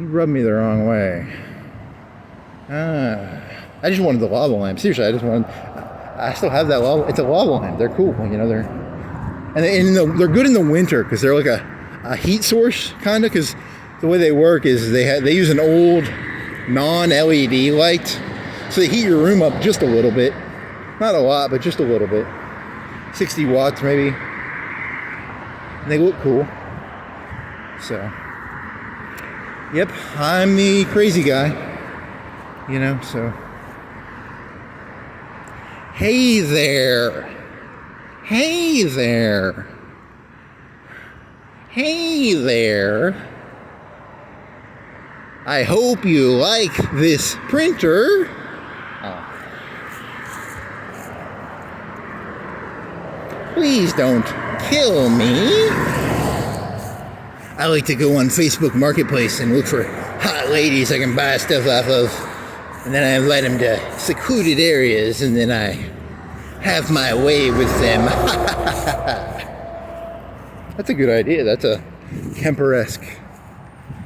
rubbed me the wrong way. I just wanted the lava lamp. Seriously, I still have that lava. It's a lava lamp. They're cool, they're good in the winter because they're like a heat source, kind of, because the way they work is they use an old non-LED light, so they heat your room up just a little bit, not a lot, but just a little bit, 60 watts maybe, and they look cool. So yep, I'm the crazy guy, so hey there, I hope you like this printer. Please don't kill me. I like to go on Facebook Marketplace and look for hot ladies I can buy stuff off of. And then I invite them to secluded areas, and then I have my way with them. That's a good idea. That's a Kemper-esque.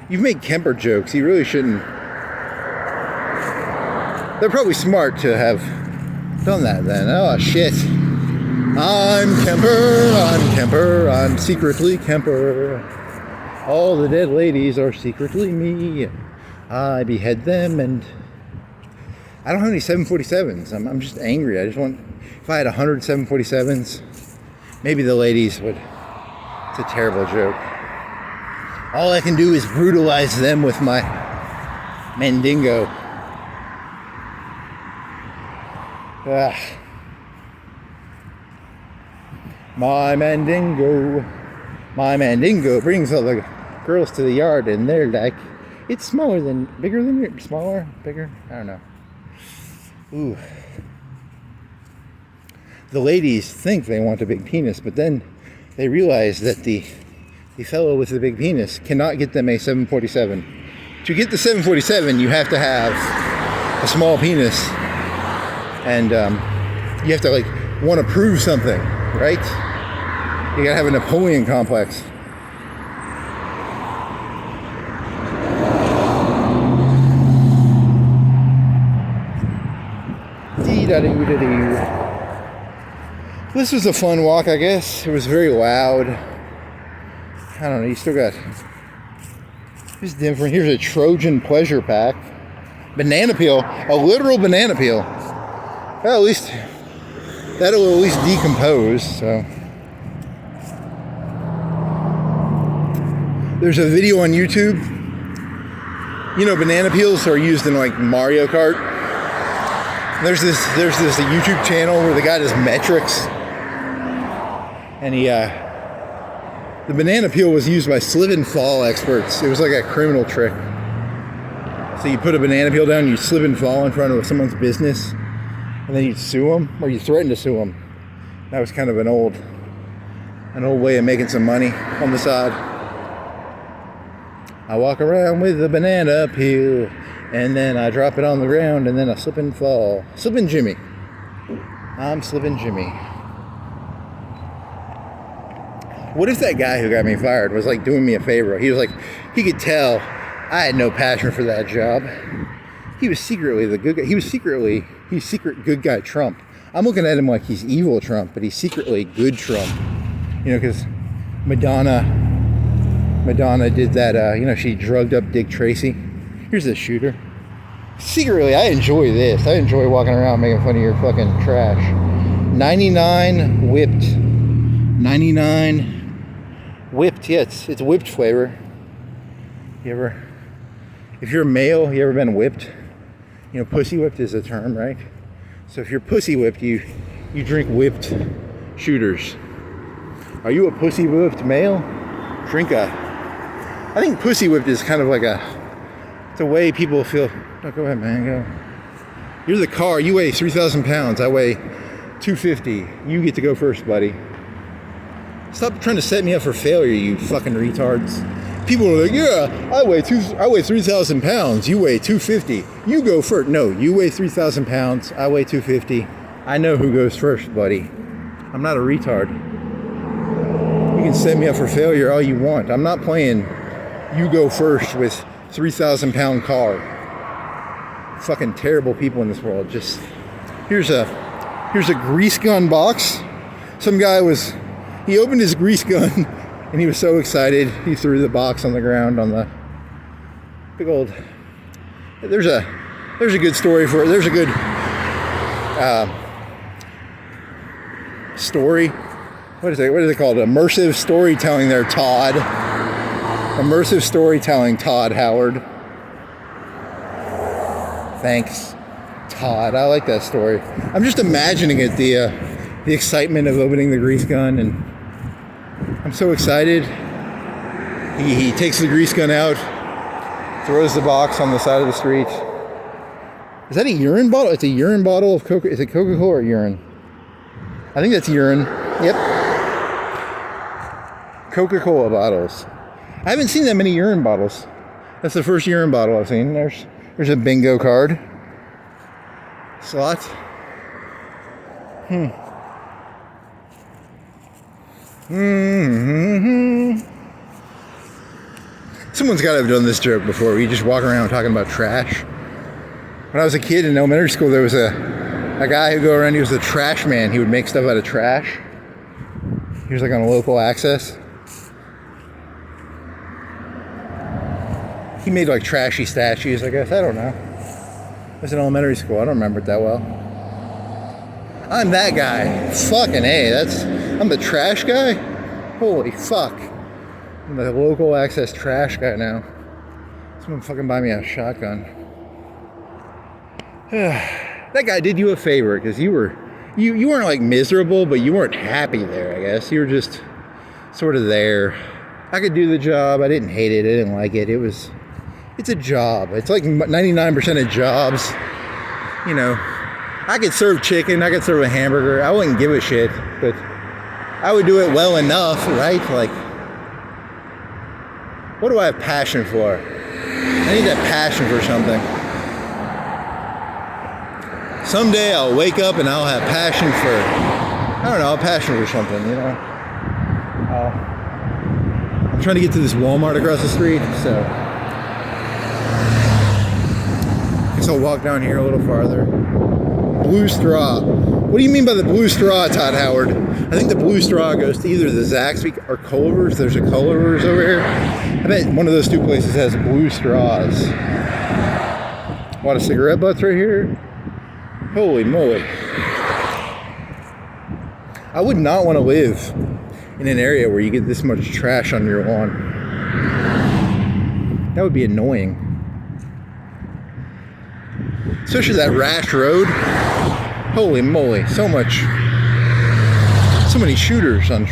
You've made Kemper jokes. You really shouldn't. They're probably smart to have done that then. Oh, shit. I'm Kemper. I'm secretly Kemper. All the dead ladies are secretly me. I behead them, and I don't have any 747s. I'm just angry. If I had 100 747s, maybe the ladies would. It's a terrible joke. All I can do is brutalize them with my Mandingo. My Mandingo brings all the girls to the yard, and they're like, it's bigger than smaller, bigger, I don't know. Ooh. The ladies think they want a big penis, but then they realize that the fellow with the big penis cannot get them a 747. to get the 747, you have to have a small penis, and you have to like want to prove something, right? You gotta have a Napoleon complex. This was a fun walk, I guess. It was very loud. I don't know, you still got... It's different. Here's a Trojan pleasure pack. Banana peel. A literal banana peel. Well, at least... That'll at least decompose, so... There's a video on YouTube. You know, banana peels are used in like Mario Kart. There's this YouTube channel where the guy does metrics, and the banana peel was used by slip and fall experts. It was like a criminal trick. So you put a banana peel down, you slip and fall in front of someone's business, and then you'd sue them, or you threaten to sue them. That was kind of an old way of making some money on the side. I walk around with a banana peel, and then I drop it on the ground, and then I slip and fall. Slippin' Jimmy. I'm Slippin' Jimmy. What if that guy who got me fired was like doing me a favor? He was like, he could tell I had no passion for that job. He was secretly the good guy. He's secret good guy Trump. I'm looking at him like he's evil Trump, but he's secretly good Trump. You know, because Madonna did that, she drugged up Dick Tracy. Here's the shooter. Secretly, I enjoy this. I enjoy walking around making fun of your fucking trash. 99 whipped. 99 whipped. Yeah, it's whipped flavor. If you're a male, you ever been whipped? You know, pussy whipped is a term, right? So if you're pussy whipped, you drink whipped shooters. Are you a pussy whipped male? I think pussy whipped is kind of like it's a way people feel. Oh, go ahead, man, go. You're the car, you weigh 3,000 pounds, I weigh 250. You get to go first, buddy. Stop trying to set me up for failure, you fucking retards. People are like, yeah, I weigh 3,000 pounds, you weigh 250. You go first. No, you weigh 3,000 pounds, I weigh 250. I know who goes first, buddy. I'm not a retard. You can set me up for failure all you want. I'm not playing you go first with 3,000 pound car. Fucking terrible people in this world. Just here's a grease gun box. Some guy he opened his grease gun and he was so excited he threw the box on the ground on the big old. There's a good story for it. There's a good story. What is it called? Immersive storytelling there, Todd. Immersive storytelling, Todd Howard. Thanks, Todd. I like that story. I'm just imagining it, the excitement of opening the grease gun, and I'm so excited. He takes the grease gun out, throws the box on the side of the street. Is that a urine bottle? It's a urine bottle of Coca. Is it Coca-Cola or urine? I think that's urine. Yep. Coca-Cola bottles. I haven't seen that many urine bottles. That's the first urine bottle I've seen. There's a bingo card. Slot. Someone's got to have done this joke before. You just walk around talking about trash. When I was a kid in elementary school, there was a guy who'd go around. He was a trash man. He would make stuff out of trash. He was like on a local access. He made like trashy statues, I guess. I don't know. It was in elementary school. I don't remember it that well. I'm that guy. Fucking A. I'm the trash guy? Holy fuck. I'm the local access trash guy now. Someone fucking buy me a shotgun. That guy did you a favor because you weren't like miserable, but you weren't happy there, I guess. You were just sort of there. I could do the job. I didn't hate it. I didn't like it. It's a job. It's like 99% of jobs. You know, I could serve chicken. I could serve a hamburger. I wouldn't give a shit, but I would do it well enough, right? Like, what do I have passion for? I need that passion for something. Someday I'll wake up and I'll have passion for, I don't know, a passion for something, you know. I'm trying to get to this Walmart across the street, so I guess I'll walk down here a little farther. Blue straw. What do you mean by the blue straw, Todd Howard? I think the blue straw goes to either the Zaxby or Culver's. There's a Culver's over here. I bet one of those two places has blue straws. A lot of cigarette butts right here. Holy moly. I would not want to live in an area where you get this much trash on your lawn. That would be annoying. Especially that Rash Road. Holy moly, so many shooters on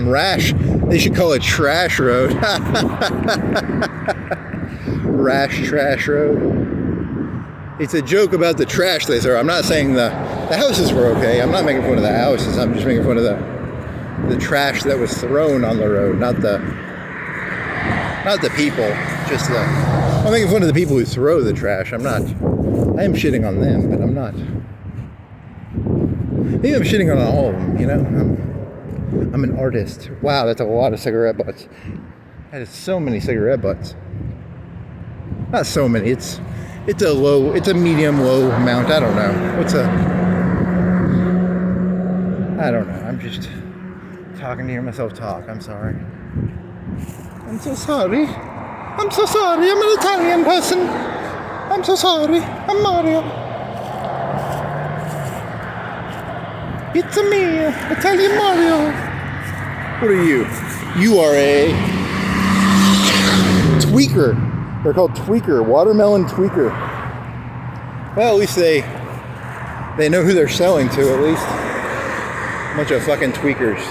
Rash. They should call it Trash Road. Rash Trash Road. It's a joke about the trash they throw. I'm not saying the houses were okay. I'm not making fun of the houses. I'm just making fun of the trash that was thrown on the road, not the people. I'm making fun of the people who throw the trash. I am shitting on them, but I'm not. Maybe I'm shitting on all of them, you know? I'm an artist. Wow, that's a lot of cigarette butts. That is so many cigarette butts. Not so many. It's a medium low amount. I don't know. I don't know. I'm just talking to hear myself talk. I'm sorry. I'm so sorry. I'm so sorry. I'm an Italian person. I'm so sorry. I'm Mario. It's me, Italian Mario. What are you? You are a tweaker. They're called tweaker, watermelon tweaker. Well, at least they know who they're selling to, at least. Bunch of fucking tweakers.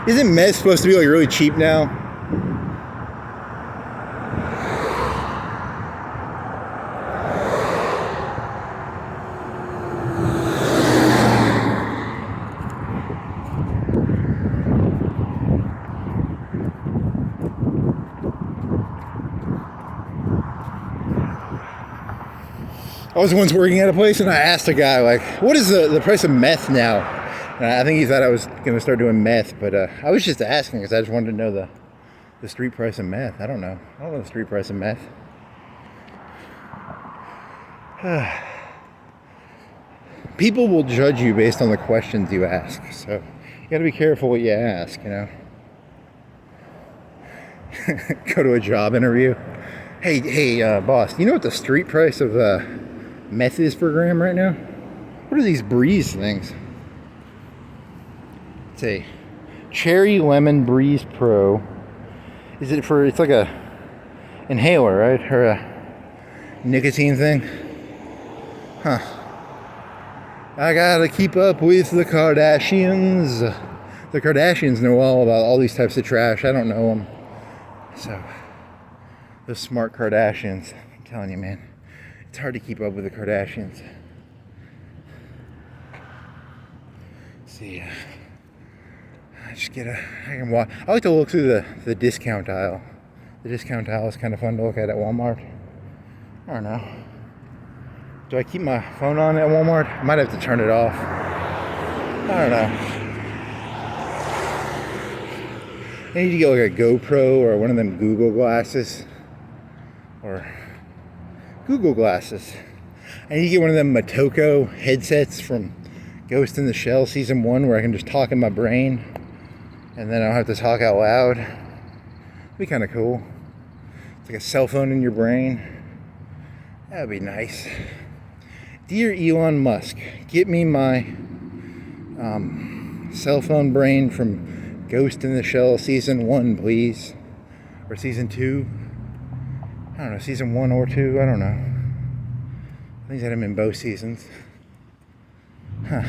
Isn't meth supposed to be like really cheap now? I was once working at a place and I asked a guy, like, what is the price of meth now? And I think he thought I was going to start doing meth, but I was just asking because I just wanted to know the street price of meth. I don't know the street price of meth. People will judge you based on the questions you ask, so you got to be careful what you ask, you know. Go to a job interview. Hey, boss, do you know what the street price of meth is per gram right now? What are these Breeze things? It's a Cherry Lemon Breeze Pro. Is it for, it's like a inhaler, right? Or a nicotine thing? Huh. I gotta keep up with the Kardashians. The Kardashians know all about all these types of trash. I don't know them. So, those smart Kardashians. I'm telling you, man. It's hard to keep up with the Kardashians. See, I can walk. I like to look through the discount aisle. The discount aisle is kind of fun to look at Walmart. I don't know. Do I keep my phone on at Walmart? I might have to turn it off. I don't know. I need to get like a GoPro or one of them Google glasses. Or Google glasses. I need to get one of them Motoko headsets from Ghost in the Shell Season 1 where I can just talk in my brain and then I don't have to talk out loud. It'd be kind of cool. It's like a cell phone in your brain. That would be nice. Dear Elon Musk, get me my cell phone brain from Ghost in the Shell Season 1, please. Or Season 2. I don't know, Season 1 or 2, I don't know. I think I had them in both seasons. Huh.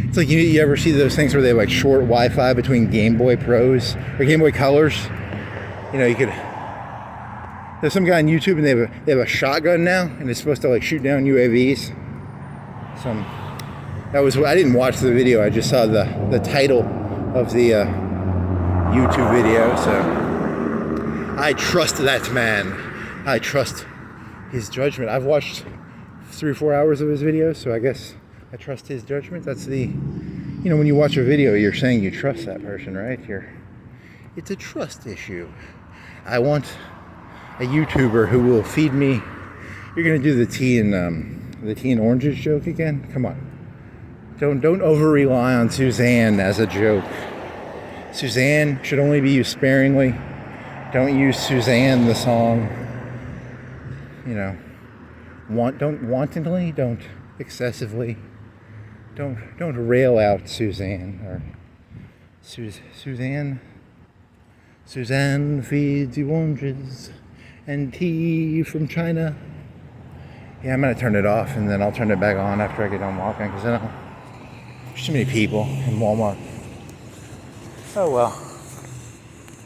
It's like you ever see those things where they have like short Wi-Fi between Game Boy Pros or Game Boy Colors? You know, you could. There's some guy on YouTube and they have a shotgun now and it's supposed to like shoot down UAVs. I didn't watch the video. I just saw the title of the YouTube video. So I trust that man. I trust his judgment. I've watched 3 or 4 hours of his videos, so I guess I trust his judgment. That's the, when you watch a video, you're saying you trust that person, right? It's a trust issue. I want a YouTuber who will feed me. You're gonna do the tea and oranges joke again? Come on. Don't over rely on Suzanne as a joke. Suzanne should only be used sparingly. Don't use Suzanne the song. Don't wantonly, don't excessively. Don't rail out Suzanne or Suzanne. Suzanne feeds you oranges and tea from China. Yeah, I'm gonna turn it off and then I'll turn it back on after I get done walking, because then there's too many people in Walmart. Oh well.